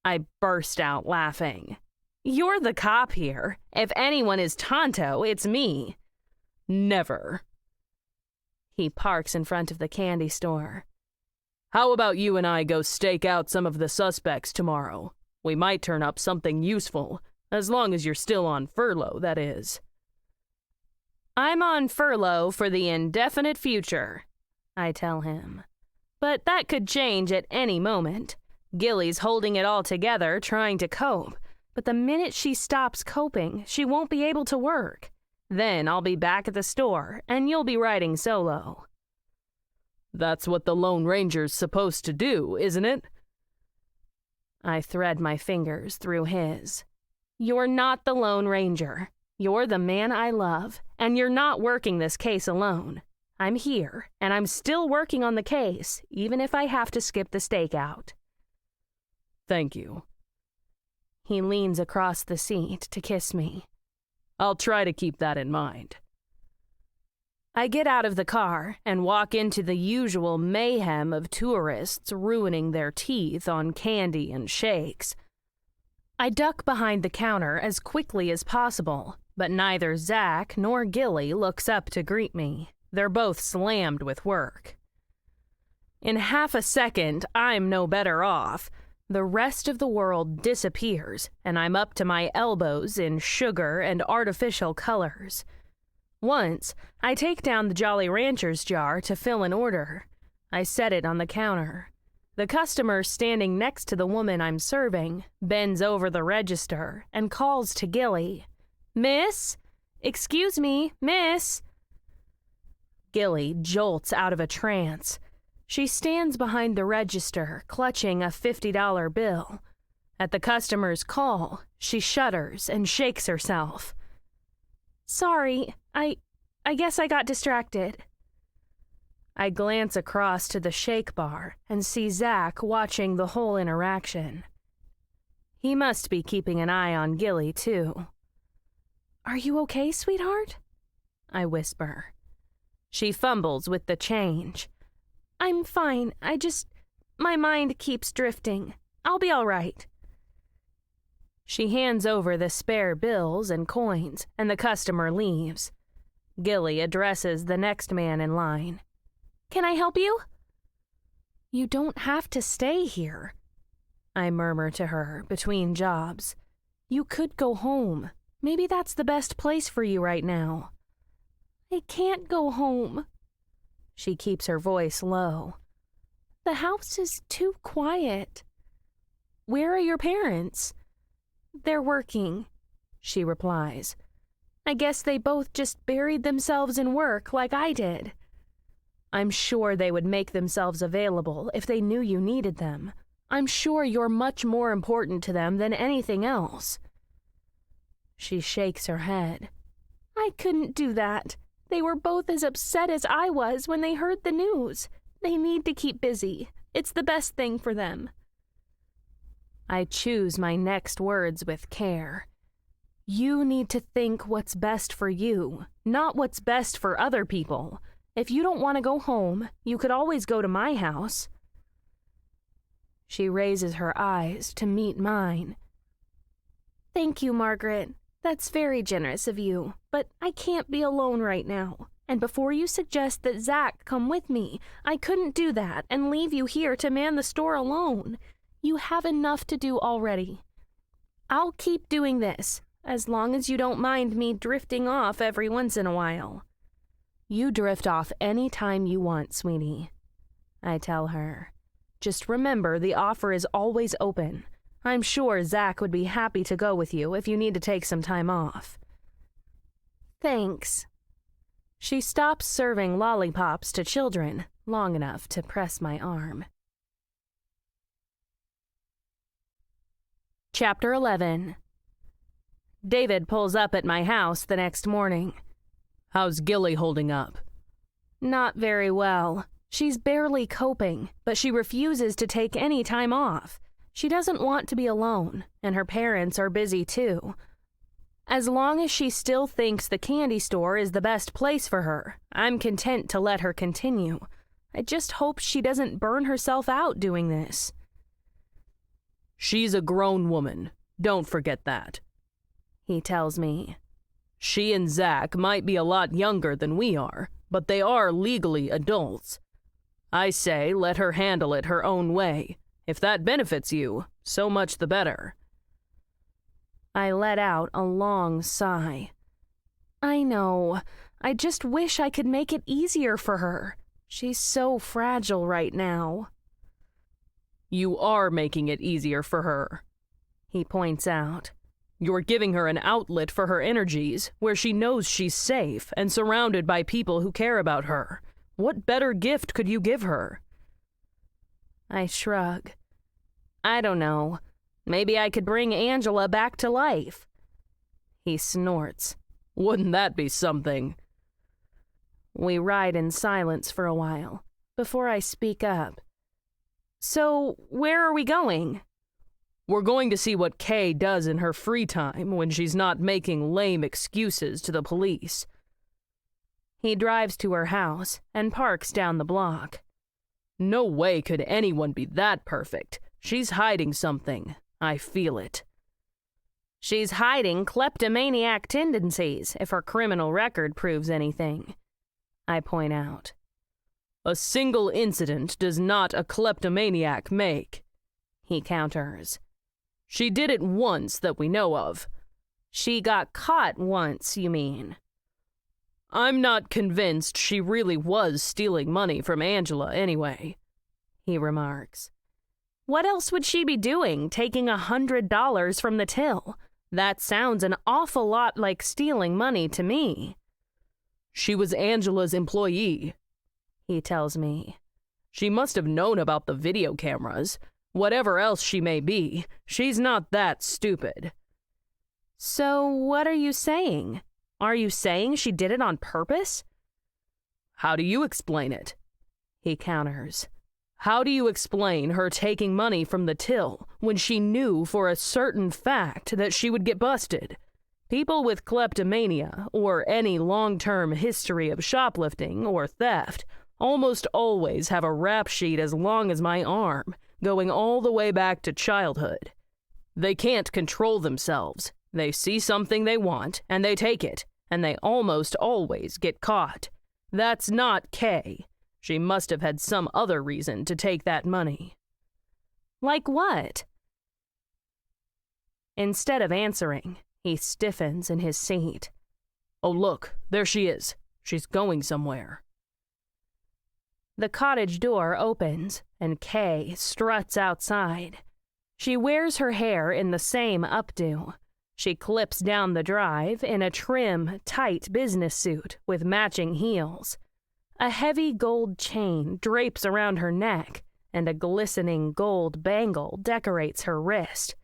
I burst out laughing. You're the cop here. If anyone is Tonto, it's me. Never. He parks in front of the candy store. How about you and I go stake out some of the suspects tomorrow? We might turn up something useful, as long as you're still on furlough, that is. I'm on furlough for the indefinite future, I tell him. But that could change at any moment. Gilly's holding it all together, trying to cope. But the minute she stops coping, she won't be able to work. Then I'll be back at the store, and you'll be riding solo. That's what the Lone Ranger's supposed to do, isn't it? I thread my fingers through his. You're not the Lone Ranger. You're the man I love, and you're not working this case alone. I'm here, and I'm still working on the case, even if I have to skip the stakeout. Thank you. He leans across the seat to kiss me. I'll try to keep that in mind. I get out of the car and walk into the usual mayhem of tourists ruining their teeth on candy and shakes. I duck behind the counter as quickly as possible, but neither Zach nor Gilly looks up to greet me. They're both slammed with work. In half a second, I'm no better off. The rest of the world disappears, and I'm up to my elbows in sugar and artificial colors. Once, I take down the Jolly Ranchers jar to fill an order. I set it on the counter. The customer standing next to the woman I'm serving bends over the register and calls to Gilly. "Miss? Excuse me, miss?" Gilly jolts out of a trance. She stands behind the register, clutching a $50 bill. At the customer's call, she shudders and shakes herself. "Sorry, I guess I got distracted." I glance across to the shake bar and see Zach watching the whole interaction. He must be keeping an eye on Gilly, too. "Are you okay, sweetheart?" I whisper. She fumbles with the change. "I'm fine. My mind keeps drifting. I'll be all right." She hands over the spare bills and coins, and the customer leaves. Gilly addresses the next man in line. "Can I help you?" "You don't have to stay here," I murmur to her between jobs. "You could go home. Maybe that's the best place for you right now." "I can't go home." She keeps her voice low. "The house is too quiet." "Where are your parents?" "They're working," she replies. "I guess they both just buried themselves in work like I did." "I'm sure they would make themselves available if they knew you needed them. I'm sure you're much more important to them than anything else." She shakes her head. "I couldn't do that. They were both as upset as I was when they heard the news. They need to keep busy. It's the best thing for them." I choose my next words with care. You need to think what's best for you, not what's best for other people. If you don't want to go home, you could always go to my house. She raises her eyes to meet mine. "Thank you, Margaret. That's very generous of you, but I can't be alone right now. And before you suggest that Zach come with me, I couldn't do that and leave you here to man the store alone. You have enough to do already. I'll keep doing this, as long as you don't mind me drifting off every once in a while." "You drift off any time you want, sweetie," I tell her. "Just remember the offer is always open. I'm sure Zach would be happy to go with you if you need to take some time off." "Thanks." She stops serving lollipops to children long enough to press my arm. Chapter 11. David pulls up at my house the next morning. "How's Gilly holding up?" "Not very well. She's barely coping, but she refuses to take any time off. She doesn't want to be alone, and her parents are busy too. As long as she still thinks the candy store is the best place for her, I'm content to let her continue. I just hope she doesn't burn herself out doing this." "She's a grown woman. Don't forget that," he tells me. "She and Zach might be a lot younger than we are, but they are legally adults. I say let her handle it her own way. If that benefits you, so much the better." I let out a long sigh. I know. I just wish I could make it easier for her. She's so fragile right now. "You are making it easier for her," he points out. "You're giving her an outlet for her energies where she knows she's safe and surrounded by people who care about her. What better gift could you give her?" I shrug. I don't know. Maybe I could bring Angela back to life. He snorts. "Wouldn't that be something?" We ride in silence for a while, before I speak up. "So, where are we going?" "We're going to see what Kay does in her free time when she's not making lame excuses to the police." He drives to her house and parks down the block. No way could anyone be that perfect. She's hiding something. I feel it. She's hiding kleptomaniac tendencies if her criminal record proves anything, I point out. A single incident does not a kleptomaniac make, he counters. She did it once that we know of. She got caught once, you mean? I'm not convinced she really was stealing money from Angela anyway, he remarks. What else would she be doing, taking $100 from the till? That sounds an awful lot like stealing money to me. She was Angela's employee, he tells me. She must have known about the video cameras. Whatever else she may be, she's not that stupid. So what are you saying? Are you saying she did it on purpose? How do you explain it? He counters. How do you explain her taking money from the till when she knew for a certain fact that she would get busted? People with kleptomania or any long-term history of shoplifting or theft almost always have a rap sheet as long as my arm, going all the way back to childhood. They can't control themselves. They see something they want, and they take it, and they almost always get caught. That's not Kay. She must have had some other reason to take that money. Like what? Instead of answering, he stiffens in his seat. Oh, look, there she is. She's going somewhere. The cottage door opens, and Kay struts outside. She wears her hair in the same updo. She clips down the drive in a trim, tight business suit with matching heels. A heavy gold chain drapes around her neck, and a glistening gold bangle decorates her wrist.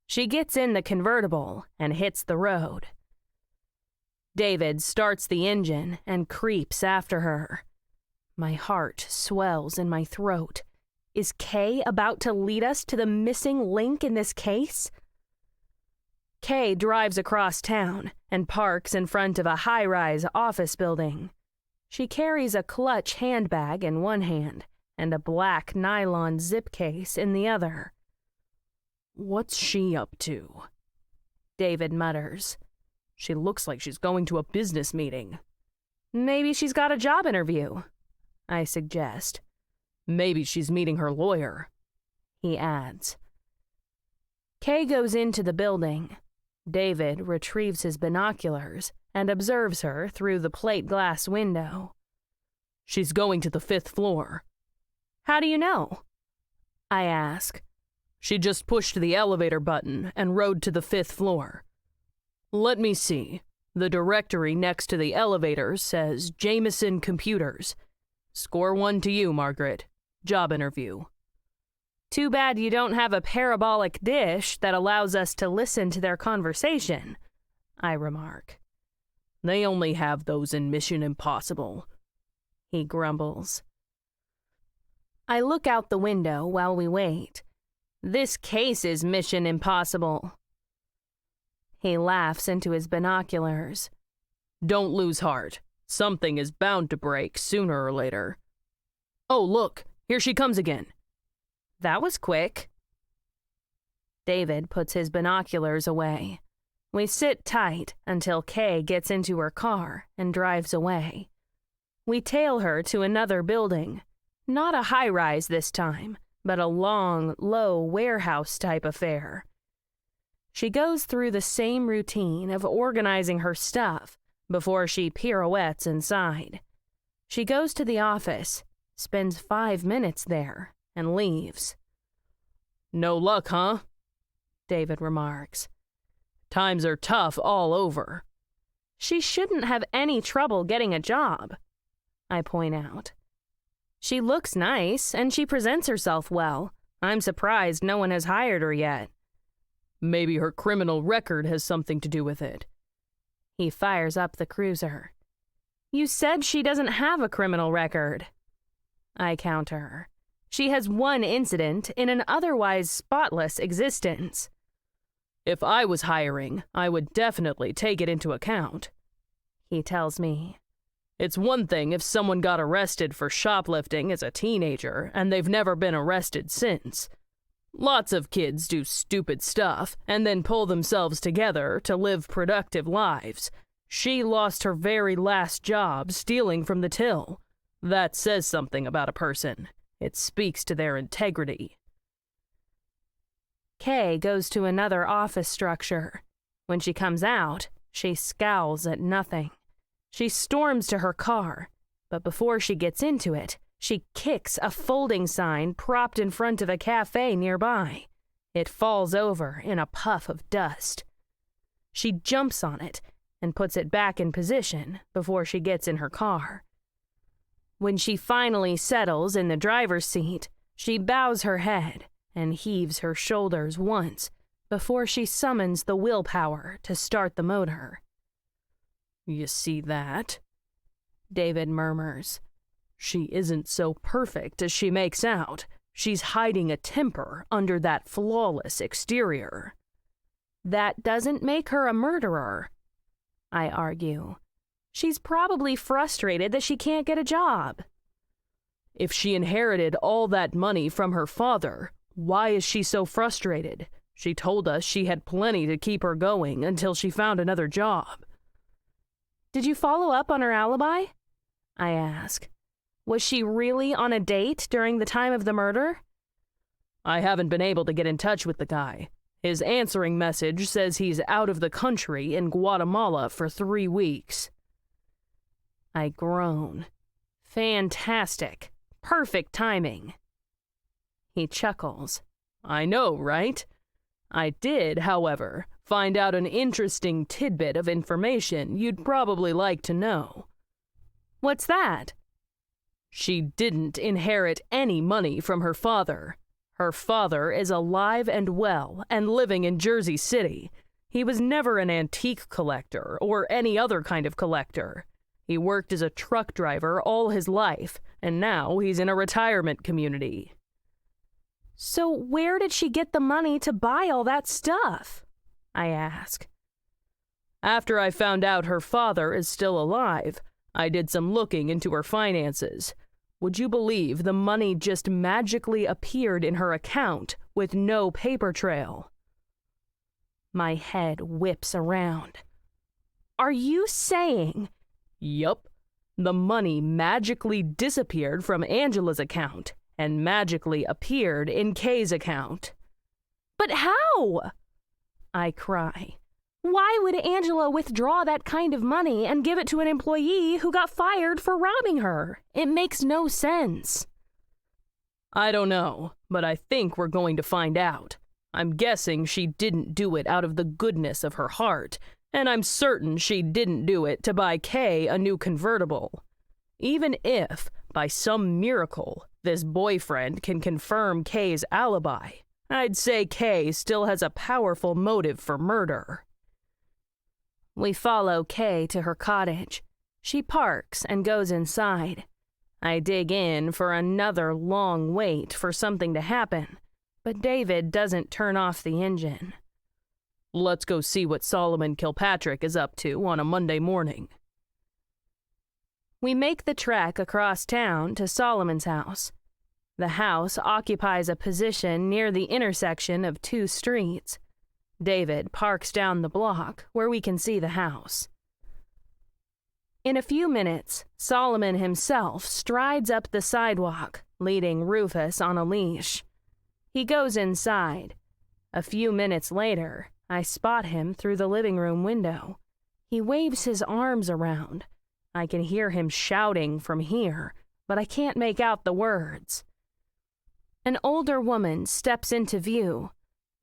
She gets in the convertible and hits the road. David starts the engine and creeps after her. My heart swells in my throat. Is Kay about to lead us to the missing link in this case? Kay drives across town and parks in front of a high-rise office building. She carries a clutch handbag in one hand and a black nylon zip case in the other. What's she up to? David mutters. She looks like she's going to a business meeting. Maybe she's got a job interview, I suggest. Maybe she's meeting her lawyer, he adds. Kay goes into the building. David retrieves his binoculars and observes her through the plate glass window. She's going to the 5th floor. How do you know? I ask. She just pushed the elevator button and rode to the 5th floor. Let me see. The directory next to the elevator says Jameson Computers. Score 1 to you, Margaret. Job interview. Too bad you don't have a parabolic dish that allows us to listen to their conversation, I remark. They only have those in Mission Impossible, he grumbles. I look out the window while we wait. This case is Mission Impossible. He laughs into his binoculars. Don't lose heart. Something is bound to break sooner or later. Oh, look, here she comes again. That was quick. David puts his binoculars away. We sit tight until Kay gets into her car and drives away. We tail her to another building. Not a high-rise this time, but a long, low warehouse-type affair. She goes through the same routine of organizing her stuff before she pirouettes inside. She goes to the office, spends 5 minutes there, and leaves. No luck, huh? David remarks. Times are tough all over. She shouldn't have any trouble getting a job, I point out. She looks nice, and she presents herself well. I'm surprised no one has hired her yet. Maybe her criminal record has something to do with it. He fires up the cruiser. You said she doesn't have a criminal record. I counter. She has one incident in an otherwise spotless existence. If I was hiring, I would definitely take it into account, he tells me. It's one thing if someone got arrested for shoplifting as a teenager and they've never been arrested since. Lots of kids do stupid stuff and then pull themselves together to live productive lives. She lost her very last job stealing from the till. That says something about a person. It speaks to their integrity. Kay goes to another office structure. When she comes out, she scowls at nothing. She storms to her car, but before she gets into it, she kicks a folding sign propped in front of a cafe nearby. It falls over in a puff of dust. She jumps on it and puts it back in position before she gets in her car. When she finally settles in the driver's seat, she bows her head and heaves her shoulders once before she summons the willpower to start the motor. "You see that?" David murmurs. "She isn't so perfect as she makes out. She's hiding a temper under that flawless exterior." That doesn't make her a murderer, I argue. She's probably frustrated that she can't get a job. If she inherited all that money from her father, why is she so frustrated? She told us she had plenty to keep her going until she found another job. Did you follow up on her alibi? I ask. Was she really on a date during the time of the murder? I haven't been able to get in touch with the guy. His answering message says he's out of the country in Guatemala for 3 weeks. I groan. Fantastic. Perfect timing. He chuckles. I know, right? I did, however, find out an interesting tidbit of information you'd probably like to know. What's that? She didn't inherit any money from her father. Her father is alive and well and living in Jersey City. He was never an antique collector or any other kind of collector. He worked as a truck driver all his life, and now he's in a retirement community. So where did she get the money to buy all that stuff? I ask. After I found out her father is still alive, I did some looking into her finances. Would you believe the money just magically appeared in her account with no paper trail? My head whips around. Are you saying? Yup. The money magically disappeared from Angela's account and magically appeared in Kay's account. But how? I cry. Why would Angela withdraw that kind of money and give it to an employee who got fired for robbing her? It makes no sense. I don't know, but I think we're going to find out. I'm guessing she didn't do it out of the goodness of her heart, and I'm certain she didn't do it to buy Kay a new convertible. Even if, by some miracle, this boyfriend can confirm Kay's alibi, I'd say Kay still has a powerful motive for murder. We follow Kay to her cottage. She parks and goes inside. I dig in for another long wait for something to happen, but David doesn't turn off the engine. Let's go see what Solomon Kilpatrick is up to on a Monday morning. We make the trek across town to Solomon's house. The house occupies a position near the intersection of 2 streets. David parks down the block where we can see the house. In a few minutes, Solomon himself strides up the sidewalk, leading Rufus on a leash. He goes inside. A few minutes later, I spot him through the living room window. He waves his arms around. I can hear him shouting from here, but I can't make out the words. An older woman steps into view.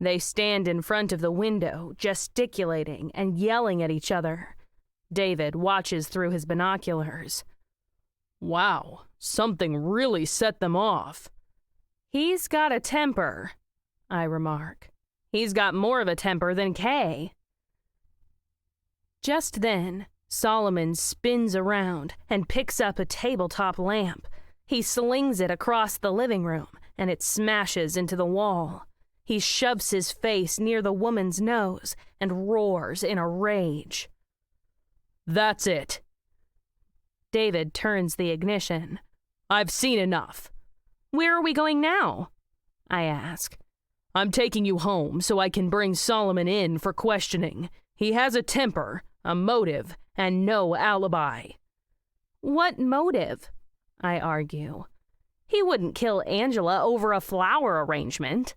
They stand in front of the window, gesticulating and yelling at each other. David watches through his binoculars. Wow, something really set them off. He's got a temper, I remark. He's got more of a temper than Kay. Just then, Solomon spins around and picks up a tabletop lamp. He slings it across the living room, and it smashes into the wall. He shoves his face near the woman's nose and roars in a rage. That's it. David turns the ignition. I've seen enough. Where are we going now? I ask. I'm taking you home so I can bring Solomon in for questioning. He has a temper, a motive, and no alibi. What motive? I argue. He wouldn't kill Angela over a flower arrangement.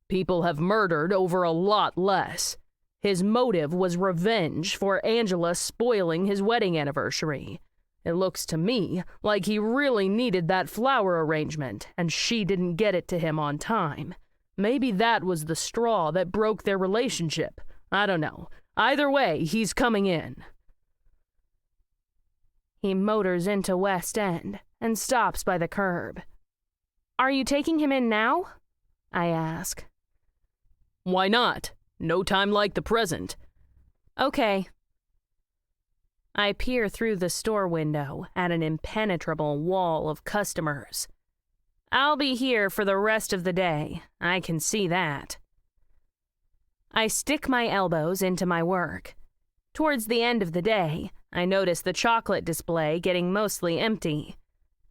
People have murdered over a lot less. His motive was revenge for Angela spoiling his wedding anniversary. It looks to me like he really needed that flower arrangement, and she didn't get it to him on time. Maybe that was the straw that broke their relationship. I don't know. Either way, he's coming in. He motors into West End and stops by the curb. Are you taking him in now? I ask. Why not? No time like the present. Okay. I peer through the store window at an impenetrable wall of customers. I'll be here for the rest of the day. I can see that. I stick my elbows into my work. Towards the end of the day, I notice the chocolate display getting mostly empty.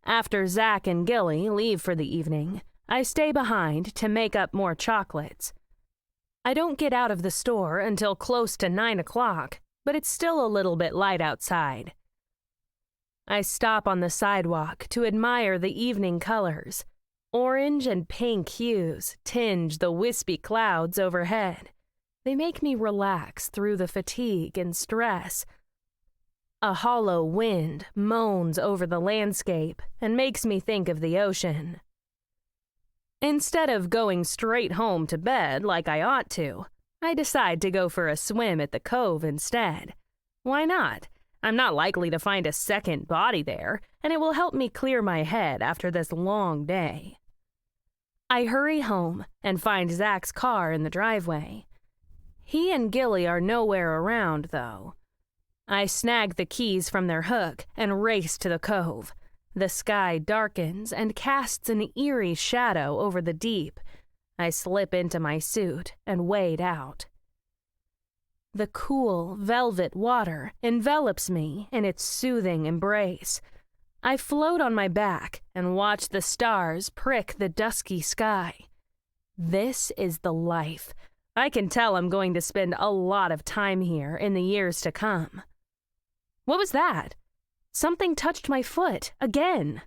After Zach and Gilly leave for the evening, I stay behind to make up more chocolates. I don't get out of the store until close to 9 o'clock, but it's still a little bit light outside. I stop on the sidewalk to admire the evening colors. Orange and pink hues tinge the wispy clouds overhead. They make me relax through the fatigue and stress. A hollow wind moans over the landscape and makes me think of the ocean. Instead of going straight home to bed like I ought to, I decide to go for a swim at the cove instead. Why not? I'm not likely to find a second body there, and it will help me clear my head after this long day. I hurry home and find Zach's car in the driveway. He and Gilly are nowhere around, though. I snag the keys from their hook and race to the cove. The sky darkens and casts an eerie shadow over the deep. I slip into my suit and wade out. The cool, velvet water envelops me in its soothing embrace. I float on my back and watch the stars prick the dusky sky. This is the life. I can tell I'm going to spend a lot of time here in the years to come. What was that? Something touched my foot, again.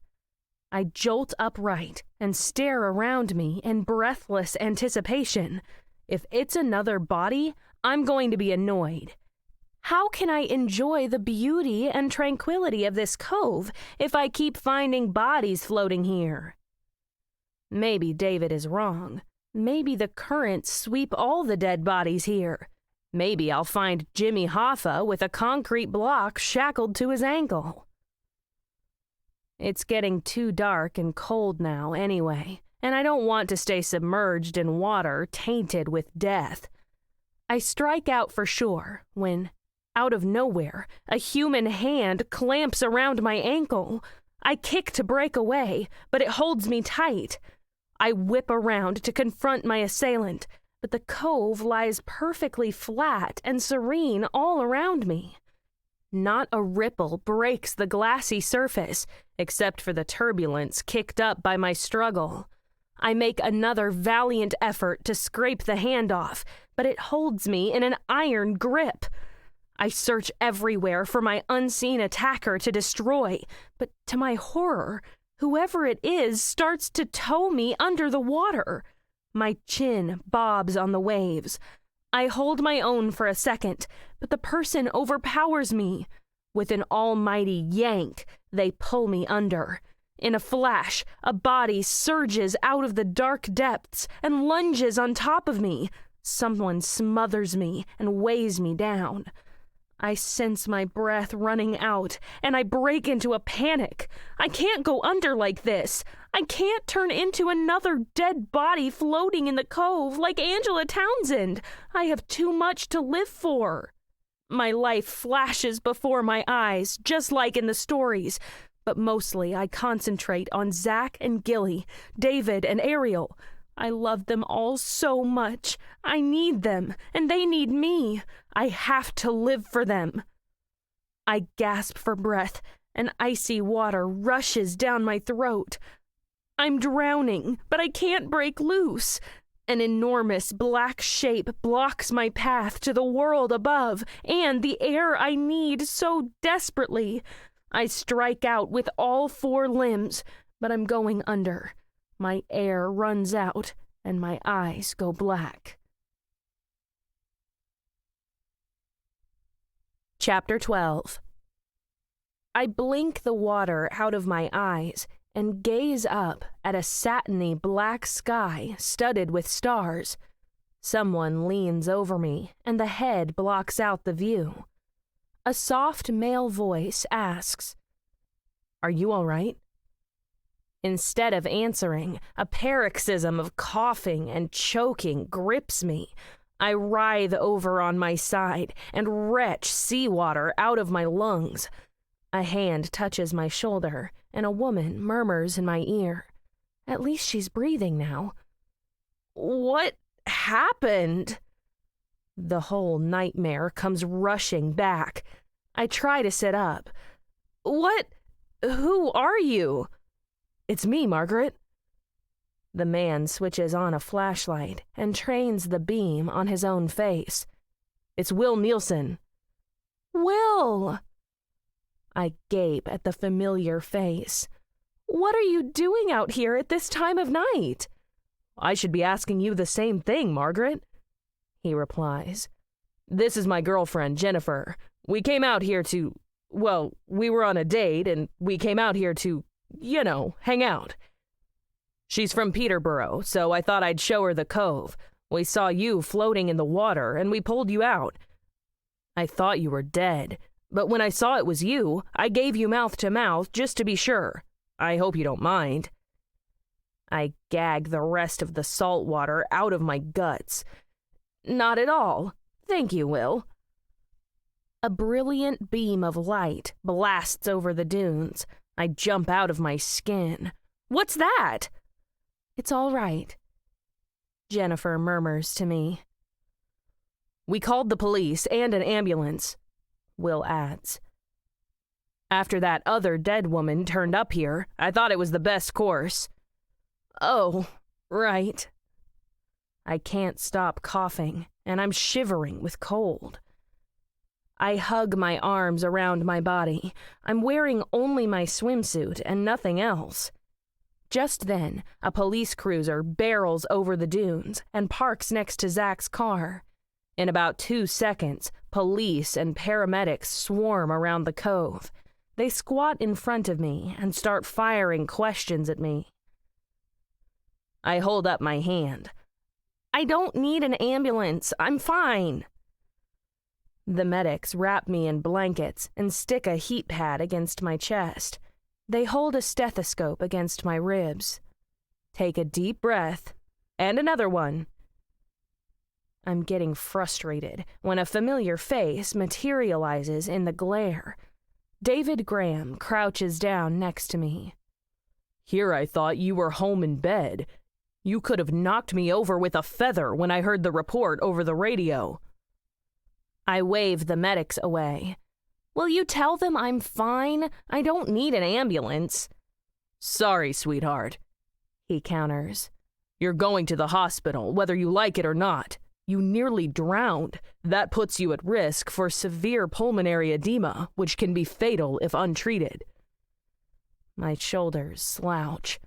I jolt upright and stare around me in breathless anticipation. If it's another body, I'm going to be annoyed. How can I enjoy the beauty and tranquility of this cove if I keep finding bodies floating here? Maybe David is wrong. Maybe the currents sweep all the dead bodies here. Maybe I'll find Jimmy Hoffa with a concrete block shackled to his ankle. It's getting too dark and cold now anyway, and I don't want to stay submerged in water tainted with death. I strike out for shore when, out of nowhere, a human hand clamps around my ankle. I kick to break away, but it holds me tight. I whip around to confront my assailant, but the cove lies perfectly flat and serene all around me. Not a ripple breaks the glassy surface, except for the turbulence kicked up by my struggle. I make another valiant effort to scrape the hand off, but it holds me in an iron grip. I search everywhere for my unseen attacker to destroy, but to my horror, whoever it is starts to tow me under the water. My chin bobs on the waves. I hold my own for a second, but the person overpowers me. With an almighty yank, they pull me under. In a flash, a body surges out of the dark depths and lunges on top of me. Someone smothers me and weighs me down. I sense my breath running out, and I break into a panic. I can't go under like this. I can't turn into another dead body floating in the cove like Angela Townsend. I have too much to live for. My life flashes before my eyes, just like in the stories, but mostly I concentrate on Zach and Gilly, David and Ariel. I love them all so much. I need them, and they need me. I have to live for them. I gasp for breath and icy water rushes down my throat. I'm drowning, but I can't break loose. An enormous black shape blocks my path to the world above and the air I need so desperately. I strike out with all 4 limbs, but I'm going under. My air runs out and my eyes go black. Chapter 12. I blink the water out of my eyes and gaze up at a satiny black sky studded with stars. Someone leans over me, and the head blocks out the view. A soft male voice asks, "Are you all right?" Instead of answering, a paroxysm of coughing and choking grips me. I writhe over on my side and retch seawater out of my lungs. A hand touches my shoulder, and a woman murmurs in my ear. At least she's breathing now. What happened? The whole nightmare comes rushing back. I try to sit up. Who are you? It's me, Margaret. The man switches on a flashlight and trains the beam on his own face. It's Will Nielsen. Will! I gape at the familiar face. What are you doing out here at this time of night? I should be asking you the same thing, Margaret, he replies. This is my girlfriend, Jennifer. We came out here to, we were on a date and we came out here to, hang out. She's from Peterborough, so I thought I'd show her the cove. We saw you floating in the water and we pulled you out. I thought you were dead. But when I saw it was you, I gave you mouth to mouth just to be sure. I hope you don't mind. I gag the rest of the salt water out of my guts. Not at all. Thank you, Will. A brilliant beam of light blasts over the dunes. I jump out of my skin. What's that? It's all right, Jennifer murmurs to me. We called the police and an ambulance, Will adds. After that other dead woman turned up here, I thought it was the best course. Oh, right. I can't stop coughing, and I'm shivering with cold. I hug my arms around my body. I'm wearing only my swimsuit and nothing else. Just then, a police cruiser barrels over the dunes and parks next to Zach's car. In about 2 seconds, police and paramedics swarm around the cove. They squat in front of me and start firing questions at me. I hold up my hand. I don't need an ambulance. I'm fine. The medics wrap me in blankets and stick a heat pad against my chest. They hold a stethoscope against my ribs. Take a deep breath, and another one. I'm getting frustrated when a familiar face materializes in the glare. David Graham crouches down next to me. Here I thought you were home in bed. You could have knocked me over with a feather when I heard the report over the radio. I wave the medics away. Will you tell them I'm fine? I don't need an ambulance. Sorry, sweetheart, he counters. You're going to the hospital, whether you like it or not. You nearly drowned. That puts you at risk for severe pulmonary edema, which can be fatal if untreated. My shoulders slouch.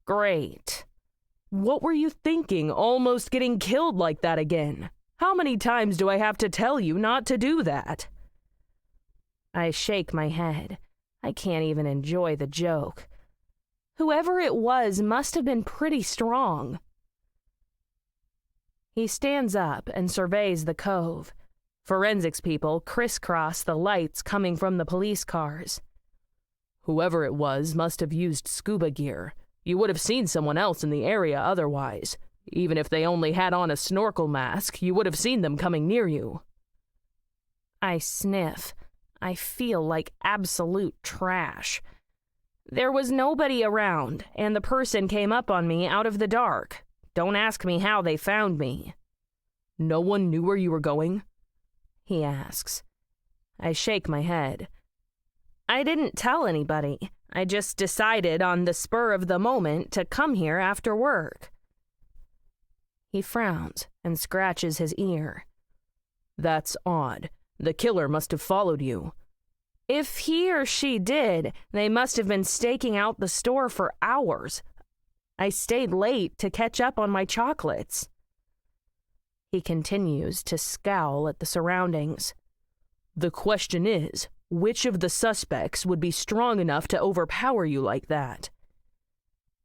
Great. What were you thinking, almost getting killed like that again? How many times do I have to tell you not to do that? I shake my head. I can't even enjoy the joke. Whoever it was must have been pretty strong. He stands up and surveys the cove. Forensics people crisscross the lights coming from the police cars. Whoever it was must have used scuba gear. You would have seen someone else in the area otherwise. Even if they only had on a snorkel mask, you would have seen them coming near you. I sniff. I feel like absolute trash. There was nobody around, and the person came up on me out of the dark. Don't ask me how they found me. No one knew where you were going? He asks. I shake my head. I didn't tell anybody. I just decided on the spur of the moment to come here after work. He frowns and scratches his ear. That's odd. The killer must have followed you. If he or she did, they must have been staking out the store for hours. I stayed late to catch up on my chocolates. He continues to scowl at the surroundings. The question is, which of the suspects would be strong enough to overpower you like that?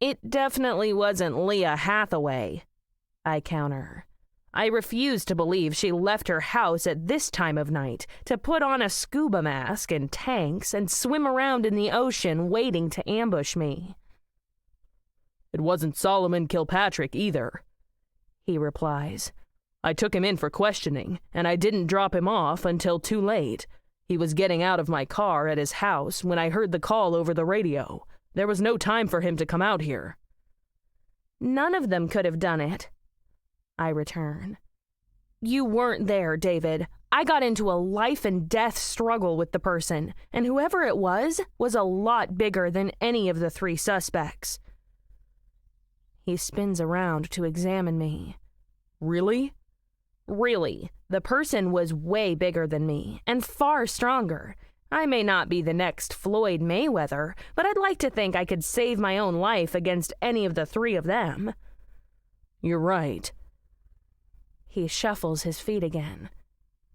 It definitely wasn't Leah Hathaway, I counter. I refuse to believe she left her house at this time of night to put on a scuba mask and tanks and swim around in the ocean waiting to ambush me. It wasn't Solomon Kilpatrick either, he replies. I took him in for questioning, and I didn't drop him off until too late. He was getting out of my car at his house when I heard the call over the radio. There was no time for him to come out here. None of them could have done it, I return. You weren't there, David. I got into a life and death struggle with the person, and whoever it was a lot bigger than any of the three suspects. He spins around to examine me. Really? Really. The person was way bigger than me, and far stronger. I may not be the next Floyd Mayweather, but I'd like to think I could save my own life against any of the three of them. You're right. He shuffles his feet again.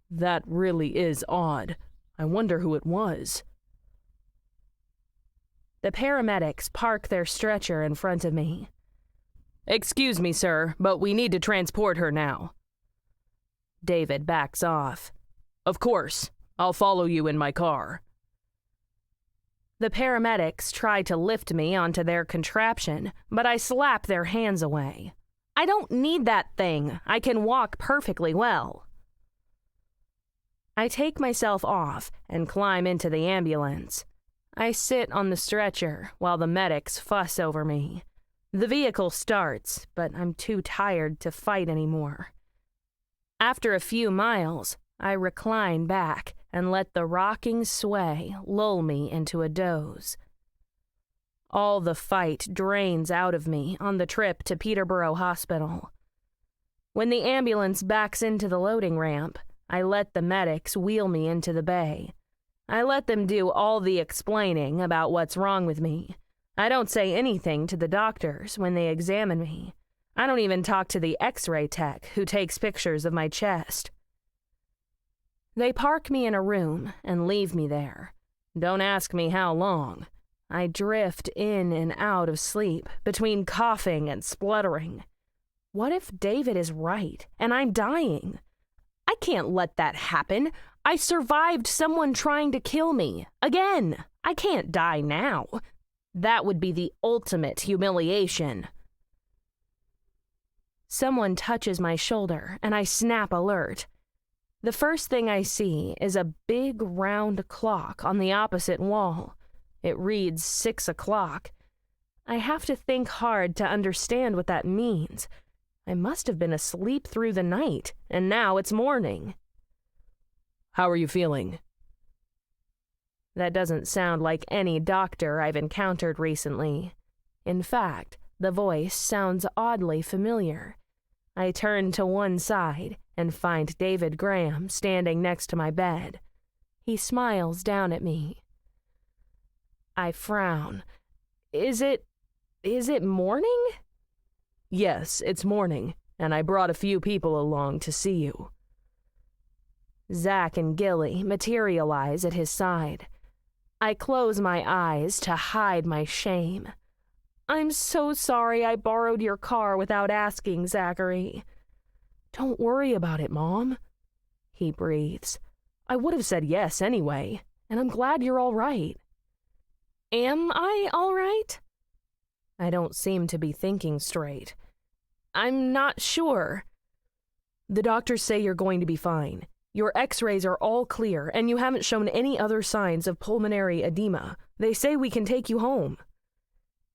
That really is odd. I wonder who it was. The paramedics park their stretcher in front of me. Excuse me, sir, but we need to transport her now. David backs off. Of course. I'll follow you in my car. The paramedics try to lift me onto their contraption, but I slap their hands away. I don't need that thing. I can walk perfectly well. I take myself off and climb into the ambulance. I sit on the stretcher while the medics fuss over me. The vehicle starts, but I'm too tired to fight anymore. After a few miles, I recline back and let the rocking sway lull me into a doze. All the fight drains out of me on the trip to Peterborough Hospital. When the ambulance backs into the loading ramp, I let the medics wheel me into the bay. I let them do all the explaining about what's wrong with me. I don't say anything to the doctors when they examine me. I don't even talk to the X-ray tech who takes pictures of my chest. They park me in a room and leave me there. Don't ask me how long. I drift in and out of sleep between coughing and spluttering. What if David is right and I'm dying? I can't let that happen. I survived someone trying to kill me. Again, I can't die now. That would be the ultimate humiliation. Someone touches my shoulder and I snap alert. The first thing I see is a big round clock on the opposite wall. It reads 6 o'clock. I have to think hard to understand what that means. I must have been asleep through the night, and now it's morning. How are you feeling? That doesn't sound like any doctor I've encountered recently. In fact, the voice sounds oddly familiar. I turn to one side and find David Graham standing next to my bed. He smiles down at me. I frown. Is it morning? Yes, it's morning, and I brought a few people along to see you. Zach and Gilly materialize at his side. I close my eyes to hide my shame. I'm so sorry I borrowed your car without asking, Zachary. Don't worry about it, Mom, he breathes. I would have said yes anyway, and I'm glad you're all right. Am I all right? I don't seem to be thinking straight. I'm not sure. The doctors say you're going to be fine. Your x-rays are all clear, and you haven't shown any other signs of pulmonary edema. They say we can take you home.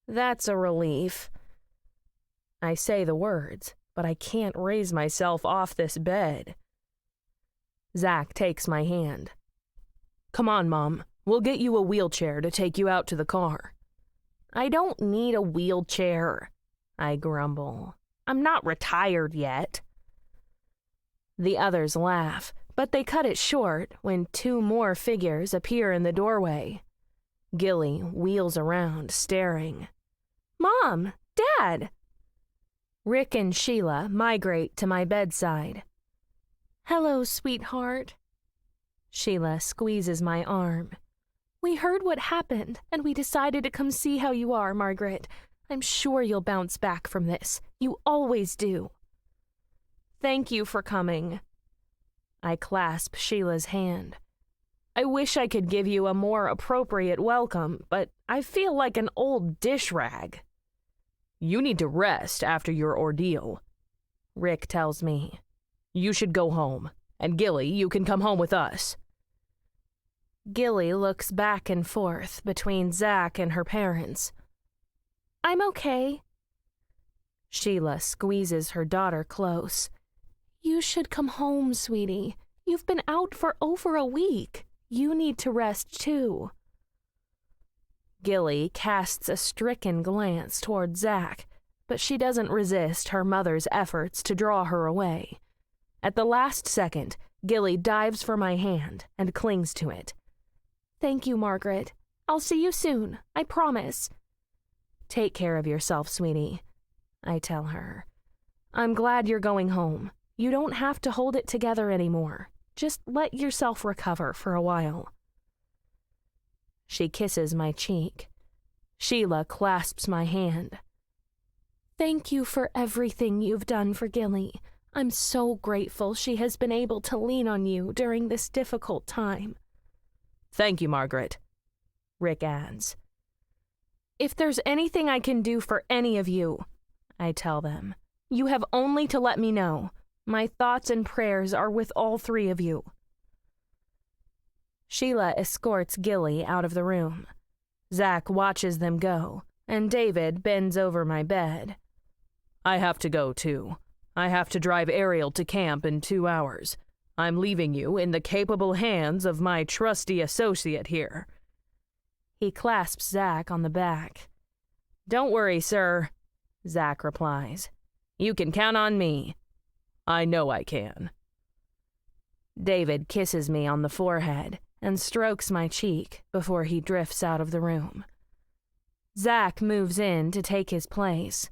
That's a relief. I say the words, but I can't raise myself off this bed. Zach takes my hand. Come on, Mom. We'll get you a wheelchair to take you out to the car." "I don't need a wheelchair," I grumble. "I'm not retired yet." The others laugh, but they cut it short when 2 more figures appear in the doorway. Gilly wheels around, staring. "Mom! Dad!" Rick and Sheila migrate to my bedside. "Hello, sweetheart." Sheila squeezes my arm. "We heard what happened, and we decided to come see how you are, Margaret. I'm sure you'll bounce back from this. You always do." "Thank you for coming." I clasp Sheila's hand. "I wish I could give you a more appropriate welcome, but I feel like an old dish rag." "You need to rest after your ordeal," Rick tells me. "You should go home, and Gilly, you can come home with us." Gilly looks back and forth between Zach and her parents. "I'm okay." Sheila squeezes her daughter close. "You should come home, sweetie. You've been out for over a week. You need to rest too." Gilly casts a stricken glance toward Zach, but she doesn't resist her mother's efforts to draw her away. At the last second, Gilly dives for my hand and clings to it. "Thank you, Margaret. I'll see you soon, I promise." "Take care of yourself, sweetie," I tell her. "I'm glad you're going home. You don't have to hold it together anymore. Just let yourself recover for a while." She kisses my cheek. Sheila clasps my hand. "Thank you for everything you've done for Gilly. I'm so grateful she has been able to lean on you during this difficult time." "Thank you, Margaret," Rick adds. "If there's anything I can do for any of you," I tell them, "you have only to let me know. My thoughts and prayers are with all 3 of you." Sheila escorts Gilly out of the room. Zach watches them go, and David bends over my bed. "I have to go, too. I have to drive Ariel to camp in 2 hours. I'm leaving you in the capable hands of my trusty associate here." He clasps Zach on the back. "Don't worry, sir," Zach replies. "You can count on me." "I know I can." David kisses me on the forehead and strokes my cheek before he drifts out of the room. Zach moves in to take his place.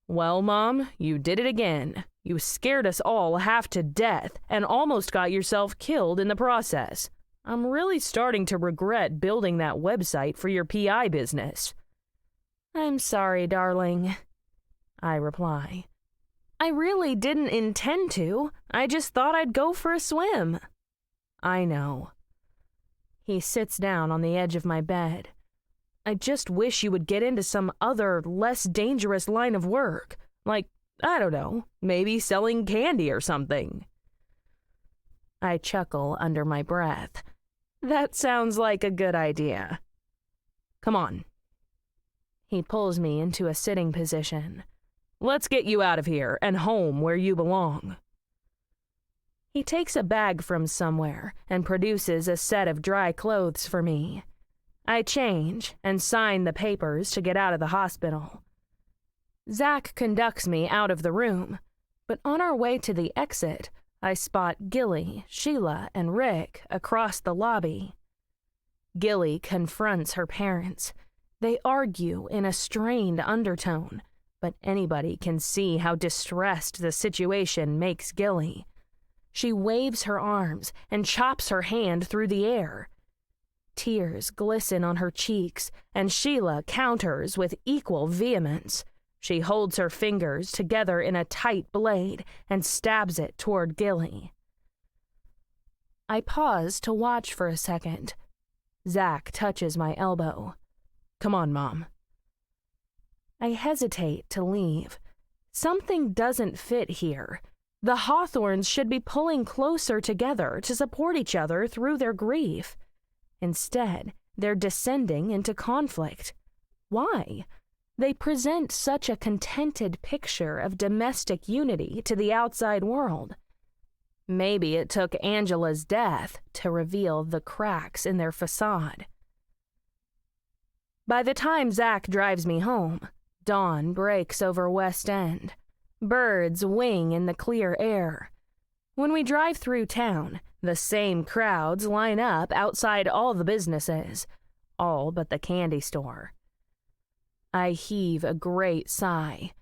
"Well, Mom, you did it again. You scared us all half to death and almost got yourself killed in the process. I'm really starting to regret building that website for your PI business." "I'm sorry, darling," I reply. "I really didn't intend to. I just thought I'd go for a swim." "I know." He sits down on the edge of my bed. "I just wish you would get into some other, less dangerous line of work. Like, I don't know, maybe selling candy or something." I chuckle under my breath. "That sounds like a good idea." "Come on." He pulls me into a sitting position. "Let's get you out of here and home where you belong." He takes a bag from somewhere and produces a set of dry clothes for me. I change and sign the papers to get out of the hospital. Zach conducts me out of the room, but on our way to the exit, I spot Gilly, Sheila, and Rick across the lobby. Gilly confronts her parents. They argue in a strained undertone, but anybody can see how distressed the situation makes Gilly. She waves her arms and chops her hand through the air. Tears glisten on her cheeks, and Sheila counters with equal vehemence. She holds her fingers together in a tight blade and stabs it toward Gilly. I pause to watch for a second. Zach touches my elbow. "Come on, Mom." I hesitate to leave. Something doesn't fit here. The Hawthorns should be pulling closer together to support each other through their grief. Instead, they're descending into conflict. Why? They present such a contented picture of domestic unity to the outside world. Maybe it took Angela's death to reveal the cracks in their facade. By the time Zach drives me home, dawn breaks over West End. Birds wing in the clear air. When we drive through town, the same crowds line up outside all the businesses, all but the candy store. I heave a great sigh.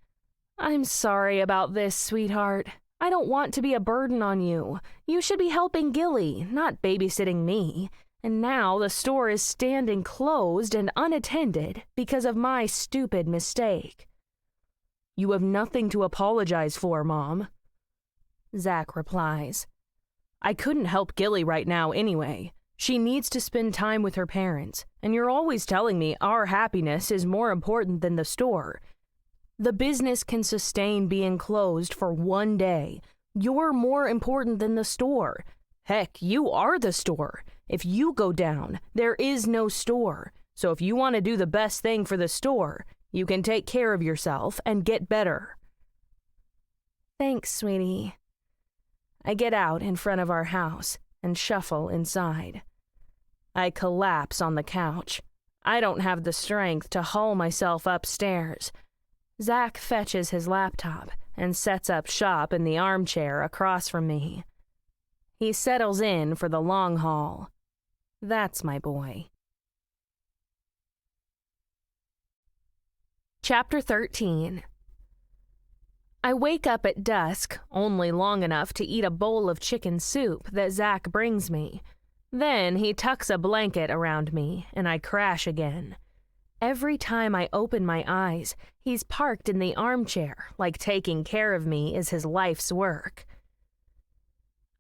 I'm sorry about this, sweetheart. I don't want to be a burden on you. You should be helping Gilly, not babysitting me. And now the store is standing closed and unattended because of my stupid mistake. You have nothing to apologize for, Mom, Zach replies. I couldn't help Gilly right now anyway. She needs to spend time with her parents, and you're always telling me our happiness is more important than the store. The business can sustain being closed for one day. You're more important than the store. Heck, you are the store. If you go down, there is no store. So if you want to do the best thing for the store, you can take care of yourself and get better. Thanks, sweetie. I get out in front of our house and shuffle inside. I collapse on the couch. I don't have the strength to haul myself upstairs. Zach fetches his laptop and sets up shop in the armchair across from me. He settles in for the long haul. That's my boy. Chapter 13. I wake up at dusk, only long enough to eat a bowl of chicken soup that Zach brings me. Then he tucks a blanket around me, and I crash again. Every time I open my eyes, he's parked in the armchair, like taking care of me is his life's work.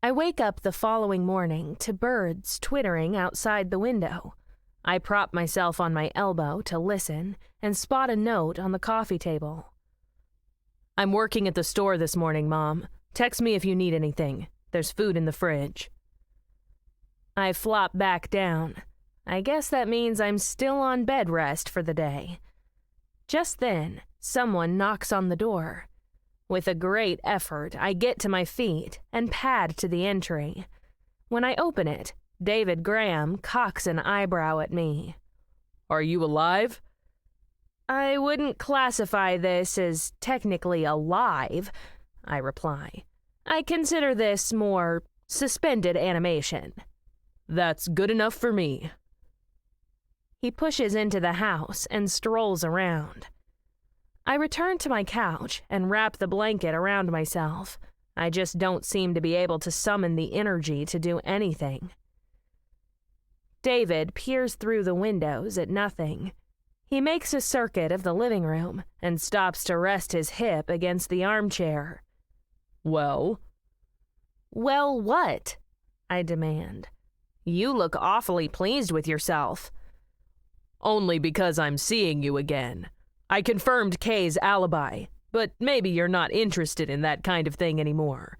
I wake up the following morning to birds twittering outside the window. I prop myself on my elbow to listen and spot a note on the coffee table. I'm working at the store this morning, Mom. Text me if you need anything. There's food in the fridge. I flop back down. I guess that means I'm still on bed rest for the day. Just then, someone knocks on the door. With a great effort, I get to my feet and pad to the entry. When I open it, David Graham cocks an eyebrow at me. Are you alive? I wouldn't classify this as technically alive, I reply. I consider this more suspended animation. That's good enough for me. He pushes into the house and strolls around. I return to my couch and wrap the blanket around myself. I just don't seem to be able to summon the energy to do anything. David peers through the windows at nothing. He makes a circuit of the living room and stops to rest his hip against the armchair. Well? Well, what? I demand. You look awfully pleased with yourself. Only because I'm seeing you again. I confirmed Kay's alibi, but maybe you're not interested in that kind of thing anymore.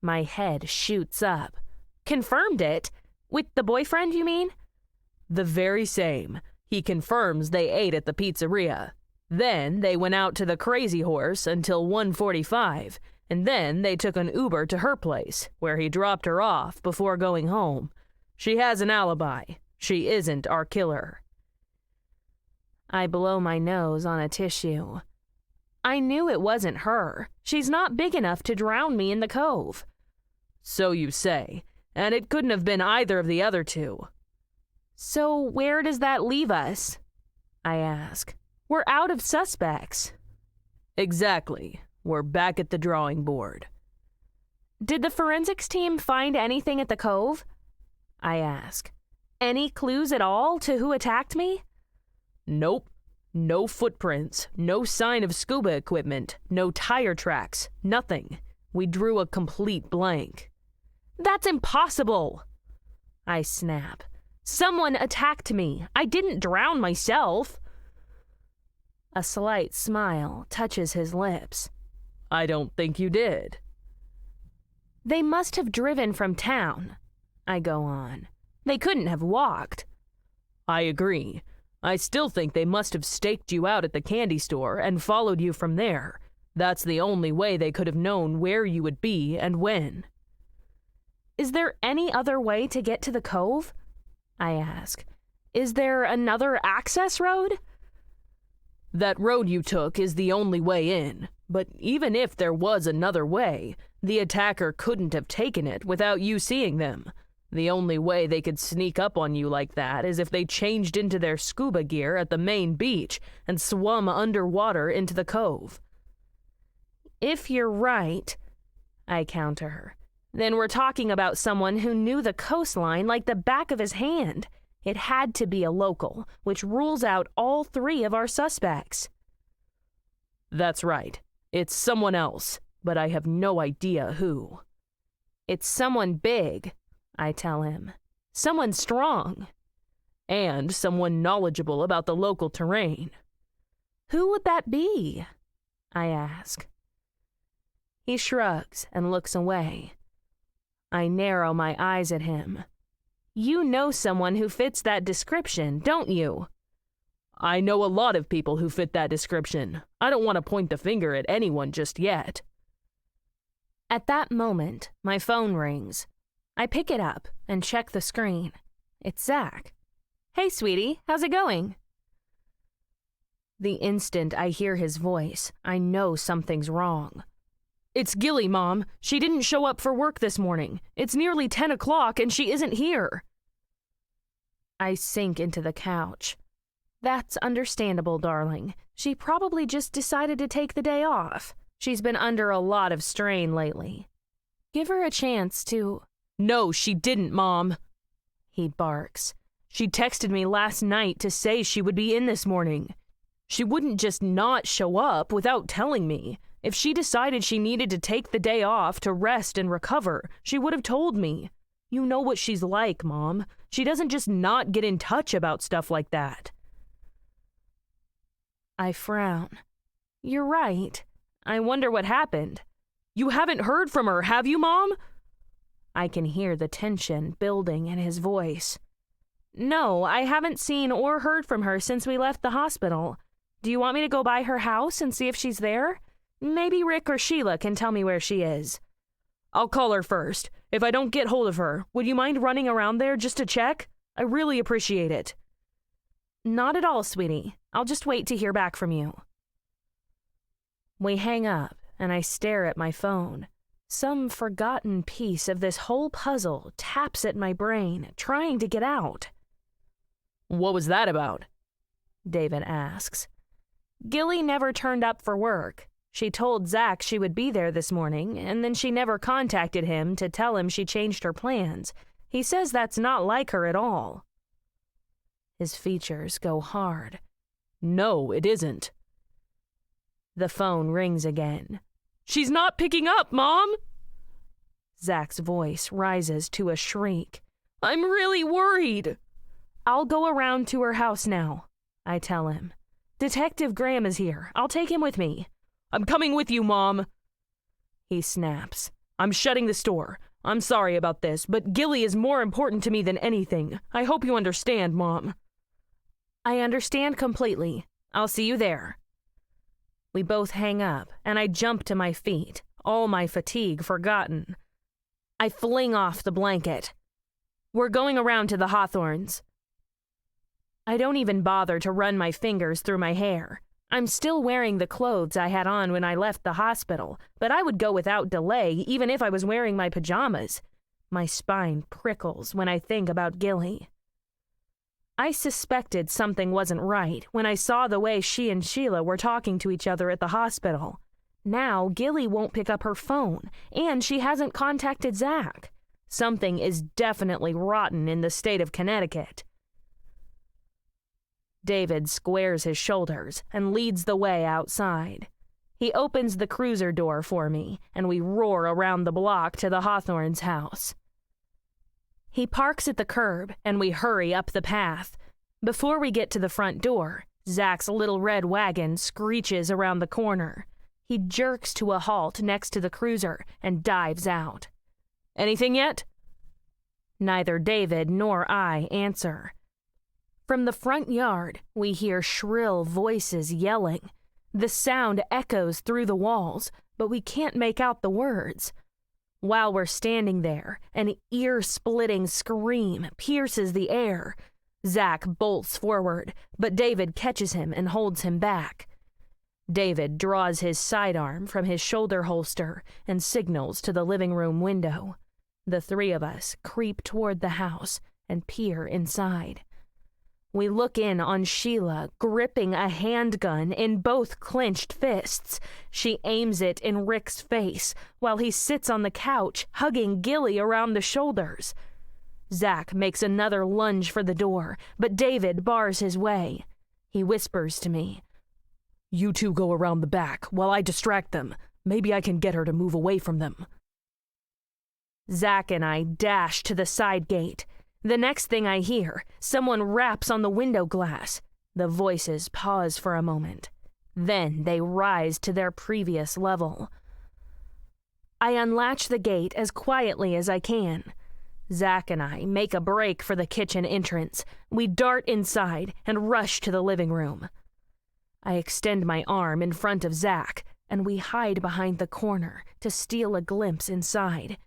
My head shoots up. Confirmed it? With the boyfriend, you mean? The very same. He confirms they ate at the pizzeria. Then they went out to the Crazy Horse until 1:45, and then they took an Uber to her place, where he dropped her off before going home. She has an alibi. She isn't our killer. I blow my nose on a tissue. I knew it wasn't her. She's not big enough to drown me in the cove. So you say, and it couldn't have been either of the other two. So where does that leave us? I ask. We're out of suspects. Exactly. We're back at the drawing board. Did the forensics team find anything at the cove? I ask. Any clues at all to who attacked me? Nope. No footprints, no sign of scuba equipment, no tire tracks, nothing. We drew a complete blank. That's impossible! I snap. Someone attacked me. I didn't drown myself. A slight smile touches his lips. I don't think you did. They must have driven from town, I go on. They couldn't have walked. I agree. I still think they must have staked you out at the candy store and followed you from there. That's the only way they could have known where you would be and when. Is there any other way to get to the cove? I ask. Is there another access road? That road you took is the only way in, but even if there was another way, the attacker couldn't have taken it without you seeing them. The only way they could sneak up on you like that is if they changed into their scuba gear at the main beach and swum underwater into the cove. If you're right, I counter, then we're talking about someone who knew the coastline like the back of his hand. It had to be a local, which rules out all three of our suspects. That's right. It's someone else, but I have no idea who. It's someone big, I tell him. Someone strong. And someone knowledgeable about the local terrain. Who would that be? I ask. He shrugs and looks away. I narrow my eyes at him. You know someone who fits that description, don't you? I know a lot of people who fit that description. I don't want to point the finger at anyone just yet. At that moment, my phone rings. I pick it up and check the screen. It's Zach. Hey, sweetie, how's it going? The instant I hear his voice, I know something's wrong. It's Gilly, Mom. She didn't show up for work this morning. It's nearly 10 o'clock and she isn't here. I sink into the couch. That's understandable, darling. She probably just decided to take the day off. She's been under a lot of strain lately. Give her a chance to... No, she didn't, Mom. He barks. She texted me last night to say she would be in this morning. She wouldn't just not show up without telling me. If she decided she needed to take the day off to rest and recover, she would have told me. You know what she's like, Mom. She doesn't just not get in touch about stuff like that. I frown. You're right. I wonder what happened. You haven't heard from her, have you, Mom? I can hear the tension building in his voice. No, I haven't seen or heard from her since we left the hospital. Do you want me to go by her house and see if she's there? Maybe Rick or Sheila can tell me where she is. I'll call her first. If I don't get hold of her, would you mind running around there just to check? I really appreciate it. Not at all, sweetie. I'll just wait to hear back from you. We hang up, and I stare at my phone. Some forgotten piece of this whole puzzle taps at my brain, trying to get out. What was that about? David asks. Gilly never turned up for work. She told Zach she would be there this morning, and then she never contacted him to tell him she changed her plans. He says that's not like her at all. His features go hard. No, it isn't. The phone rings again. She's not picking up, Mom! Zach's voice rises to a shriek. I'm really worried. I'll go around to her house now, I tell him. Detective Graham is here. I'll take him with me. I'm coming with you, Mom. He snaps. I'm shutting the store. I'm sorry about this, but Gilly is more important to me than anything. I hope you understand, Mom. I understand completely. I'll see you there. We both hang up, and I jump to my feet, all my fatigue forgotten. I fling off the blanket. We're going around to the Hawthorns. I don't even bother to run my fingers through my hair. I'm still wearing the clothes I had on when I left the hospital, but I would go without delay even if I was wearing my pajamas. My spine prickles when I think about Gilly. I suspected something wasn't right when I saw the way she and Sheila were talking to each other at the hospital. Now Gilly won't pick up her phone, and she hasn't contacted Zach. Something is definitely rotten in the state of Connecticut. David squares his shoulders and leads the way outside. He opens the cruiser door for me, and we roar around the block to the Hawthorns' house. He parks at the curb, and we hurry up the path. Before we get to the front door, Zach's little red wagon screeches around the corner. He jerks to a halt next to the cruiser and dives out. Anything yet? Neither David nor I answer. From the front yard, we hear shrill voices yelling. The sound echoes through the walls, but we can't make out the words. While we're standing there, an ear-splitting scream pierces the air. Zach bolts forward, but David catches him and holds him back. David draws his sidearm from his shoulder holster and signals to the living room window. The three of us creep toward the house and peer inside. We look in on Sheila gripping a handgun in both clenched fists. She aims it in Rick's face while he sits on the couch, hugging Gilly around the shoulders. Zach makes another lunge for the door, but David bars his way. He whispers to me, "You two go around the back while I distract them. Maybe I can get her to move away from them." Zach and I dash to the side gate. The next thing I hear, someone raps on the window glass. The voices pause for a moment. Then they rise to their previous level. I unlatch the gate as quietly as I can. Zach and I make a break for the kitchen entrance. We dart inside and rush to the living room. I extend my arm in front of Zach, and we hide behind the corner to steal a glimpse inside.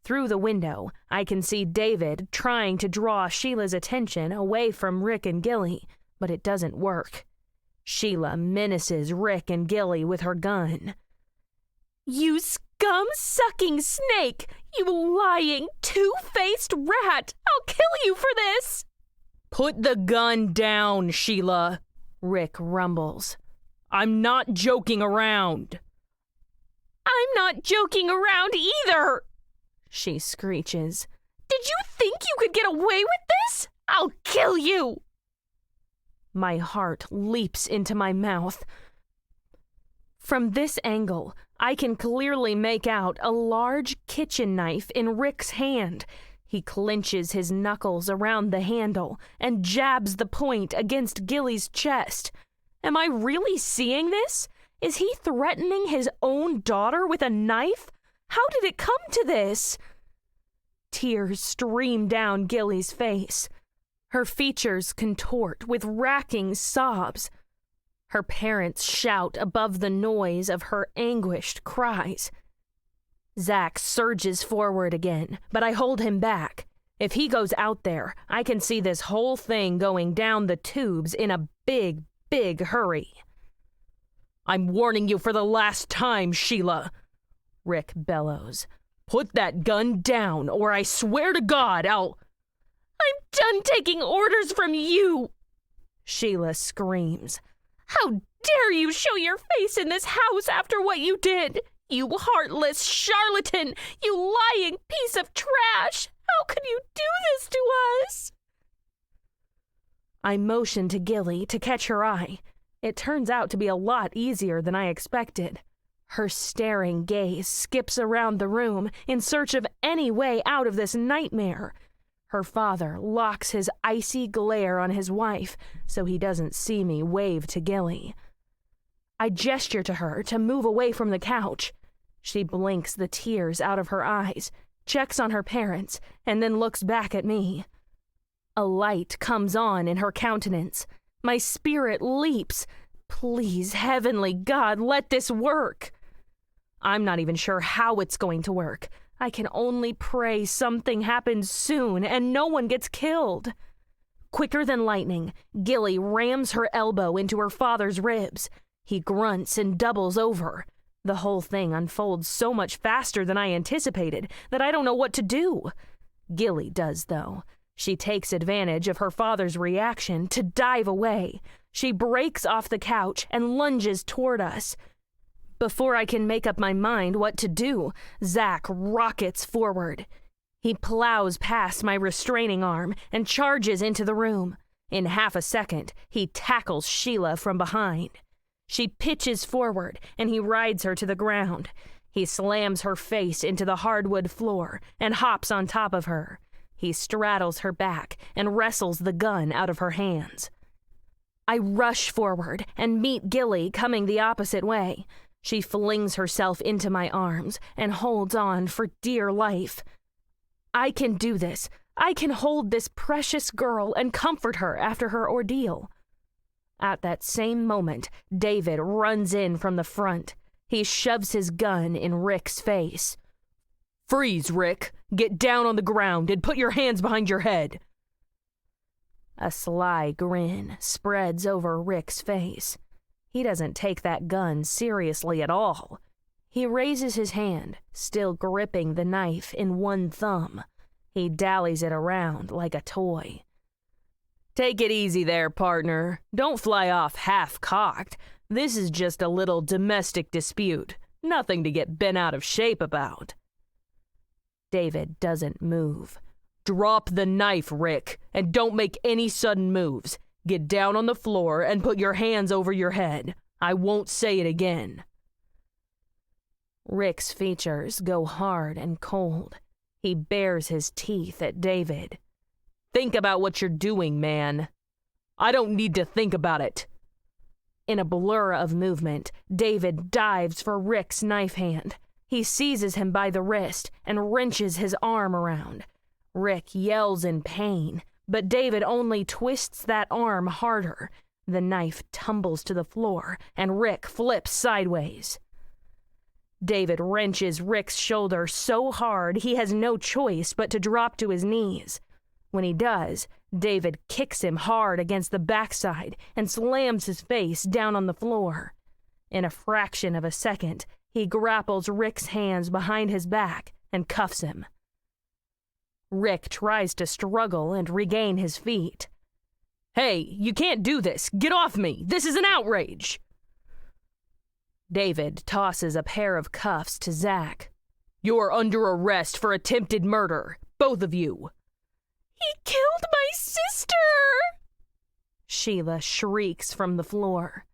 Through the window, I can see David trying to draw Sheila's attention away from Rick and Gilly, but it doesn't work. Sheila menaces Rick and Gilly with her gun. "You scum-sucking snake! You lying, two-faced rat! I'll kill you for this!" "Put the gun down, Sheila," Rick rumbles. "I'm not joking around." "I'm not joking around either," she screeches. "Did you think you could get away with this? I'll kill you!" My heart leaps into my mouth. From this angle, I can clearly make out a large kitchen knife in Rick's hand. He clenches his knuckles around the handle and jabs the point against Gilly's chest. Am I really seeing this? Is he threatening his own daughter with a knife? How did it come to this? Tears stream down Gilly's face. Her features contort with racking sobs. Her parents shout above the noise of her anguished cries. Zach surges forward again, but I hold him back. If he goes out there, I can see this whole thing going down the tubes in a big, big hurry. "I'm warning you for the last time, Sheila," Rick bellows. "Put that gun down, or I swear to God I'll—" "I'm done taking orders from you," Sheila screams. "How dare you show your face in this house after what you did? You heartless charlatan! You lying piece of trash! How could you do this to us?" I motion to Gilly to catch her eye. It turns out to be a lot easier than I expected. Her staring gaze skips around the room in search of any way out of this nightmare. Her father locks his icy glare on his wife so he doesn't see me wave to Gilly. I gesture to her to move away from the couch. She blinks the tears out of her eyes, checks on her parents, and then looks back at me. A light comes on in her countenance. My spirit leaps. Please, heavenly God, let this work. I'm not even sure how it's going to work. I can only pray something happens soon and no one gets killed. Quicker than lightning, Gilly rams her elbow into her father's ribs. He grunts and doubles over. The whole thing unfolds so much faster than I anticipated that I don't know what to do. Gilly does, though. She takes advantage of her father's reaction to dive away. She breaks off the couch and lunges toward us. Before I can make up my mind what to do, Zach rockets forward. He plows past my restraining arm and charges into the room. In half a second, he tackles Sheila from behind. She pitches forward, and he rides her to the ground. He slams her face into the hardwood floor and hops on top of her. He straddles her back and wrestles the gun out of her hands. I rush forward and meet Gilly coming the opposite way. She flings herself into my arms and holds on for dear life. I can do this. I can hold this precious girl and comfort her after her ordeal. At that same moment, David runs in from the front. He shoves his gun in Rick's face. Freeze, Rick. Get down on the ground and put your hands behind your head. A sly grin spreads over Rick's face. He doesn't take that gun seriously at all. He raises his hand, still gripping the knife in one thumb. He dallies it around like a toy. Take it easy there, partner. Don't fly off half-cocked. This is just a little domestic dispute. Nothing to get bent out of shape about. David doesn't move. Drop the knife, Rick, and don't make any sudden moves. Get down on the floor and put your hands over your head. I won't say it again. Rick's features go hard and cold. He bares his teeth at David. Think about what you're doing, man. I don't need to think about it. In a blur of movement, David dives for Rick's knife hand. He seizes him by the wrist and wrenches his arm around. Rick yells in pain, but David only twists that arm harder. The knife tumbles to the floor, and Rick flips sideways. David wrenches Rick's shoulder so hard he has no choice but to drop to his knees. When he does, David kicks him hard against the backside and slams his face down on the floor. In a fraction of a second, he grapples Rick's hands behind his back and cuffs him. Rick tries to struggle and regain his feet. Hey, you can't do this. Get off me. This is an outrage. David tosses a pair of cuffs to Zach. You're under arrest for attempted murder, both of you. He killed my sister! Sheila shrieks from the floor.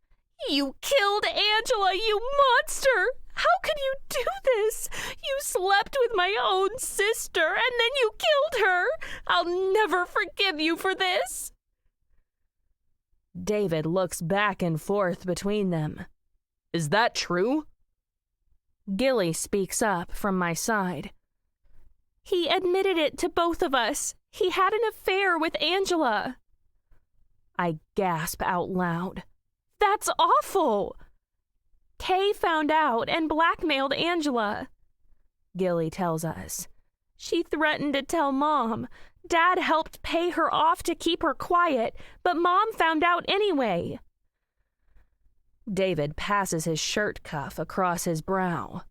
You killed Angela, you monster! How could you do this? You slept with my own sister, and then you killed her! I'll never forgive you for this! David looks back and forth between them. Is that true? Gilly speaks up from my side. He admitted it to both of us. He had an affair with Angela. I gasp out loud. That's awful! Kay found out and blackmailed Angela. Gilly tells us. She threatened to tell Mom. Dad helped pay her off to keep her quiet, but Mom found out anyway. David passes his shirt cuff across his brow.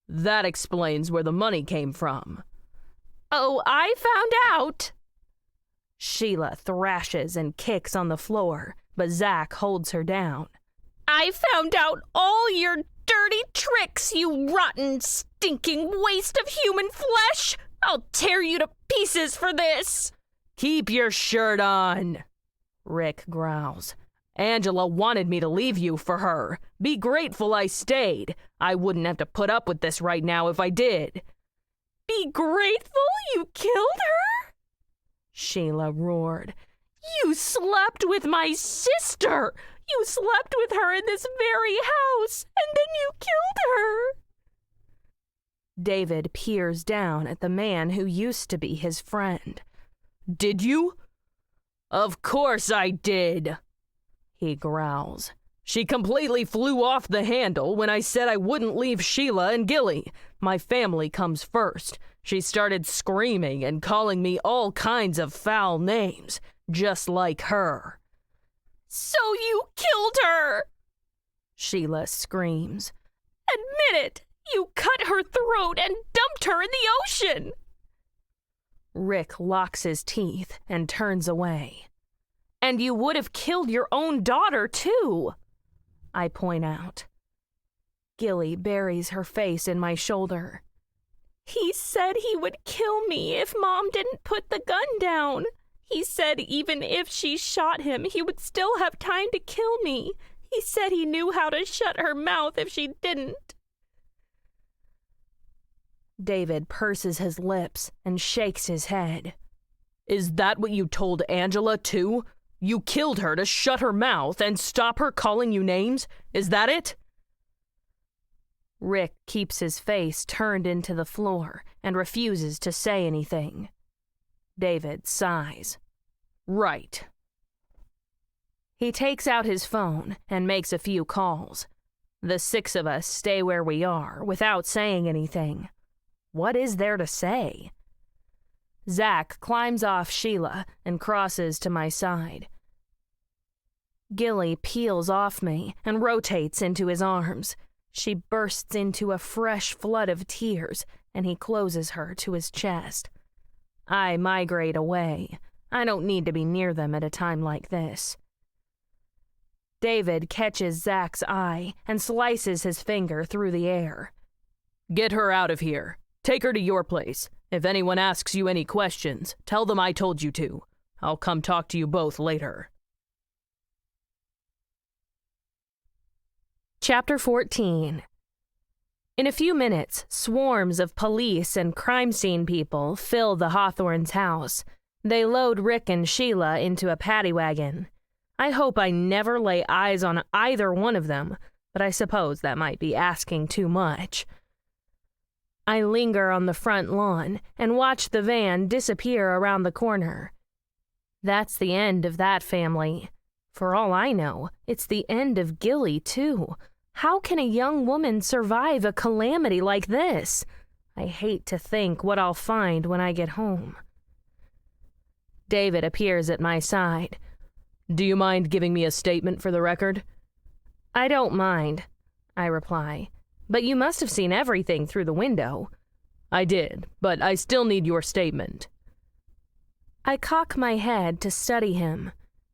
That explains where the money came from. Oh, I found out! Sheila thrashes and kicks on the floor, but Zach holds her down. I found out all your dirty tricks, you rotten, stinking waste of human flesh! I'll tear you to pieces for this! Keep your shirt on, Rick growls. Angela wanted me to leave you for her. Be grateful I stayed. I wouldn't have to put up with this right now if I did. Be grateful you killed her? Sheila roared. You slept with my sister! You slept with her in this very house, and then you killed her! David peers down at the man who used to be his friend. Did you? Of course I did, he growls. She completely flew off the handle when I said I wouldn't leave Sheila and Gilly. My family comes first. She started screaming and calling me all kinds of foul names, just like her. So you killed her! Sheila screams. Admit it! You cut her throat and dumped her in the ocean! Rick locks his teeth and turns away. And you would have killed your own daughter, too, I point out. Gilly buries her face in my shoulder. He said he would kill me if Mom didn't put the gun down. He said even if she shot him, he would still have time to kill me. He said he knew how to shut her mouth if she didn't. David purses his lips and shakes his head. Is that what you told Angela, too? You killed her to shut her mouth and stop her calling you names? Is that it? Rick keeps his face turned into the floor and refuses to say anything. David sighs. Right. He takes out his phone and makes a few calls. The 6 of us stay where we are without saying anything. What is there to say? Zach climbs off Sheila and crosses to my side. Gilly peels off me and rotates into his arms. She bursts into a fresh flood of tears, and he closes her to his chest. I migrate away. I don't need to be near them at a time like this. David catches Zach's eye and slices his finger through the air. Get her out of here. Take her to your place. If anyone asks you any questions, tell them I told you to. I'll come talk to you both later. Chapter 14. In a few minutes, swarms of police and crime scene people fill the Hawthorns' house. They load Rick and Sheila into a paddy wagon. I hope I never lay eyes on either one of them, but I suppose that might be asking too much. I linger on the front lawn and watch the van disappear around the corner. That's the end of that family. For all I know, it's the end of Gilly, too. How can a young woman survive a calamity like this? I hate to think what I'll find when I get home. David appears at my side. Do you mind giving me a statement for the record? I don't mind, I reply. But you must have seen everything through the window. I did, but I still need your statement. I cock my head to study him.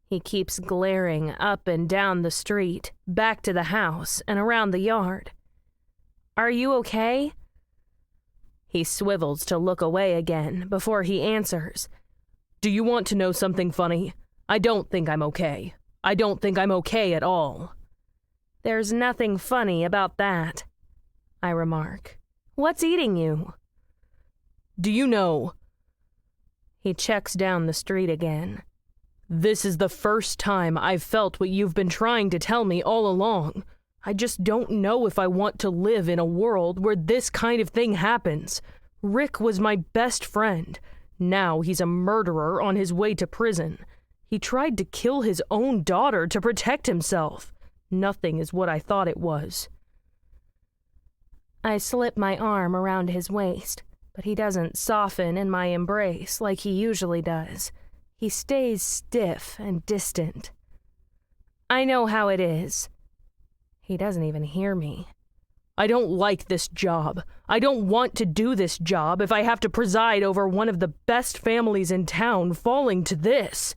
He keeps glaring up and down the street, back to the house, and around the yard. Are you okay? He swivels to look away again before he answers. Do you want to know something funny? I don't think I'm okay. I don't think I'm okay at all. There's nothing funny about that, I remark. What's eating you? Do you know? He checks down the street again. This is the first time I've felt what you've been trying to tell me all along. I just don't know if I want to live in a world where this kind of thing happens. Rick was my best friend. Now he's a murderer on his way to prison. He tried to kill his own daughter to protect himself. Nothing is what I thought it was. I slip my arm around his waist, but he doesn't soften in my embrace like he usually does. He stays stiff and distant. I know how it is. He doesn't even hear me. I don't like this job. I don't want to do this job if I have to preside over one of the best families in town falling to this.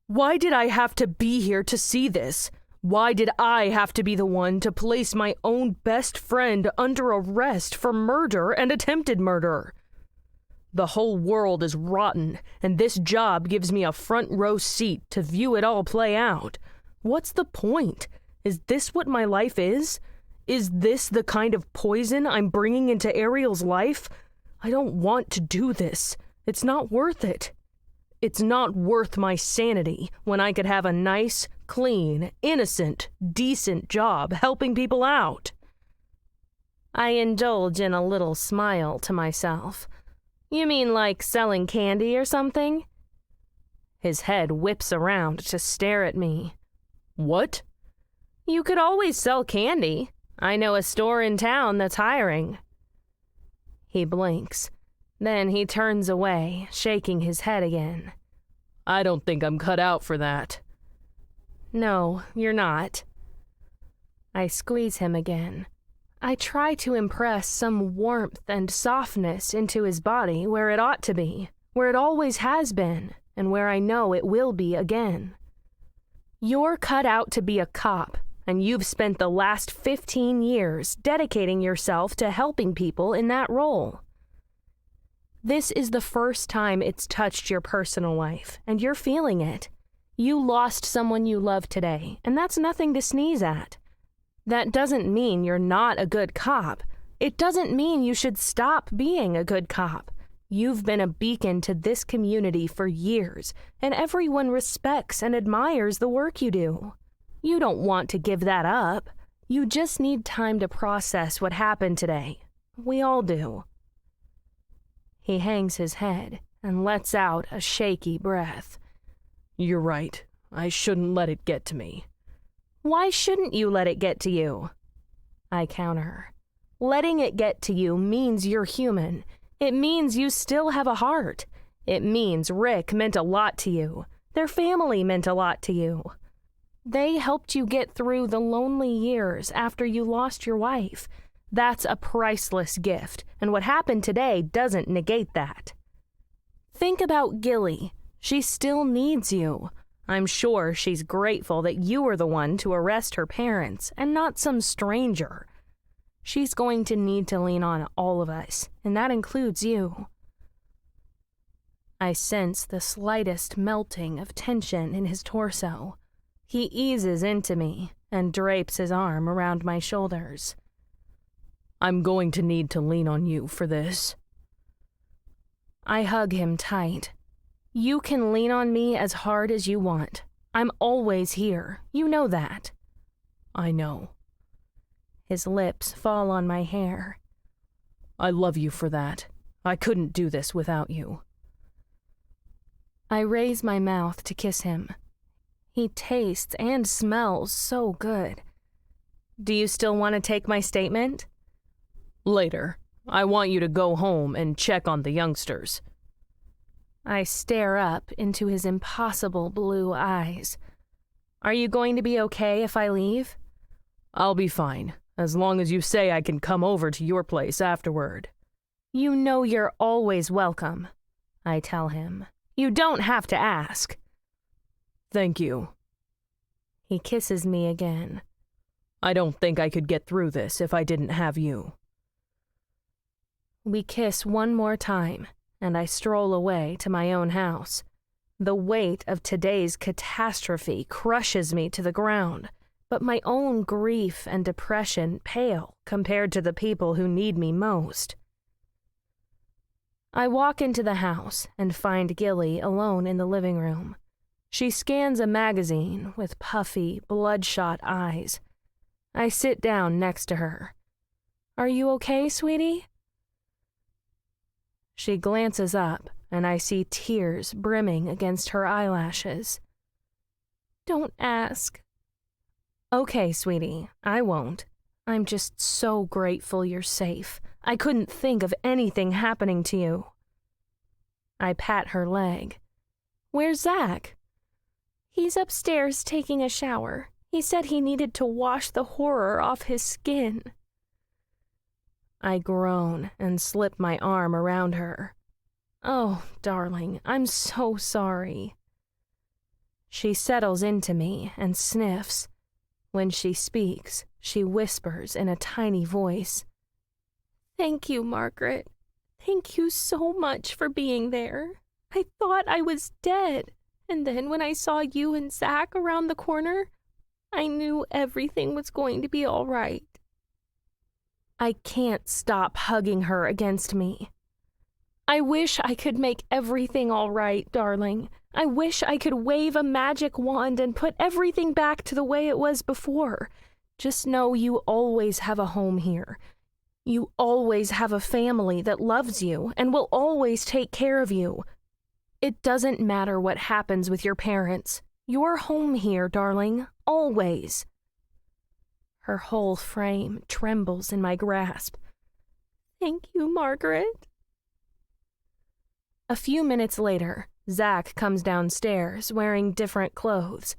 Why did I have to be here to see this? Why did I have to be the one to place my own best friend under arrest for murder and attempted murder? The whole world is rotten, and this job gives me a front row seat to view it all play out. What's the point? Is this what my life is? Is this the kind of poison I'm bringing into Ariel's life? I don't want to do this. It's not worth it. It's not worth my sanity when I could have a nice, clean, innocent, decent job helping people out. I indulge in a little smile to myself. You mean like selling candy or something? His head whips around to stare at me. What? You could always sell candy. I know a store in town that's hiring. He blinks. Then he turns away, shaking his head again. I don't think I'm cut out for that. No, you're not. I squeeze him again. I try to impress some warmth and softness into his body where it ought to be, where it always has been, and where I know it will be again. You're cut out to be a cop, and you've spent the last 15 years dedicating yourself to helping people in that role. This is the first time it's touched your personal life, and you're feeling it. You lost someone you love today, and that's nothing to sneeze at. That doesn't mean you're not a good cop. It doesn't mean you should stop being a good cop. You've been a beacon to this community for years, and everyone respects and admires the work you do. You don't want to give that up. You just need time to process what happened today. We all do. He hangs his head and lets out a shaky breath. You're right. I shouldn't let it get to me. Why shouldn't you let it get to you? I counter. Letting it get to you means you're human. It means you still have a heart. It means Rick meant a lot to you. Their family meant a lot to you. They helped you get through the lonely years after you lost your wife. That's a priceless gift, and what happened today doesn't negate that. Think about Gilly. She still needs you. I'm sure she's grateful that you were the one to arrest her parents and not some stranger. She's going to need to lean on all of us, and that includes you. I sense the slightest melting of tension in his torso. He eases into me and drapes his arm around my shoulders. I'm going to need to lean on you for this. I hug him tight. You can lean on me as hard as you want. I'm always here. You know that. I know. His lips fall on my hair. I love you for that. I couldn't do this without you. I raise my mouth to kiss him. He tastes and smells so good. Do you still want to take my statement? Later. I want you to go home and check on the youngsters. I stare up into his impossible blue eyes. Are you going to be okay if I leave? I'll be fine, as long as you say I can come over to your place afterward. You know you're always welcome, I tell him. You don't have to ask. Thank you. He kisses me again. I don't think I could get through this if I didn't have you. We kiss one more time, and I stroll away to my own house. The weight of today's catastrophe crushes me to the ground, but my own grief and depression pale compared to the people who need me most. I walk into the house and find Gilly alone in the living room. She scans a magazine with puffy, bloodshot eyes. I sit down next to her. Are you okay, sweetie? She glances up, and I see tears brimming against her eyelashes. Don't ask. Okay, sweetie, I won't. I'm just so grateful you're safe. I couldn't think of anything happening to you. I pat her leg. Where's Zach? He's upstairs taking a shower. He said he needed to wash the horror off his skin. I groan and slip my arm around her. Oh, darling, I'm so sorry. She settles into me and sniffs. When she speaks, she whispers in a tiny voice. Thank you, Margaret. Thank you so much for being there. I thought I was dead, and then when I saw you and Zach around the corner, I knew everything was going to be all right. I can't stop hugging her against me. I wish I could make everything all right, darling. I wish I could wave a magic wand and put everything back to the way it was before. Just know you always have a home here. You always have a family that loves you and will always take care of you. It doesn't matter what happens with your parents. You're home here, darling, always. Her whole frame trembles in my grasp. Thank you, Margaret. A few minutes later, Zach comes downstairs wearing different clothes.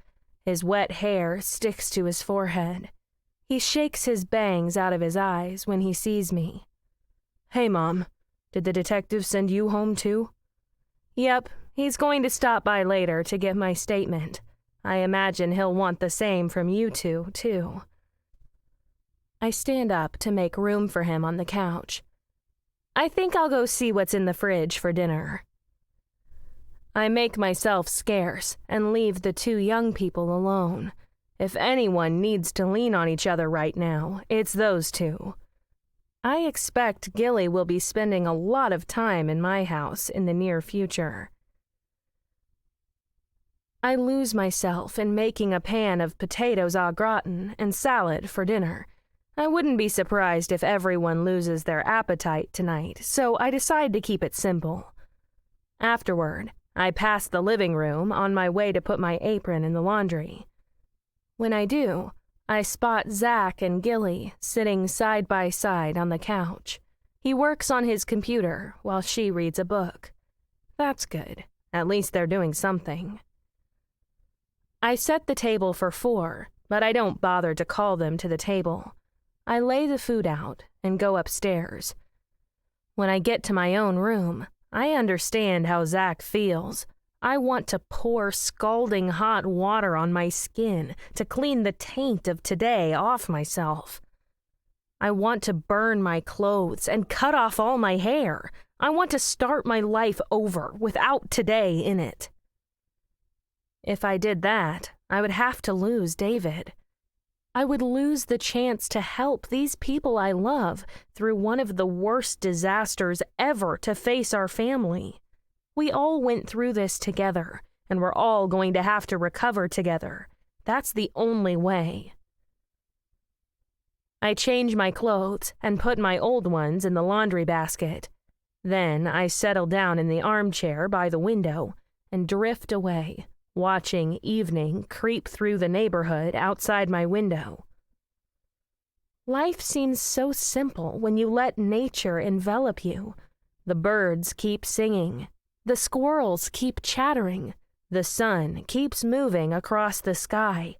His wet hair sticks to his forehead. He shakes his bangs out of his eyes when he sees me. Hey, Mom. Did the detective send you home too? Yep, he's going to stop by later to get my statement. I imagine he'll want the same from you two, too. I stand up to make room for him on the couch. I think I'll go see what's in the fridge for dinner. I make myself scarce and leave the two young people alone. If anyone needs to lean on each other right now, it's those two. I expect Gilly will be spending a lot of time in my house in the near future. I lose myself in making a pan of potatoes au gratin and salad for dinner. I wouldn't be surprised if everyone loses their appetite tonight, so I decide to keep it simple. Afterward, I pass the living room on my way to put my apron in the laundry. When I do, I spot Zach and Gilly sitting side by side on the couch. He works on his computer while she reads a book. That's good. At least they're doing something. I set the table for 4, but I don't bother to call them to the table. I lay the food out and go upstairs. When I get to my own room, I understand how Zach feels. I want to pour scalding hot water on my skin to clean the taint of today off myself. I want to burn my clothes and cut off all my hair. I want to start my life over without today in it. If I did that, I would have to lose David. I would lose the chance to help these people I love through one of the worst disasters ever to face our family. We all went through this together, and we're all going to have to recover together. That's the only way. I change my clothes and put my old ones in the laundry basket. Then I settle down in the armchair by the window and drift away, watching evening creep through the neighborhood outside my window. Life seems so simple when you let nature envelop you. The birds keep singing. The squirrels keep chattering. The sun keeps moving across the sky.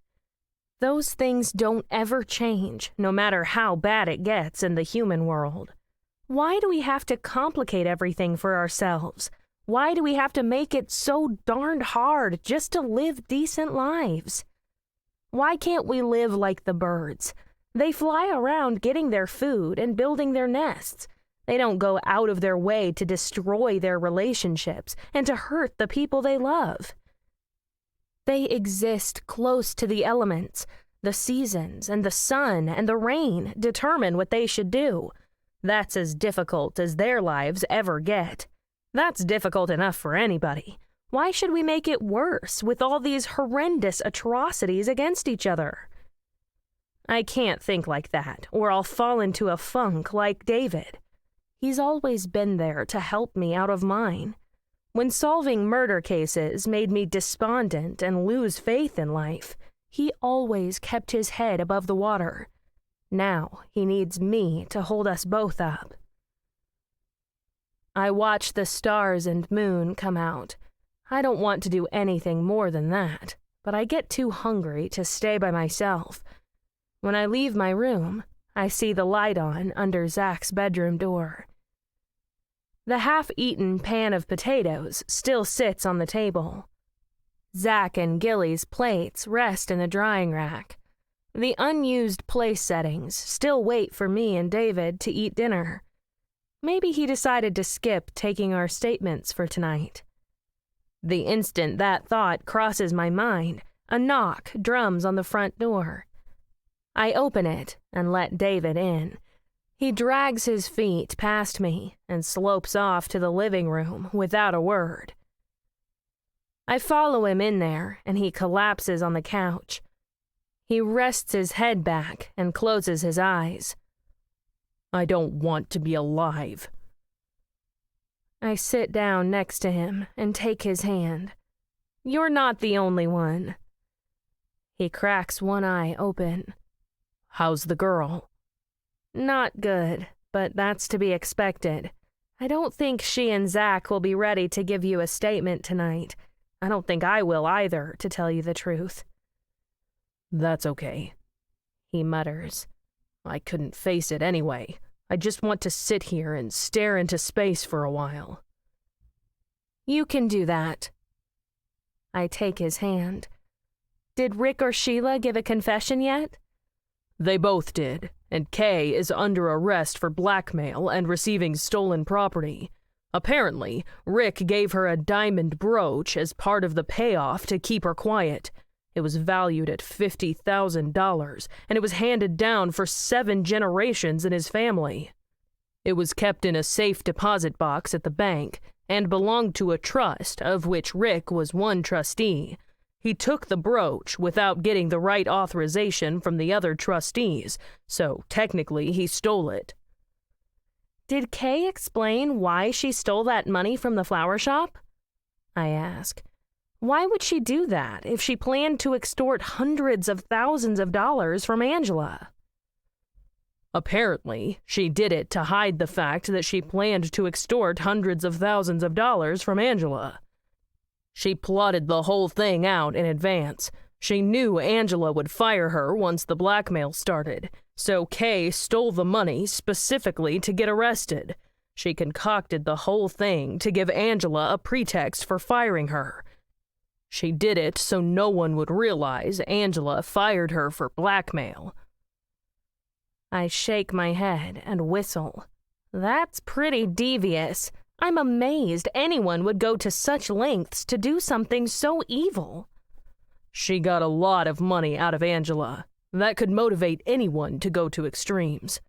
Those things don't ever change, no matter how bad it gets in the human world. Why do we have to complicate everything for ourselves? Why do we have to make it so darned hard just to live decent lives? Why can't we live like the birds? They fly around getting their food and building their nests. They don't go out of their way to destroy their relationships and to hurt the people they love. They exist close to the elements. The seasons and the sun and the rain determine what they should do. That's as difficult as their lives ever get. That's difficult enough for anybody. Why should we make it worse with all these horrendous atrocities against each other? I can't think like that, or I'll fall into a funk like David. He's always been there to help me out of mine. When solving murder cases made me despondent and lose faith in life, he always kept his head above the water. Now he needs me to hold us both up. I watch the stars and moon come out. I don't want to do anything more than that, but I get too hungry to stay by myself. When I leave my room, I see the light on under Zach's bedroom door. The half-eaten pan of potatoes still sits on the table. Zach and Gilly's plates rest in the drying rack. The unused place settings still wait for me and David to eat dinner. Maybe he decided to skip taking our statements for tonight. The instant that thought crosses my mind, a knock drums on the front door. I open it and let David in. He drags his feet past me and slopes off to the living room without a word. I follow him in there, and he collapses on the couch. He rests his head back and closes his eyes. I don't want to be alive. I sit down next to him and take his hand. You're not the only one. He cracks one eye open. How's the girl? Not good, but that's to be expected. I don't think she and Zach will be ready to give you a statement tonight. I don't think I will either, to tell you the truth. That's okay, he mutters. I couldn't face it anyway. I just want to sit here and stare into space for a while. You can do that. I take his hand. Did Rick or Sheila give a confession yet? They both did, and Kay is under arrest for blackmail and receiving stolen property. Apparently, Rick gave her a diamond brooch as part of the payoff to keep her quiet. It was valued at $50,000, and it was handed down for 7 generations in his family. It was kept in a safe deposit box at the bank and belonged to a trust of which Rick was one trustee. He took the brooch without getting the right authorization from the other trustees, so technically he stole it. Did Kay explain why she stole that money from the flower shop? I ask. Why would she do that if she planned to extort hundreds of thousands of dollars from Angela? Apparently, she did it to hide the fact that she planned to extort hundreds of thousands of dollars from Angela. She plotted the whole thing out in advance. She knew Angela would fire her once the blackmail started, so Kay stole the money specifically to get arrested. She concocted the whole thing to give Angela a pretext for firing her. She did it so no one would realize Angela fired her for blackmail. I shake my head and whistle. That's pretty devious. I'm amazed anyone would go to such lengths to do something so evil. She got a lot of money out of Angela. That could motivate anyone to go to extremes.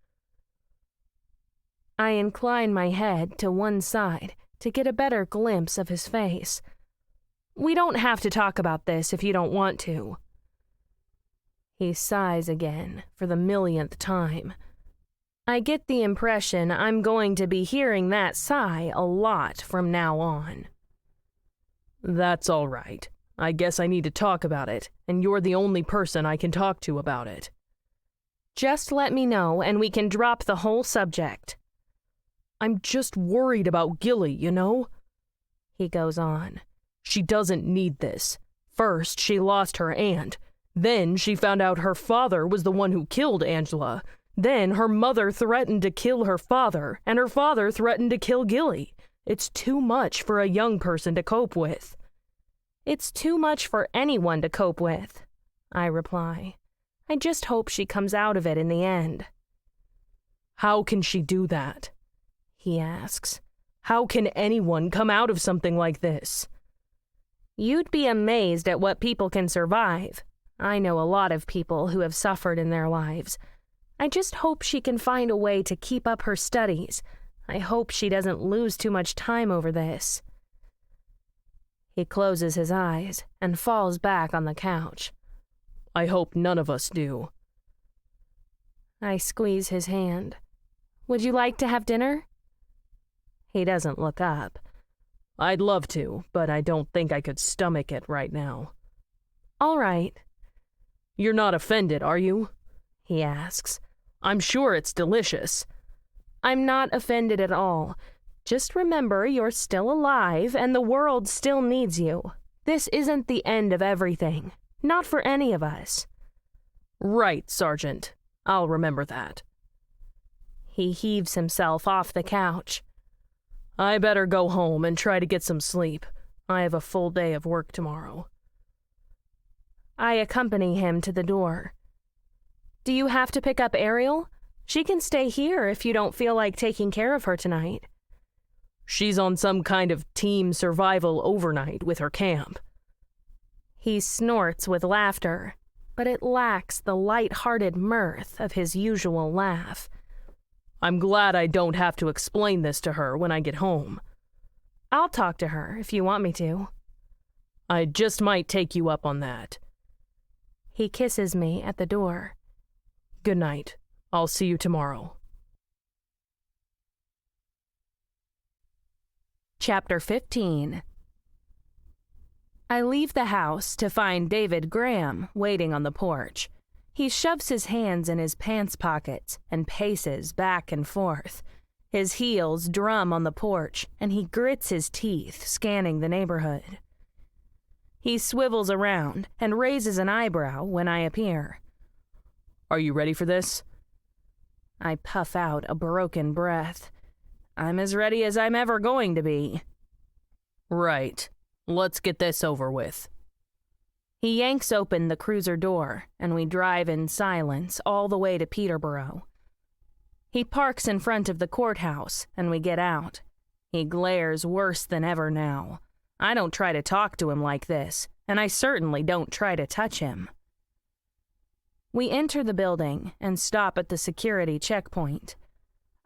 I incline my head to one side to get a better glimpse of his face. We don't have to talk about this if you don't want to. He sighs again for the millionth time. I get the impression I'm going to be hearing that sigh a lot from now on. That's all right. I guess I need to talk about it, and you're the only person I can talk to about it. Just let me know and we can drop the whole subject. I'm just worried about Gilly, you know? He goes on. She doesn't need this. First, she lost her aunt. Then she found out her father was the one who killed Angela. Then her mother threatened to kill her father, and her father threatened to kill Gilly. It's too much for a young person to cope with. It's too much for anyone to cope with, I reply. I just hope she comes out of it in the end. How can she do that? He asks. How can anyone come out of something like this? You'd be amazed at what people can survive. I know a lot of people who have suffered in their lives. I just hope she can find a way to keep up her studies. I hope she doesn't lose too much time over this. He closes his eyes and falls back on the couch. I hope none of us do. I squeeze his hand. Would you like to have dinner? He doesn't look up. I'd love to, but I don't think I could stomach it right now. All right. You're not offended, are you? He asks. I'm sure it's delicious. I'm not offended at all. Just remember you're still alive and the world still needs you. This isn't the end of everything. Not for any of us. Right, Sergeant. I'll remember that. He heaves himself off the couch. I better go home and try to get some sleep. I have a full day of work tomorrow. I accompany him to the door. Do you have to pick up Ariel? She can stay here if you don't feel like taking care of her tonight. She's on some kind of team survival overnight with her camp. He snorts with laughter, but it lacks the light-hearted mirth of his usual laugh. I'm glad I don't have to explain this to her when I get home. I'll talk to her if you want me to. I just might take you up on that. He kisses me at the door. Good night. I'll see you tomorrow. Chapter 15. I leave the house to find David Graham waiting on the porch. He shoves his hands in his pants pockets and paces back and forth. His heels drum on the porch, and he grits his teeth, scanning the neighborhood. He swivels around and raises an eyebrow when I appear. Are you ready for this? I puff out a broken breath. I'm as ready as I'm ever going to be. Right. Let's get this over with. He yanks open the cruiser door, and we drive in silence all the way to Peterborough. He parks in front of the courthouse, and we get out. He glares worse than ever now. I don't try to talk to him like this, and I certainly don't try to touch him. We enter the building and stop at the security checkpoint.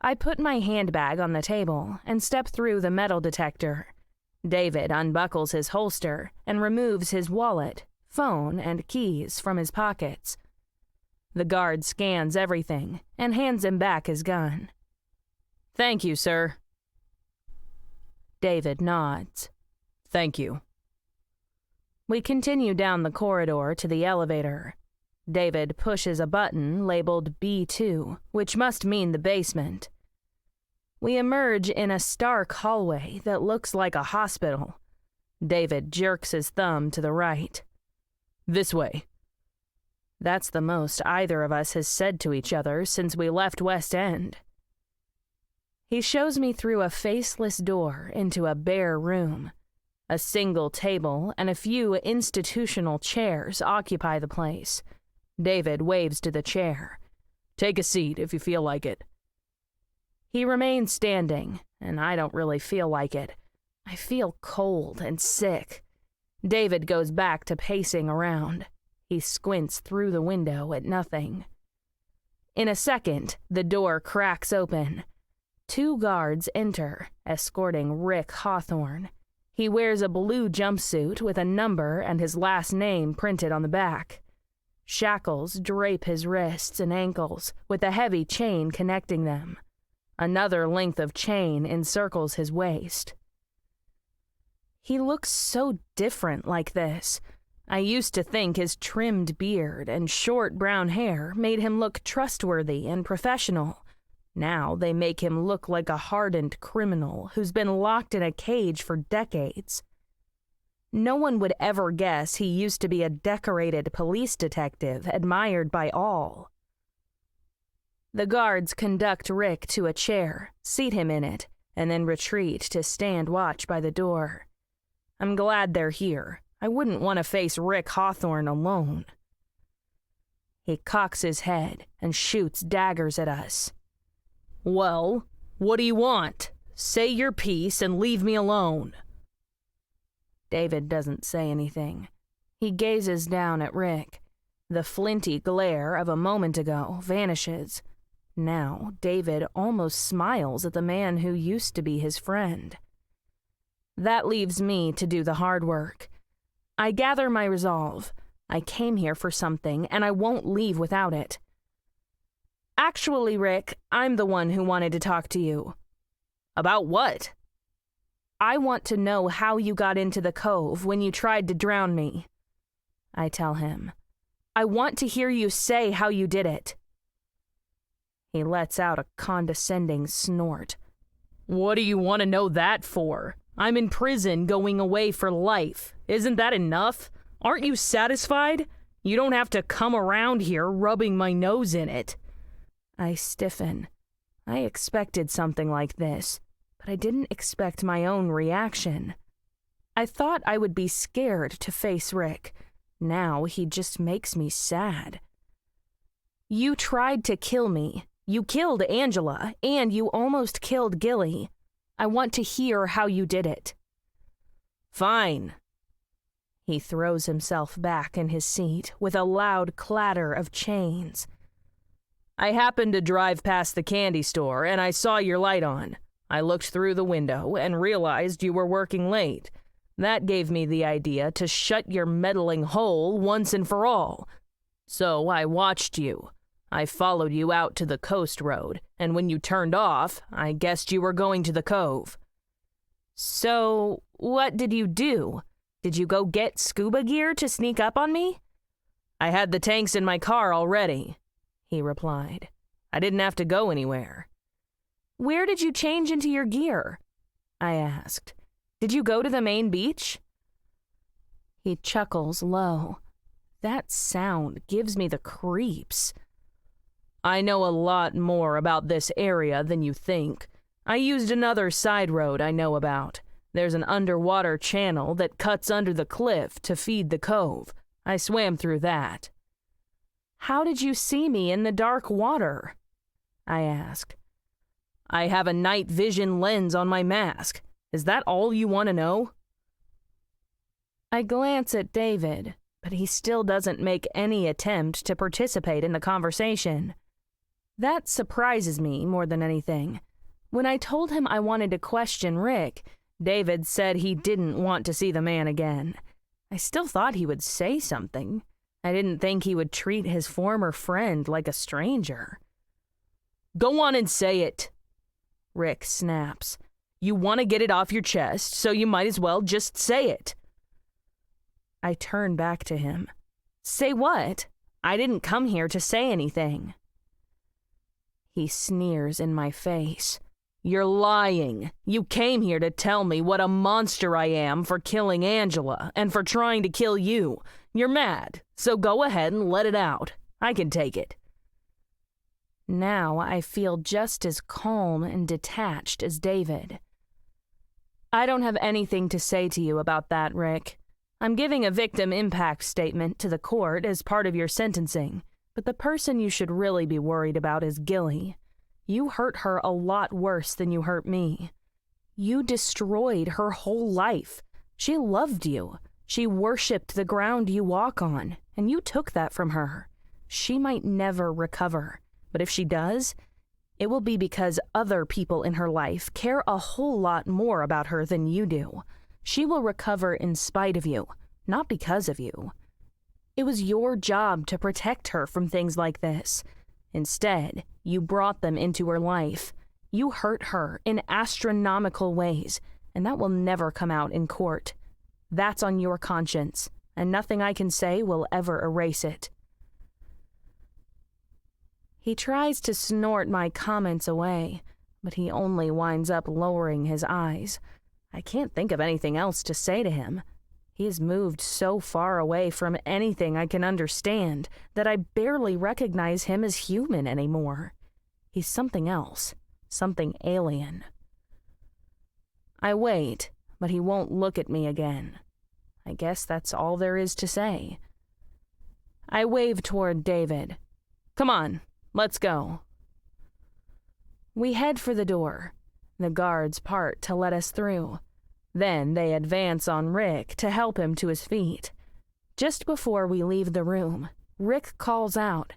I put my handbag on the table and step through the metal detector. David unbuckles his holster and removes his wallet, phone, and keys from his pockets. The guard scans everything and hands him back his gun. Thank you, sir. David nods. Thank you. We continue down the corridor to the elevator. David pushes a button labeled B2, which must mean the basement. We emerge in a stark hallway that looks like a hospital. David jerks his thumb to the right. This way. That's the most either of us has said to each other since we left West End. He shows me through a faceless door into a bare room. A single table and a few institutional chairs occupy the place. David waves to the chair. Take a seat if you feel like it. He remains standing, and I don't really feel like it. I feel cold and sick. David goes back to pacing around. He squints through the window at nothing. In a second, the door cracks open. 2 guards enter, escorting Rick Hawthorne. He wears a blue jumpsuit with a number and his last name printed on the back. Shackles drape his wrists and ankles, with a heavy chain connecting them. Another length of chain encircles his waist. He looks so different like this. I used to think his trimmed beard and short brown hair made him look trustworthy and professional. Now they make him look like a hardened criminal who's been locked in a cage for decades. No one would ever guess he used to be a decorated police detective admired by all. The guards conduct Rick to a chair, seat him in it, and then retreat to stand watch by the door. I'm glad they're here. I wouldn't want to face Rick Hawthorne alone. He cocks his head and shoots daggers at us. Well, what do you want? Say your piece and leave me alone. David doesn't say anything. He gazes down at Rick. The flinty glare of a moment ago vanishes. Now, David almost smiles at the man who used to be his friend. That leaves me to do the hard work. I gather my resolve. I came here for something, and I won't leave without it. Actually, Rick, I'm the one who wanted to talk to you. About what? I want to know how you got into the cove when you tried to drown me. I tell him. I want to hear you say how you did it. He lets out a condescending snort. What do you want to know that for? I'm in prison going away for life. Isn't that enough? Aren't you satisfied? You don't have to come around here rubbing my nose in it. I stiffen. I expected something like this, but I didn't expect my own reaction. I thought I would be scared to face Rick. Now he just makes me sad. You tried to kill me. You killed Angela, and you almost killed Gilly. I want to hear how you did it. Fine. He throws himself back in his seat with a loud clatter of chains. I happened to drive past the candy store, and I saw your light on. I looked through the window and realized you were working late. That gave me the idea to shut your meddling hole once and for all. So I watched you. I followed you out to the coast road, and when you turned off, I guessed you were going to the cove. So, what did you do? Did you go get scuba gear to sneak up on me? I had the tanks in my car already, he replied. I didn't have to go anywhere. Where did you change into your gear? I asked. Did you go to the main beach? He chuckles low. That sound gives me the creeps. I know a lot more about this area than you think. I used another side road I know about. There's an underwater channel that cuts under the cliff to feed the cove. I swam through that. How did you see me in the dark water? I asked. I have a night vision lens on my mask. Is that all you want to know? I glance at David, but he still doesn't make any attempt to participate in the conversation. That surprises me more than anything. When I told him I wanted to question Rick, David said he didn't want to see the man again. I still thought he would say something. I didn't think he would treat his former friend like a stranger. Go on and say it, Rick snaps. You want to get it off your chest, so you might as well just say it. I turn back to him. Say what? I didn't come here to say anything. He sneers in my face. You're lying. You came here to tell me what a monster I am for killing Angela and for trying to kill you. You're mad, so go ahead and let it out. I can take it. Now I feel just as calm and detached as David. I don't have anything to say to you about that, Rick. I'm giving a victim impact statement to the court as part of your sentencing, but the person you should really be worried about is Gilly. You hurt her a lot worse than you hurt me. You destroyed her whole life. She loved you. She worshipped the ground you walk on, and you took that from her. She might never recover, but if she does, it will be because other people in her life care a whole lot more about her than you do. She will recover in spite of you, not because of you. It was your job to protect her from things like this. Instead, you brought them into her life. You hurt her in astronomical ways, and that will never come out in court. That's on your conscience, and nothing I can say will ever erase it. He tries to snort my comments away, but he only winds up lowering his eyes. I can't think of anything else to say to him. He has moved so far away from anything I can understand that I barely recognize him as human anymore. He's something else, something alien. I wait, but he won't look at me again. I guess that's all there is to say. I wave toward David. Come on, let's go. We head for the door. The guards part to let us through. Then they advance on Rick to help him to his feet. Just before we leave the room, Rick calls out,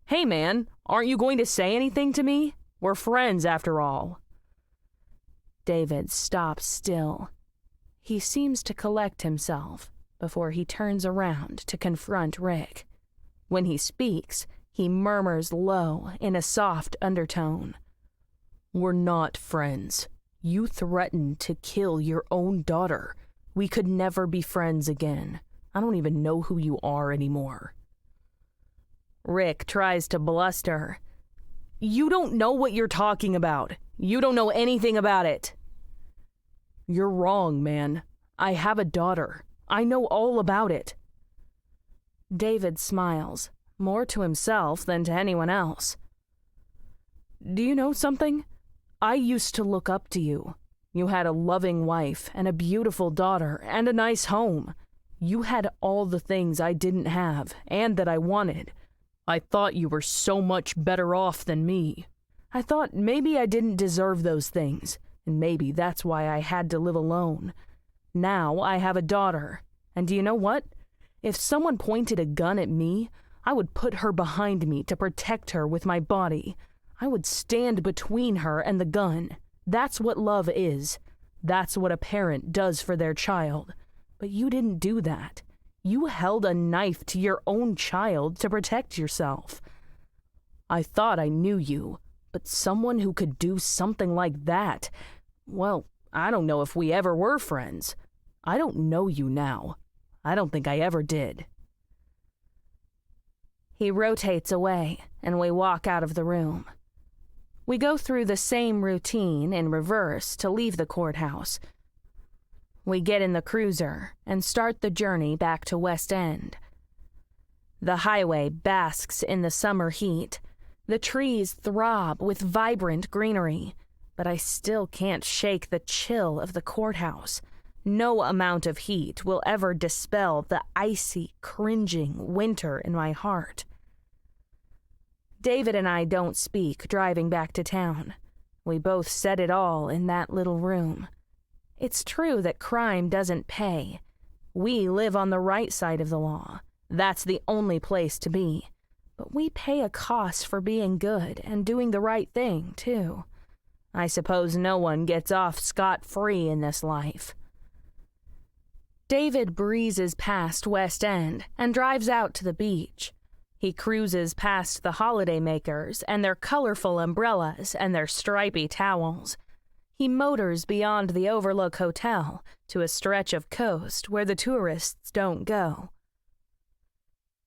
Hey man, aren't you going to say anything to me? We're friends after all. David stops still. He seems to collect himself before he turns around to confront Rick. When he speaks, he murmurs low in a soft undertone. We're not friends. You threatened to kill your own daughter. We could never be friends again. I don't even know who you are anymore. Rick tries to bluster. You don't know what you're talking about. You don't know anything about it. You're wrong, man. I have a daughter. I know all about it. David smiles, more to himself than to anyone else. Do you know something? I used to look up to you. You had a loving wife and a beautiful daughter and a nice home. You had all the things I didn't have and that I wanted. I thought you were so much better off than me. I thought maybe I didn't deserve those things, and maybe that's why I had to live alone. Now I have a daughter, and do you know what? If someone pointed a gun at me, I would put her behind me to protect her with my body. I would stand between her and the gun. That's what love is. That's what a parent does for their child. But you didn't do that. You held a knife to your own child to protect yourself. I thought I knew you, but someone who could do something like that, well, I don't know if we ever were friends. I don't know you now. I don't think I ever did. He rotates away, and we walk out of the room. We go through the same routine in reverse to leave the courthouse. We get in the cruiser and start the journey back to West End. The highway basks in the summer heat. The trees throb with vibrant greenery, but I still can't shake the chill of the courthouse. No amount of heat will ever dispel the icy, cringing winter in my heart. David and I don't speak driving back to town. We both said it all in that little room. It's true that crime doesn't pay. We live on the right side of the law. That's the only place to be. But we pay a cost for being good and doing the right thing, too. I suppose no one gets off scot-free in this life. David breezes past West End and drives out to the beach. He cruises past the holidaymakers and their colorful umbrellas and their stripy towels. He motors beyond the Overlook Hotel to a stretch of coast where the tourists don't go.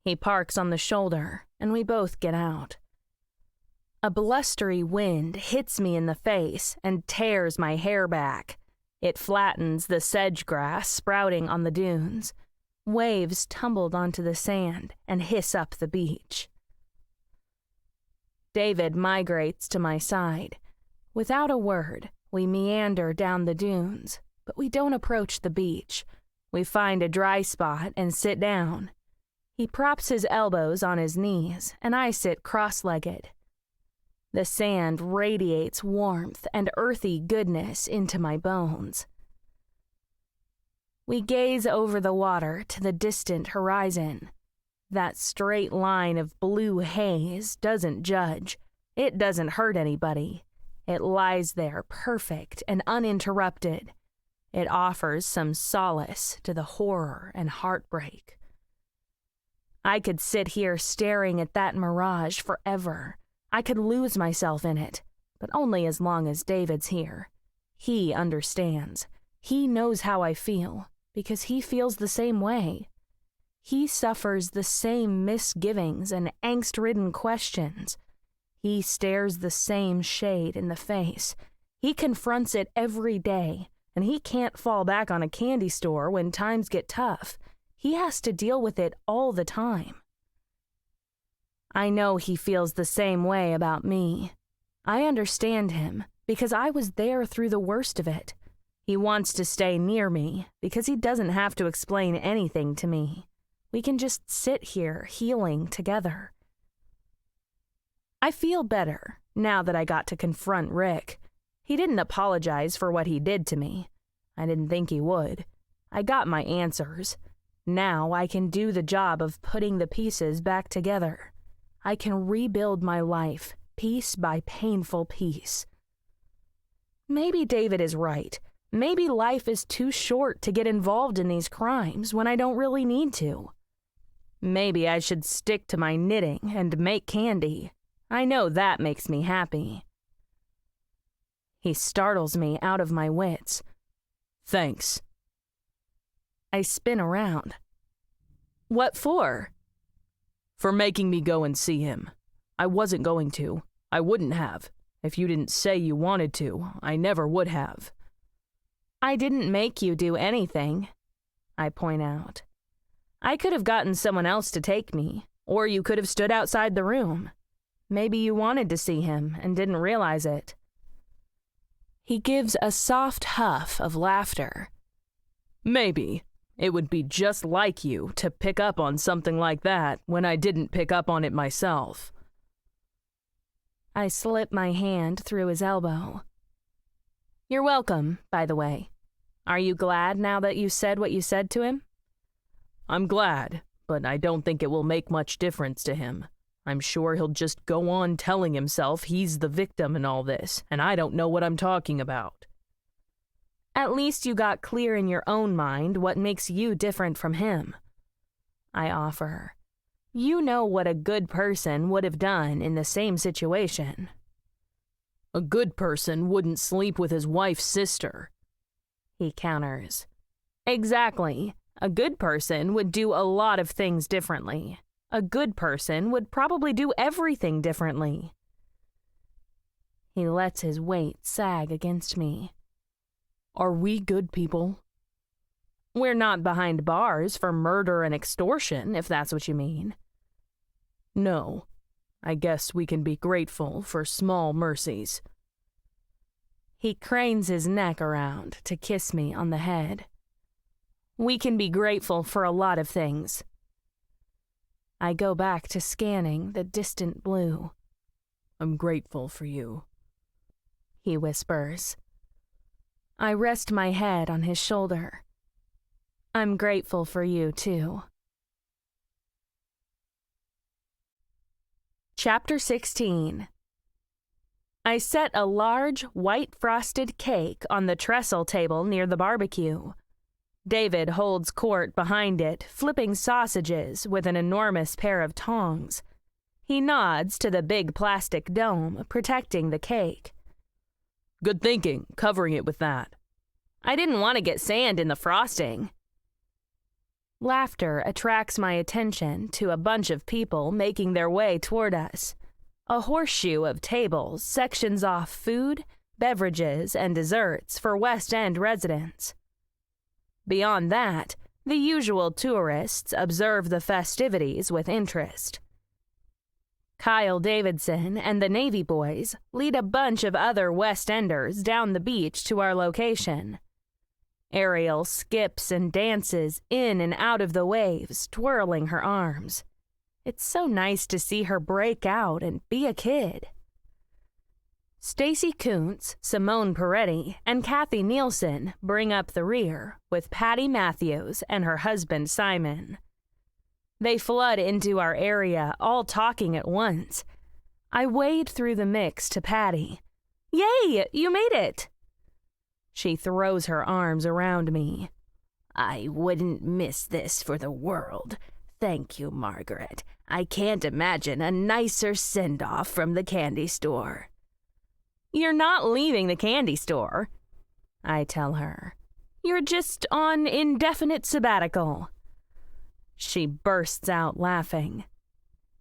He parks on the shoulder, and we both get out. A blustery wind hits me in the face and tears my hair back. It flattens the sedge grass sprouting on the dunes. Waves tumbled onto the sand and hiss up the beach. David migrates to my side. Without a word, we meander down the dunes, but we don't approach the beach. We find a dry spot and sit down. He props his elbows on his knees, and I sit cross-legged. The sand radiates warmth and earthy goodness into my bones. We gaze over the water to the distant horizon. That straight line of blue haze doesn't judge. It doesn't hurt anybody. It lies there perfect and uninterrupted. It offers some solace to the horror and heartbreak. I could sit here staring at that mirage forever. I could lose myself in it, but only as long as David's here. He understands. He knows how I feel, because he feels the same way. He suffers the same misgivings and angst-ridden questions. He stares the same shade in the face. He confronts it every day, and he can't fall back on a candy store when times get tough. He has to deal with it all the time. I know he feels the same way about me. I understand him because I was there through the worst of it. He wants to stay near me because he doesn't have to explain anything to me. We can just sit here healing together. I feel better now that I got to confront Rick. He didn't apologize for what he did to me. I didn't think he would. I got my answers. Now I can do the job of putting the pieces back together. I can rebuild my life, piece by painful piece. Maybe David is right. Maybe life is too short to get involved in these crimes when I don't really need to. Maybe I should stick to my knitting and make candy. I know that makes me happy. He startles me out of my wits. Thanks. I spin around. What for? For making me go and see him. I wasn't going to. I wouldn't have. If you didn't say you wanted to, I never would have. I didn't make you do anything, I point out. I could have gotten someone else to take me, or you could have stood outside the room. Maybe you wanted to see him and didn't realize it. He gives a soft huff of laughter. Maybe. It would be just like you to pick up on something like that when I didn't pick up on it myself. I slip my hand through his elbow. You're welcome, by the way. Are you glad now that you said what you said to him? I'm glad, but I don't think it will make much difference to him. I'm sure he'll just go on telling himself he's the victim in all this, and I don't know what I'm talking about. At least you got clear in your own mind what makes you different from him. I offer. You know what a good person would have done in the same situation. A good person wouldn't sleep with his wife's sister, he counters. Exactly. A good person would do a lot of things differently. A good person would probably do everything differently. He lets his weight sag against me. Are we good people? We're not behind bars for murder and extortion, if that's what you mean. No. I guess we can be grateful for small mercies. He cranes his neck around to kiss me on the head. We can be grateful for a lot of things. I go back to scanning the distant blue. I'm grateful for you, he whispers. I rest my head on his shoulder. I'm grateful for you, too. Chapter 16. I set a large, white frosted cake on the trestle table near the barbecue. David holds court behind it, flipping sausages with an enormous pair of tongs. He nods to the big plastic dome protecting the cake. Good thinking, covering it with that. I didn't want to get sand in the frosting. Laughter attracts my attention to a bunch of people making their way toward us. A horseshoe of tables sections off food, beverages, and desserts for West End residents. Beyond that, the usual tourists observe the festivities with interest. Kyle Davidson and the Navy boys lead a bunch of other West Enders down the beach to our location. Ariel skips and dances in and out of the waves, twirling her arms. It's so nice to see her break out and be a kid. Stacy Kuntz, Simone Peretti, and Kathy Nielsen bring up the rear with Patty Matthews and her husband Simon. They flood into our area, all talking at once. I wade through the mix to Patty. "Yay, you made it!" She throws her arms around me. "I wouldn't miss this for the world. Thank you, Margaret. I can't imagine a nicer send-off from the candy store." "You're not leaving the candy store," I tell her. "You're just on indefinite sabbatical." She bursts out laughing.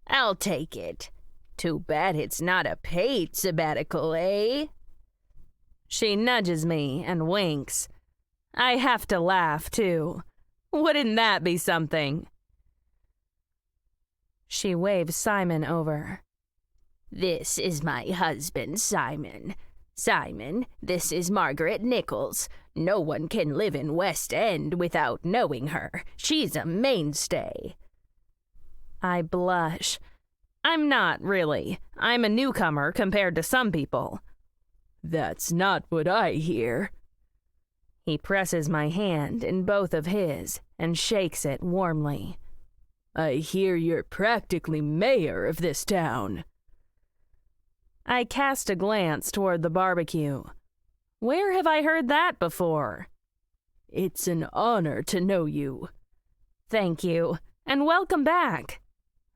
"I'll take it. Too bad it's not a paid sabbatical, eh?" She nudges me and winks. I have to laugh, too. Wouldn't that be something? She waves Simon over. "This is my husband, Simon. Simon, this is Margaret Nichols. No one can live in West End without knowing her. She's a mainstay." I blush. I'm not, really. I'm a newcomer compared to some people. "That's not what I hear." He presses my hand in both of his and shakes it warmly. "I hear you're practically mayor of this town." I cast a glance toward the barbecue. Where have I heard that before? "It's an honor to know you." "Thank you, and welcome back,"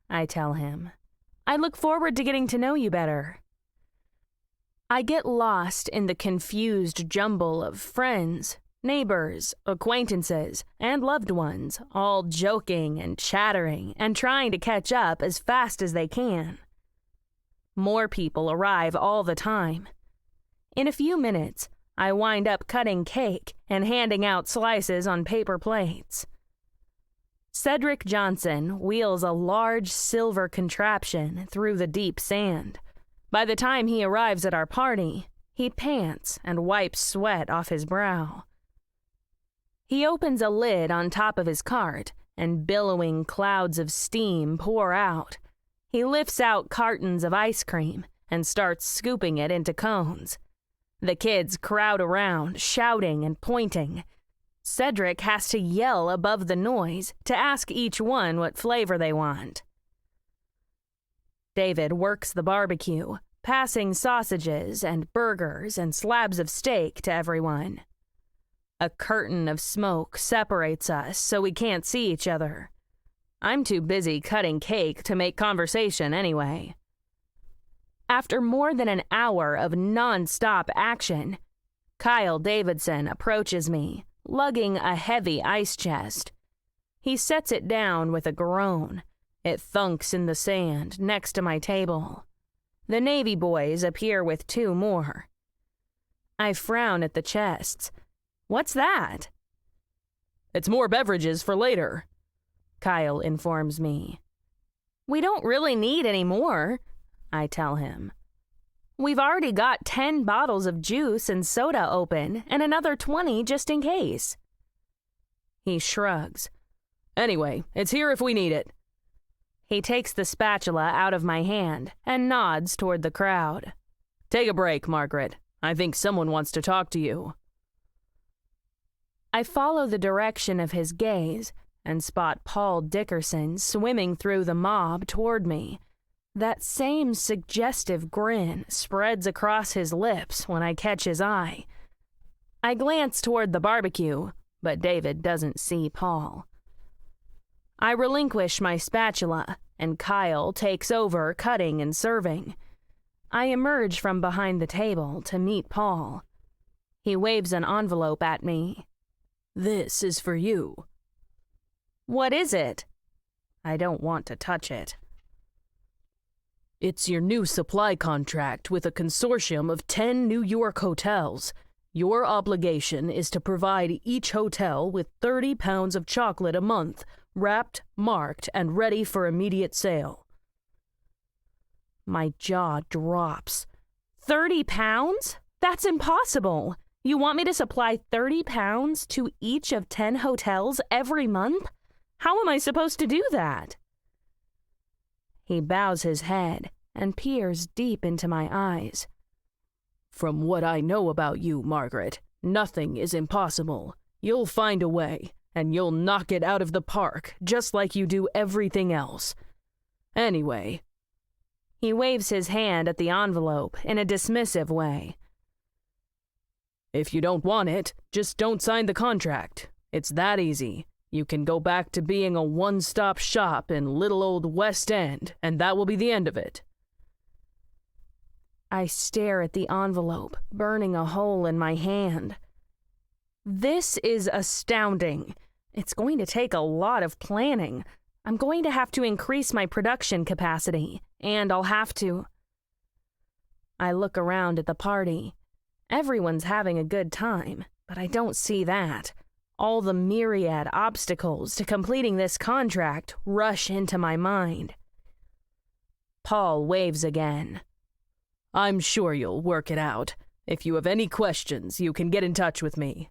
I tell him. "I look forward to getting to know you better." I get lost in the confused jumble of friends, neighbors, acquaintances, and loved ones, all joking and chattering and trying to catch up as fast as they can. More people arrive all the time. In a few minutes, I wind up cutting cake and handing out slices on paper plates. Cedric Johnson wheels a large silver contraption through the deep sand. By the time he arrives at our party, he pants and wipes sweat off his brow. He opens a lid on top of his cart, and billowing clouds of steam pour out. He lifts out cartons of ice cream and starts scooping it into cones. The kids crowd around, shouting and pointing. Cedric has to yell above the noise to ask each one what flavor they want. David works the barbecue, passing sausages and burgers and slabs of steak to everyone. A curtain of smoke separates us so we can't see each other. I'm too busy cutting cake to make conversation anyway. After more than an hour of non-stop action, Kyle Davidson approaches me, lugging a heavy ice chest. He sets it down with a groan. It thunks in the sand next to my table. The Navy boys appear with 2 more. I frown at the chests. What's that? "It's more beverages for later," Kyle informs me. "We don't really need any more," I tell him. "We've already got 10 bottles of juice and soda open and another 20 just in case." He shrugs. "Anyway, it's here if we need it." He takes the spatula out of my hand and nods toward the crowd. "Take a break, Margaret. I think someone wants to talk to you." I follow the direction of his gaze and spot Paul Dickerson swimming through the mob toward me. That same suggestive grin spreads across his lips when I catch his eye. I glance toward the barbecue, but David doesn't see Paul. I relinquish my spatula, and Kyle takes over cutting and serving. I emerge from behind the table to meet Paul. He waves an envelope at me. This is for you. What is it? I don't want to touch it. It's your new supply contract with a consortium of 10 New York hotels. Your obligation is to provide each hotel with 30 pounds of chocolate a month, wrapped, marked, and ready for immediate sale. My jaw drops. 30 pounds? That's impossible. You want me to supply 30 pounds to each of 10 hotels every month? How am I supposed to do that? He bows his head and peers deep into my eyes. From what I know about you, Margaret, nothing is impossible. You'll find a way, and you'll knock it out of the park, just like you do everything else. Anyway. He waves his hand at the envelope in a dismissive way. If you don't want it, just don't sign the contract. It's that easy. You can go back to being a one-stop shop in little old West End, and that will be the end of it. I stare at the envelope, burning a hole in my hand. This is astounding. It's going to take a lot of planning. I'm going to have to increase my production capacity, and I'll have to... I look around at the party. Everyone's having a good time, but I don't see that. All the myriad obstacles to completing this contract rush into my mind. Paul waves again. I'm sure you'll work it out. If you have any questions, you can get in touch with me.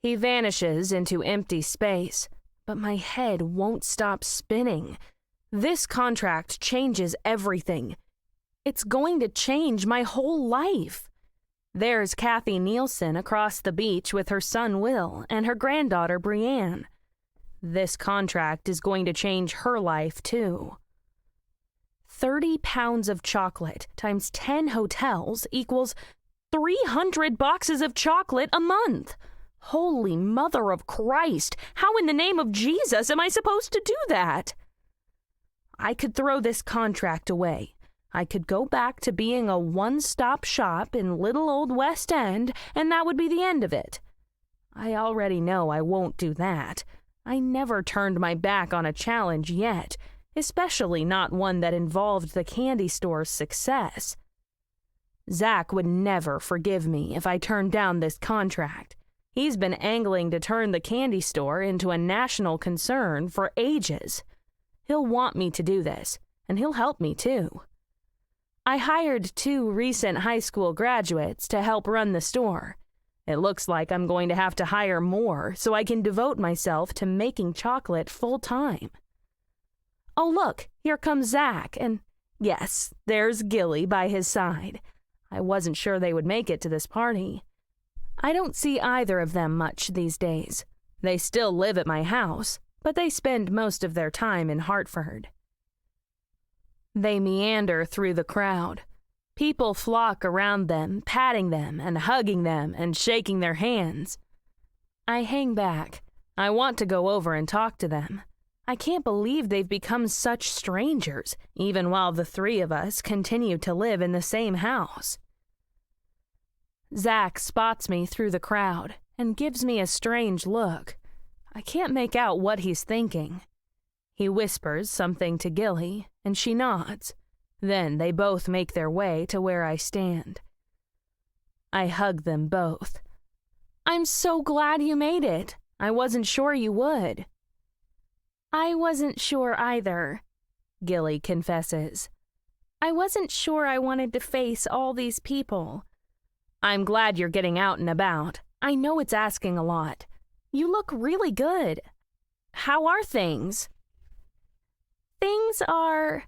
He vanishes into empty space, but my head won't stop spinning. This contract changes everything. It's going to change my whole life. There's Kathy Nielsen across the beach with her son Will and her granddaughter Brianne. This contract is going to change her life too. 30 pounds of chocolate times 10 hotels equals 300 boxes of chocolate a month. Holy Mother of Christ, how in the name of Jesus am I supposed to do that? I could throw this contract away. I could go back to being a one-stop shop in little old West End, and that would be the end of it. I already know I won't do that. I never turned my back on a challenge yet, especially not one that involved the candy store's success. Zach would never forgive me if I turned down this contract. He's been angling to turn the candy store into a national concern for ages. He'll want me to do this, and he'll help me too. I hired 2 recent high school graduates to help run the store. It looks like I'm going to have to hire more so I can devote myself to making chocolate full-time. Oh, look, here comes Zach, and yes, there's Gilly by his side. I wasn't sure they would make it to this party. I don't see either of them much these days. They still live at my house, but they spend most of their time in Hartford. They meander through the crowd. People flock around them, patting them and hugging them and shaking their hands. I hang back. I want to go over and talk to them. I can't believe they've become such strangers, even while the 3 of us continue to live in the same house. Zach spots me through the crowd and gives me a strange look. I can't make out what he's thinking. He whispers something to Gilly, and she nods. Then they both make their way to where I stand. I hug them both. I'm so glad you made it. I wasn't sure you would. I wasn't sure either, Gilly confesses. I wasn't sure I wanted to face all these people. I'm glad you're getting out and about. I know it's asking a lot. You look really good. How are things? Things are...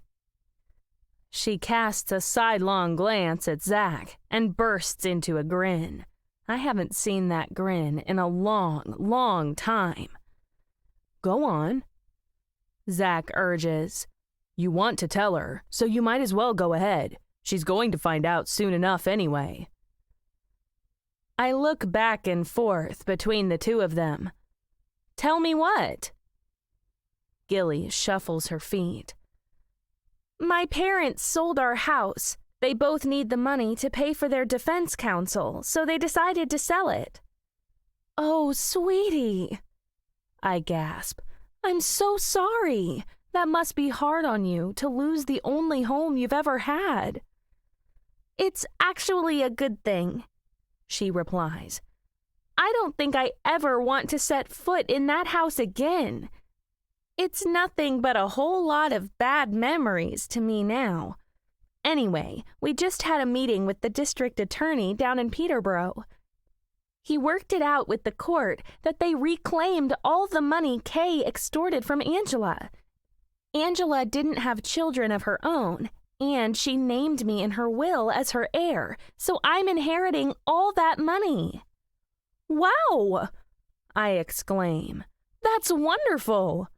She casts a sidelong glance at Zach and bursts into a grin. I haven't seen that grin in a long, long time. Go on, Zach urges. You want to tell her, so you might as well go ahead. She's going to find out soon enough anyway. I look back and forth between the 2 of them. Tell me what? Gilly shuffles her feet. My parents sold our house. They both need the money to pay for their defense counsel, so they decided to sell it. Oh, sweetie, I gasp. I'm so sorry. That must be hard on you to lose the only home you've ever had. It's actually a good thing, she replies. I don't think I ever want to set foot in that house again. It's nothing but a whole lot of bad memories to me now. Anyway, we just had a meeting with the district attorney down in Peterborough. He worked it out with the court that they reclaimed all the money Kay extorted from Angela. Angela didn't have children of her own, and she named me in her will as her heir, so I'm inheriting all that money. Wow! I exclaim. That's wonderful!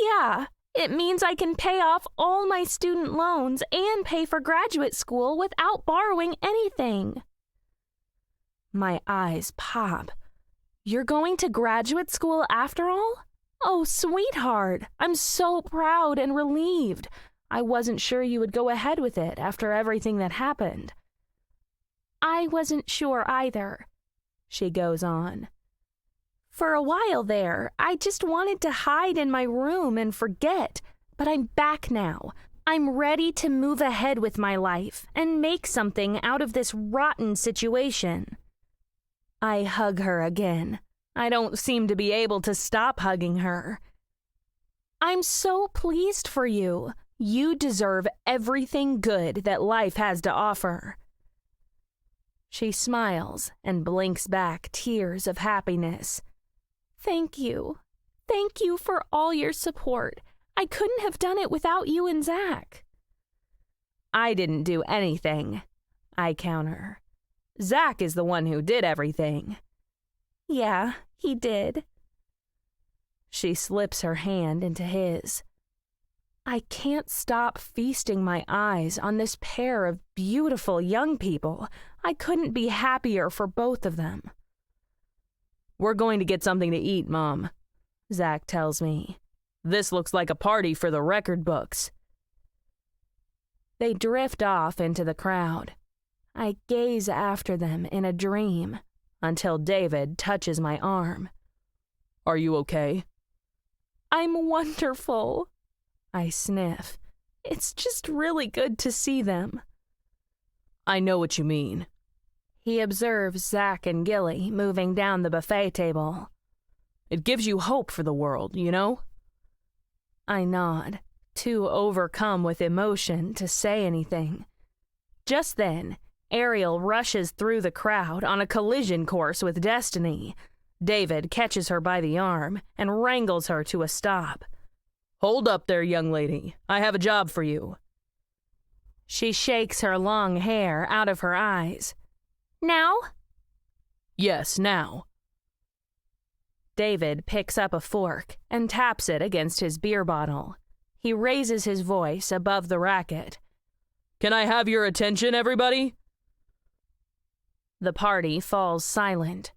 Yeah, it means I can pay off all my student loans and pay for graduate school without borrowing anything. My eyes pop. You're going to graduate school after all? Oh, sweetheart, I'm so proud and relieved. I wasn't sure you would go ahead with it after everything that happened. I wasn't sure either, she goes on. For a while there, I just wanted to hide in my room and forget, but I'm back now. I'm ready to move ahead with my life and make something out of this rotten situation. I hug her again. I don't seem to be able to stop hugging her. I'm so pleased for you. You deserve everything good that life has to offer. She smiles and blinks back tears of happiness. Thank you. Thank you for all your support. I couldn't have done it without you and Zach. I didn't do anything, I counter. Zach is the one who did everything. Yeah, he did. She slips her hand into his. I can't stop feasting my eyes on this pair of beautiful young people. I couldn't be happier for both of them. We're going to get something to eat, Mom, Zach tells me. This looks like a party for the record books. They drift off into the crowd. I gaze after them in a dream until David touches my arm. Are you okay? I'm wonderful, I sniff. It's just really good to see them. I know what you mean. He observes Zach and Gilly moving down the buffet table. It gives you hope for the world, you know? I nod, too overcome with emotion to say anything. Just then, Ariel rushes through the crowd on a collision course with Destiny. David catches her by the arm and wrangles her to a stop. Hold up there, young lady. I have a job for you. She shakes her long hair out of her eyes. Now? Yes, now. David picks up a fork and taps it against his beer bottle. He raises his voice above the racket. Can I have your attention, everybody? The party falls silent.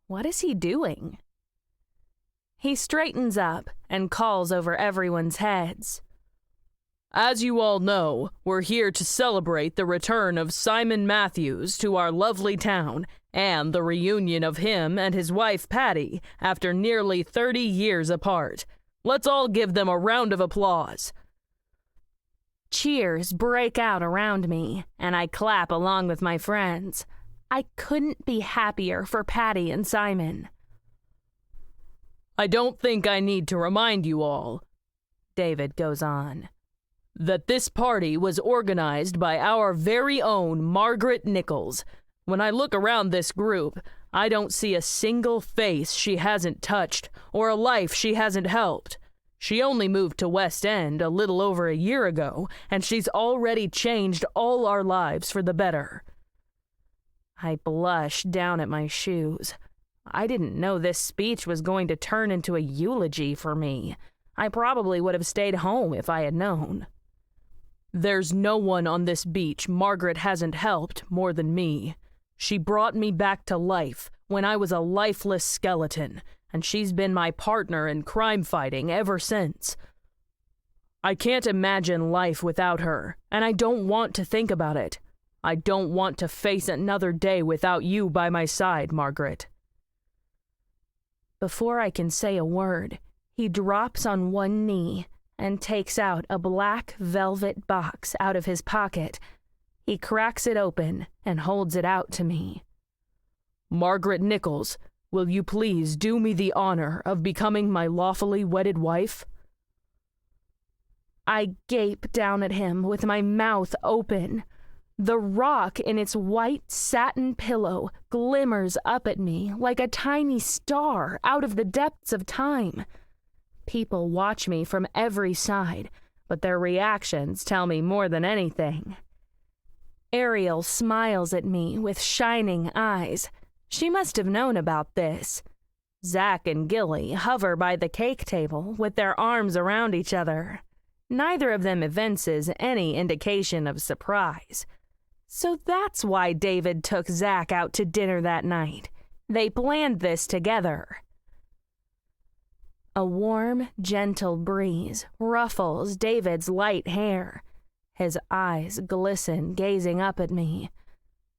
What is he doing? He straightens up and calls over everyone's heads. As you all know, we're here to celebrate the return of Simon Matthews to our lovely town and the reunion of him and his wife Patty after nearly 30 years apart. Let's all give them a round of applause. Cheers break out around me, and I clap along with my friends. I couldn't be happier for Patty and Simon. I don't think I need to remind you all, David goes on, that this party was organized by our very own Margaret Nichols. When I look around this group, I don't see a single face she hasn't touched or a life she hasn't helped. She only moved to West End a little over a year ago, and she's already changed all our lives for the better. I blush down at my shoes. I didn't know this speech was going to turn into a eulogy for me. I probably would have stayed home if I had known. There's no one on this beach Margaret hasn't helped more than me. She brought me back to life when I was a lifeless skeleton, and she's been my partner in crime fighting ever since. I can't imagine life without her, and I don't want to think about it. I don't want to face another day without you by my side, Margaret. Before I can say a word, he drops on one knee and takes out a black velvet box out of his pocket. He cracks it open and holds it out to me. Margaret Nichols, will you please do me the honor of becoming my lawfully wedded wife? I gape down at him with my mouth open. The rock in its white satin pillow glimmers up at me like a tiny star out of the depths of time. People watch me from every side, but their reactions tell me more than anything. Ariel smiles at me with shining eyes. She must have known about this. Zach and Gilly hover by the cake table with their arms around each other. Neither of them evinces any indication of surprise. So that's why David took Zach out to dinner that night. They planned this together. A warm, gentle breeze ruffles David's light hair. His eyes glisten, gazing up at me.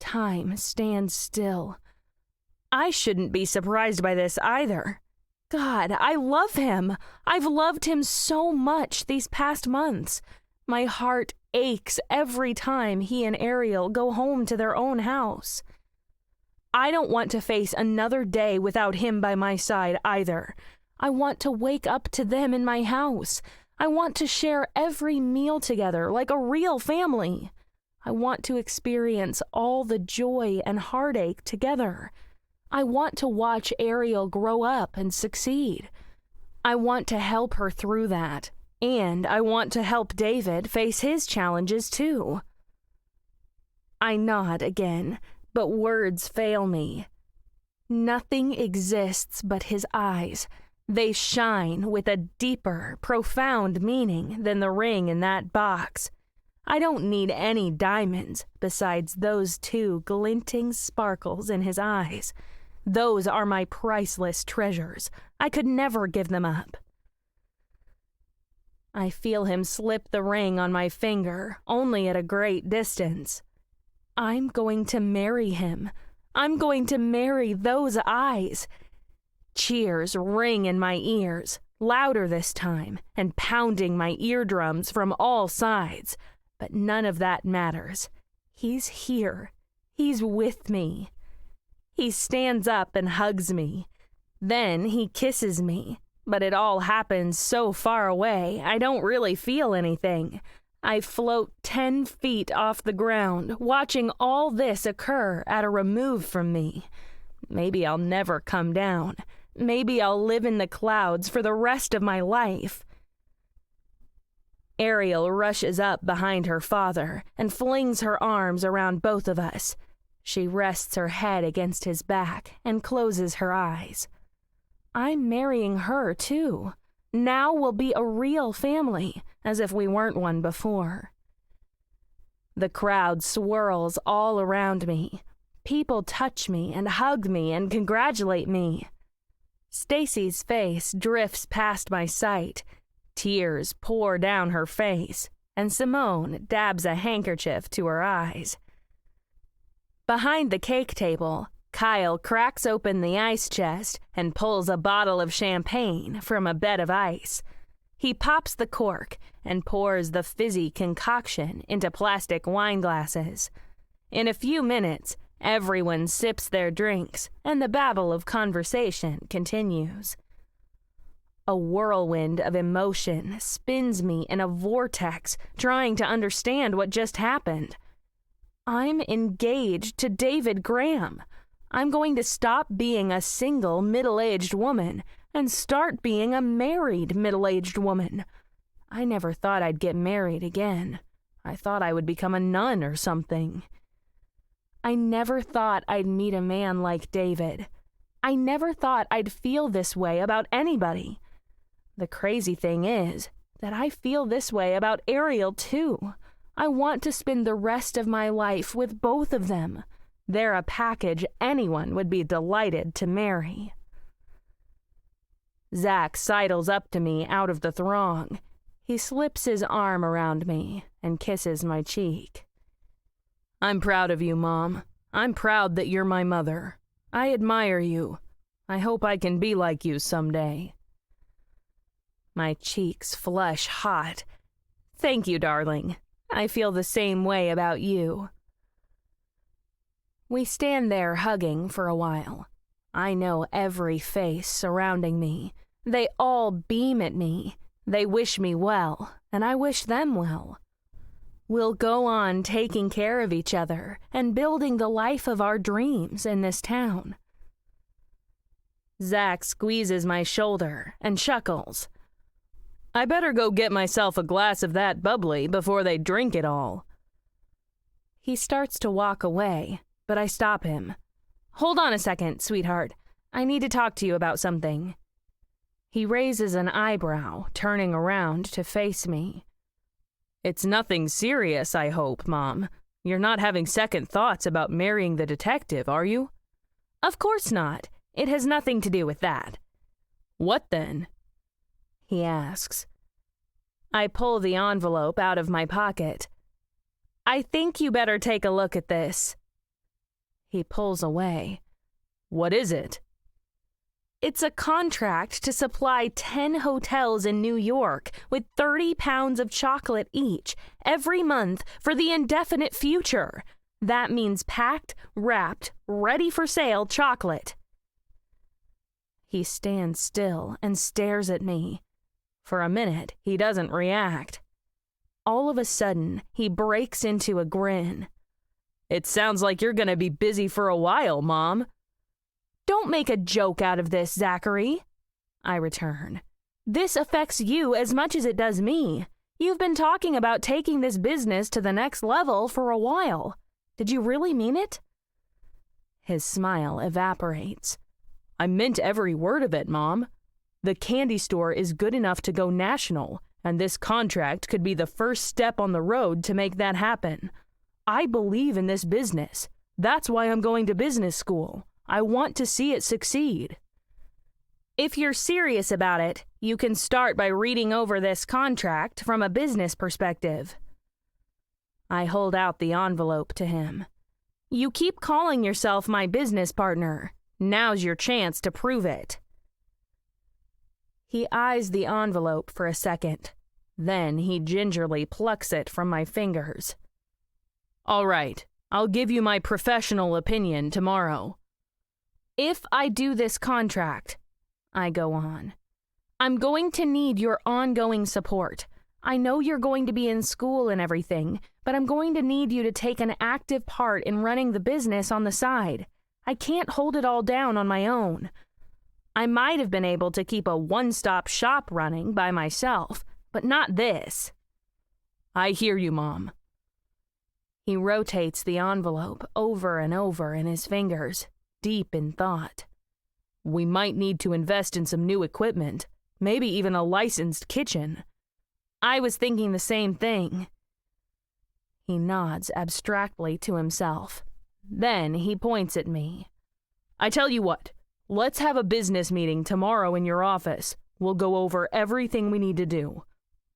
Time stands still. I shouldn't be surprised by this either. God, I love him. I've loved him so much these past months. My heart aches every time he and Ariel go home to their own house. I don't want to face another day without him by my side either. I want to wake up to them in my house. I want to share every meal together like a real family. I want to experience all the joy and heartache together. I want to watch Ariel grow up and succeed. I want to help her through that, and I want to help David face his challenges too. I nod again, but words fail me. Nothing exists but his eyes. They shine with a deeper, profound meaning than the ring in that box. I don't need any diamonds besides those two glinting sparkles in his eyes. Those are my priceless treasures. I could never give them up. I feel him slip the ring on my finger, only at a great distance. I'm going to marry him. I'm going to marry those eyes. Cheers ring in my ears, louder this time, and pounding my eardrums from all sides. But none of that matters. He's here. He's with me. He stands up and hugs me. Then he kisses me. But it all happens so far away, I don't really feel anything. I float 10 feet off the ground, watching all this occur at a remove from me. Maybe I'll never come down. Maybe I'll live in the clouds for the rest of my life. Ariel rushes up behind her father and flings her arms around both of us. She rests her head against his back and closes her eyes. I'm marrying her, too. Now we'll be a real family, as if we weren't one before. The crowd swirls all around me. People touch me and hug me and congratulate me. Stacy's face drifts past my sight. Tears pour down her face, and Simone dabs a handkerchief to her eyes. Behind the cake table, Kyle cracks open the ice chest and pulls a bottle of champagne from a bed of ice. He pops the cork and pours the fizzy concoction into plastic wine glasses. In a few minutes, everyone sips their drinks, and the babble of conversation continues. A whirlwind of emotion spins me in a vortex, trying to understand what just happened. I'm engaged to David Graham. I'm going to stop being a single middle-aged woman and start being a married middle-aged woman. I never thought I'd get married again. I thought I would become a nun or something. I never thought I'd meet a man like David. I never thought I'd feel this way about anybody. The crazy thing is that I feel this way about Ariel, too. I want to spend the rest of my life with both of them. They're a package anyone would be delighted to marry. Zach sidles up to me out of the throng. He slips his arm around me and kisses my cheek. I'm proud of you, Mom. I'm proud that you're my mother. I admire you. I hope I can be like you someday. My cheeks flush hot. Thank you, darling. I feel the same way about you. We stand there hugging for a while. I know every face surrounding me. They all beam at me. They wish me well, and I wish them well. We'll go on taking care of each other and building the life of our dreams in this town. Zach squeezes my shoulder and chuckles. I better go get myself a glass of that bubbly before they drink it all. He starts to walk away, but I stop him. Hold on a second, sweetheart. I need to talk to you about something. He raises an eyebrow, turning around to face me. It's nothing serious, I hope, Mom. You're not having second thoughts about marrying the detective, are you? Of course not. It has nothing to do with that. What then? He asks. I pull the envelope out of my pocket. I think you better take a look at this. He pulls away. What is it? It's a contract to supply 10 hotels in New York with 30 pounds of chocolate each every month for the indefinite future. That means packed, wrapped, ready for sale chocolate. He stands still and stares at me. For a minute, he doesn't react. All of a sudden, he breaks into a grin. It sounds like you're going to be busy for a while, Mom. Don't make a joke out of this, Zachary, I return. This affects you as much as it does me. You've been talking about taking this business to the next level for a while. Did you really mean it? His smile evaporates. I meant every word of it, Mom. The candy store is good enough to go national, and this contract could be the first step on the road to make that happen. I believe in this business. That's why I'm going to business school. I want to see it succeed. If you're serious about it, you can start by reading over this contract from a business perspective. I hold out the envelope to him. You keep calling yourself my business partner. Now's your chance to prove it. He eyes the envelope for a second. Then he gingerly plucks it from my fingers. All right, I'll give you my professional opinion tomorrow. If I do this contract, I go on, I'm going to need your ongoing support. I know you're going to be in school and everything, but I'm going to need you to take an active part in running the business on the side. I can't hold it all down on my own. I might have been able to keep a one-stop shop running by myself, but not this. I hear you, Mom. He rotates the envelope over and over in his fingers, deep in thought. We might need to invest in some new equipment, maybe even a licensed kitchen. I was thinking the same thing. He nods abstractly to himself. Then he points at me. I tell you what, let's have a business meeting tomorrow in your office. We'll go over everything we need to do.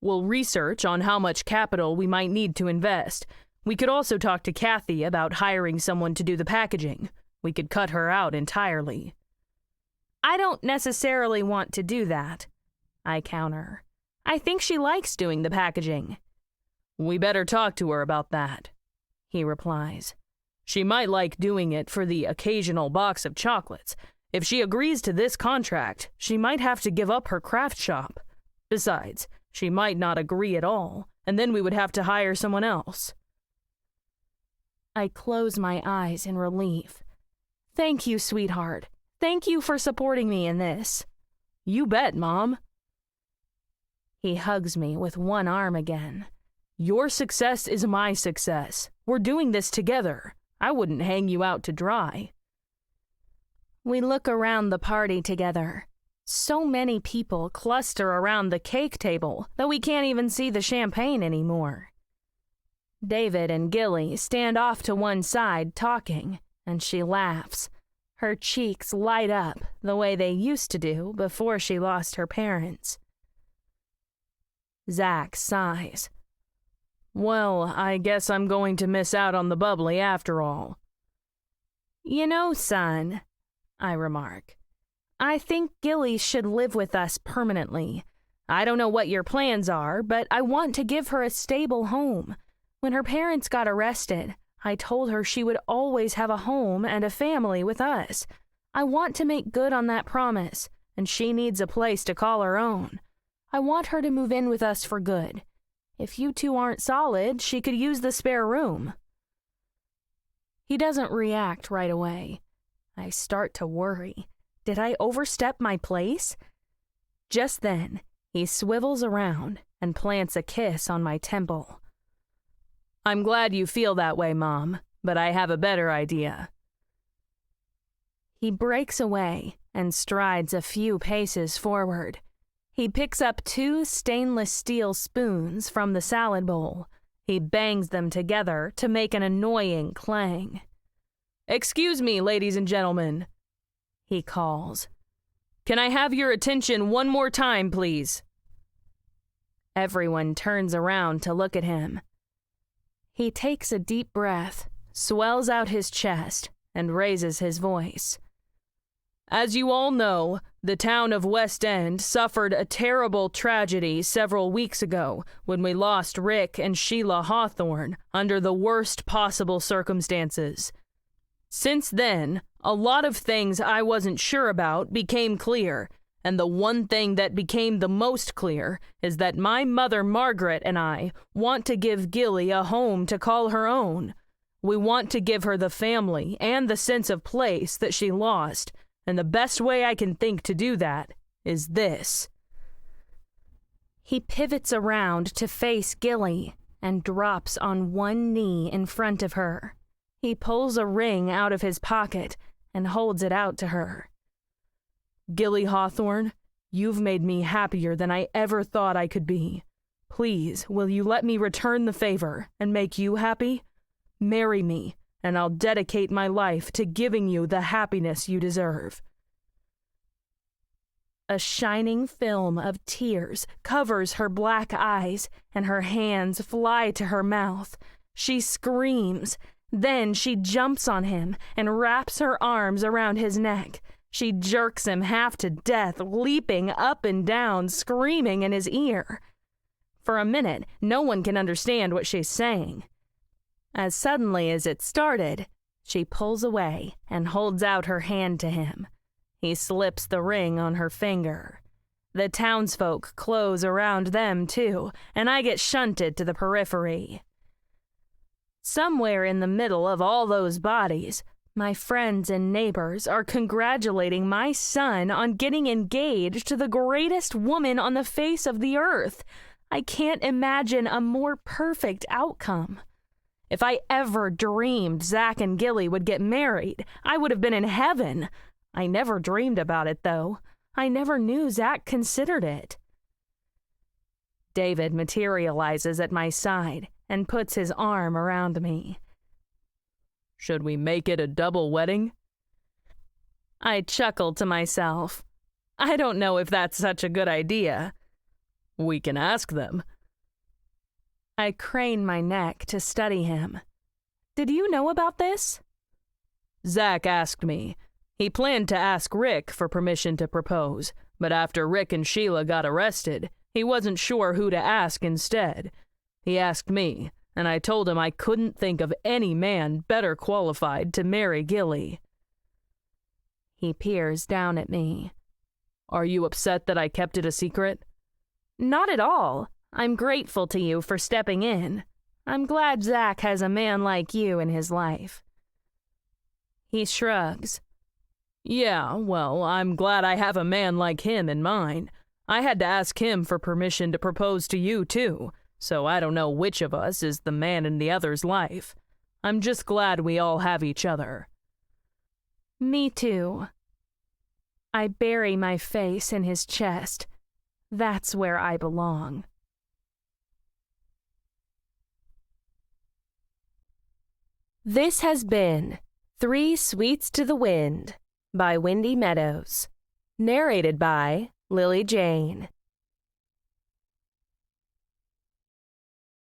We'll research on how much capital we might need to invest. We could also talk to Kathy about hiring someone to do the packaging. We could cut her out entirely. I don't necessarily want to do that, I counter. I think she likes doing the packaging. We better talk to her about that, he replies. She might like doing it for the occasional box of chocolates. If she agrees to this contract, she might have to give up her craft shop. Besides, she might not agree at all, and then we would have to hire someone else. I close my eyes in relief. Thank you, sweetheart. Thank you for supporting me in this. You bet, Mom. He hugs me with one arm again. Your success is my success. We're doing this together. I wouldn't hang you out to dry. We look around the party together. So many people cluster around the cake table that we can't even see the champagne anymore. David and Gilly stand off to one side talking, and she laughs. Her cheeks light up the way they used to do before she lost her parents. Zach sighs. Well, I guess I'm going to miss out on the bubbly after all. You know, son, I remark, I think Gilly should live with us permanently. I don't know what your plans are, but I want to give her a stable home. When her parents got arrested, I told her she would always have a home and a family with us. I want to make good on that promise, and she needs a place to call her own. I want her to move in with us for good. If you two aren't solid, she could use the spare room. He doesn't react right away. I start to worry. Did I overstep my place? Just then, he swivels around and plants a kiss on my temple. I'm glad you feel that way, Mom, but I have a better idea. He breaks away and strides a few paces forward. He picks up 2 stainless steel spoons from the salad bowl. He bangs them together to make an annoying clang. Excuse me, ladies and gentlemen, he calls. Can I have your attention one more time, please? Everyone turns around to look at him. He takes a deep breath, swells out his chest, and raises his voice. As you all know, the town of West End suffered a terrible tragedy several weeks ago when we lost Rick and Sheila Hawthorne under the worst possible circumstances. Since then, a lot of things I wasn't sure about became clear, and the one thing that became the most clear is that my mother Margaret and I want to give Gilly a home to call her own. We want to give her the family and the sense of place that she lost. And the best way I can think to do that is this. He pivots around to face Gilly and drops on one knee in front of her. He pulls a ring out of his pocket and holds it out to her. Gilly Hawthorne, you've made me happier than I ever thought I could be. Please, will you let me return the favor and make you happy? Marry me, and I'll dedicate my life to giving you the happiness you deserve. A shining film of tears covers her black eyes, and her hands fly to her mouth. She screams. Then she jumps on him and wraps her arms around his neck. She jerks him half to death, leaping up and down, screaming in his ear. For a minute, no one can understand what she's saying. As suddenly as it started, she pulls away and holds out her hand to him. He slips the ring on her finger. The townsfolk close around them too, and I get shunted to the periphery. Somewhere in the middle of all those bodies, my friends and neighbors are congratulating my son on getting engaged to the greatest woman on the face of the earth. I can't imagine a more perfect outcome. If I ever dreamed Zach and Gilly would get married, I would have been in heaven. I never dreamed about it, though. I never knew Zach considered it. David materializes at my side and puts his arm around me. Should we make it a double wedding? I chuckle to myself. I don't know if that's such a good idea. We can ask them. I crane my neck to study him. Did you know about this? Zach asked me. He planned to ask Rick for permission to propose, but after Rick and Sheila got arrested, he wasn't sure who to ask instead. He asked me, and I told him I couldn't think of any man better qualified to marry Gilly. He peers down at me. Are you upset that I kept it a secret? Not at all. I'm grateful to you for stepping in. I'm glad Zach has a man like you in his life. He shrugs. Yeah, well, I'm glad I have a man like him in mine. I had to ask him for permission to propose to you, too, so I don't know which of us is the man in the other's life. I'm just glad we all have each other. Me too. I bury my face in his chest. That's where I belong. This has been 3 Sweets to the Wind by Wendy Meadows. Narrated by Lily Jane.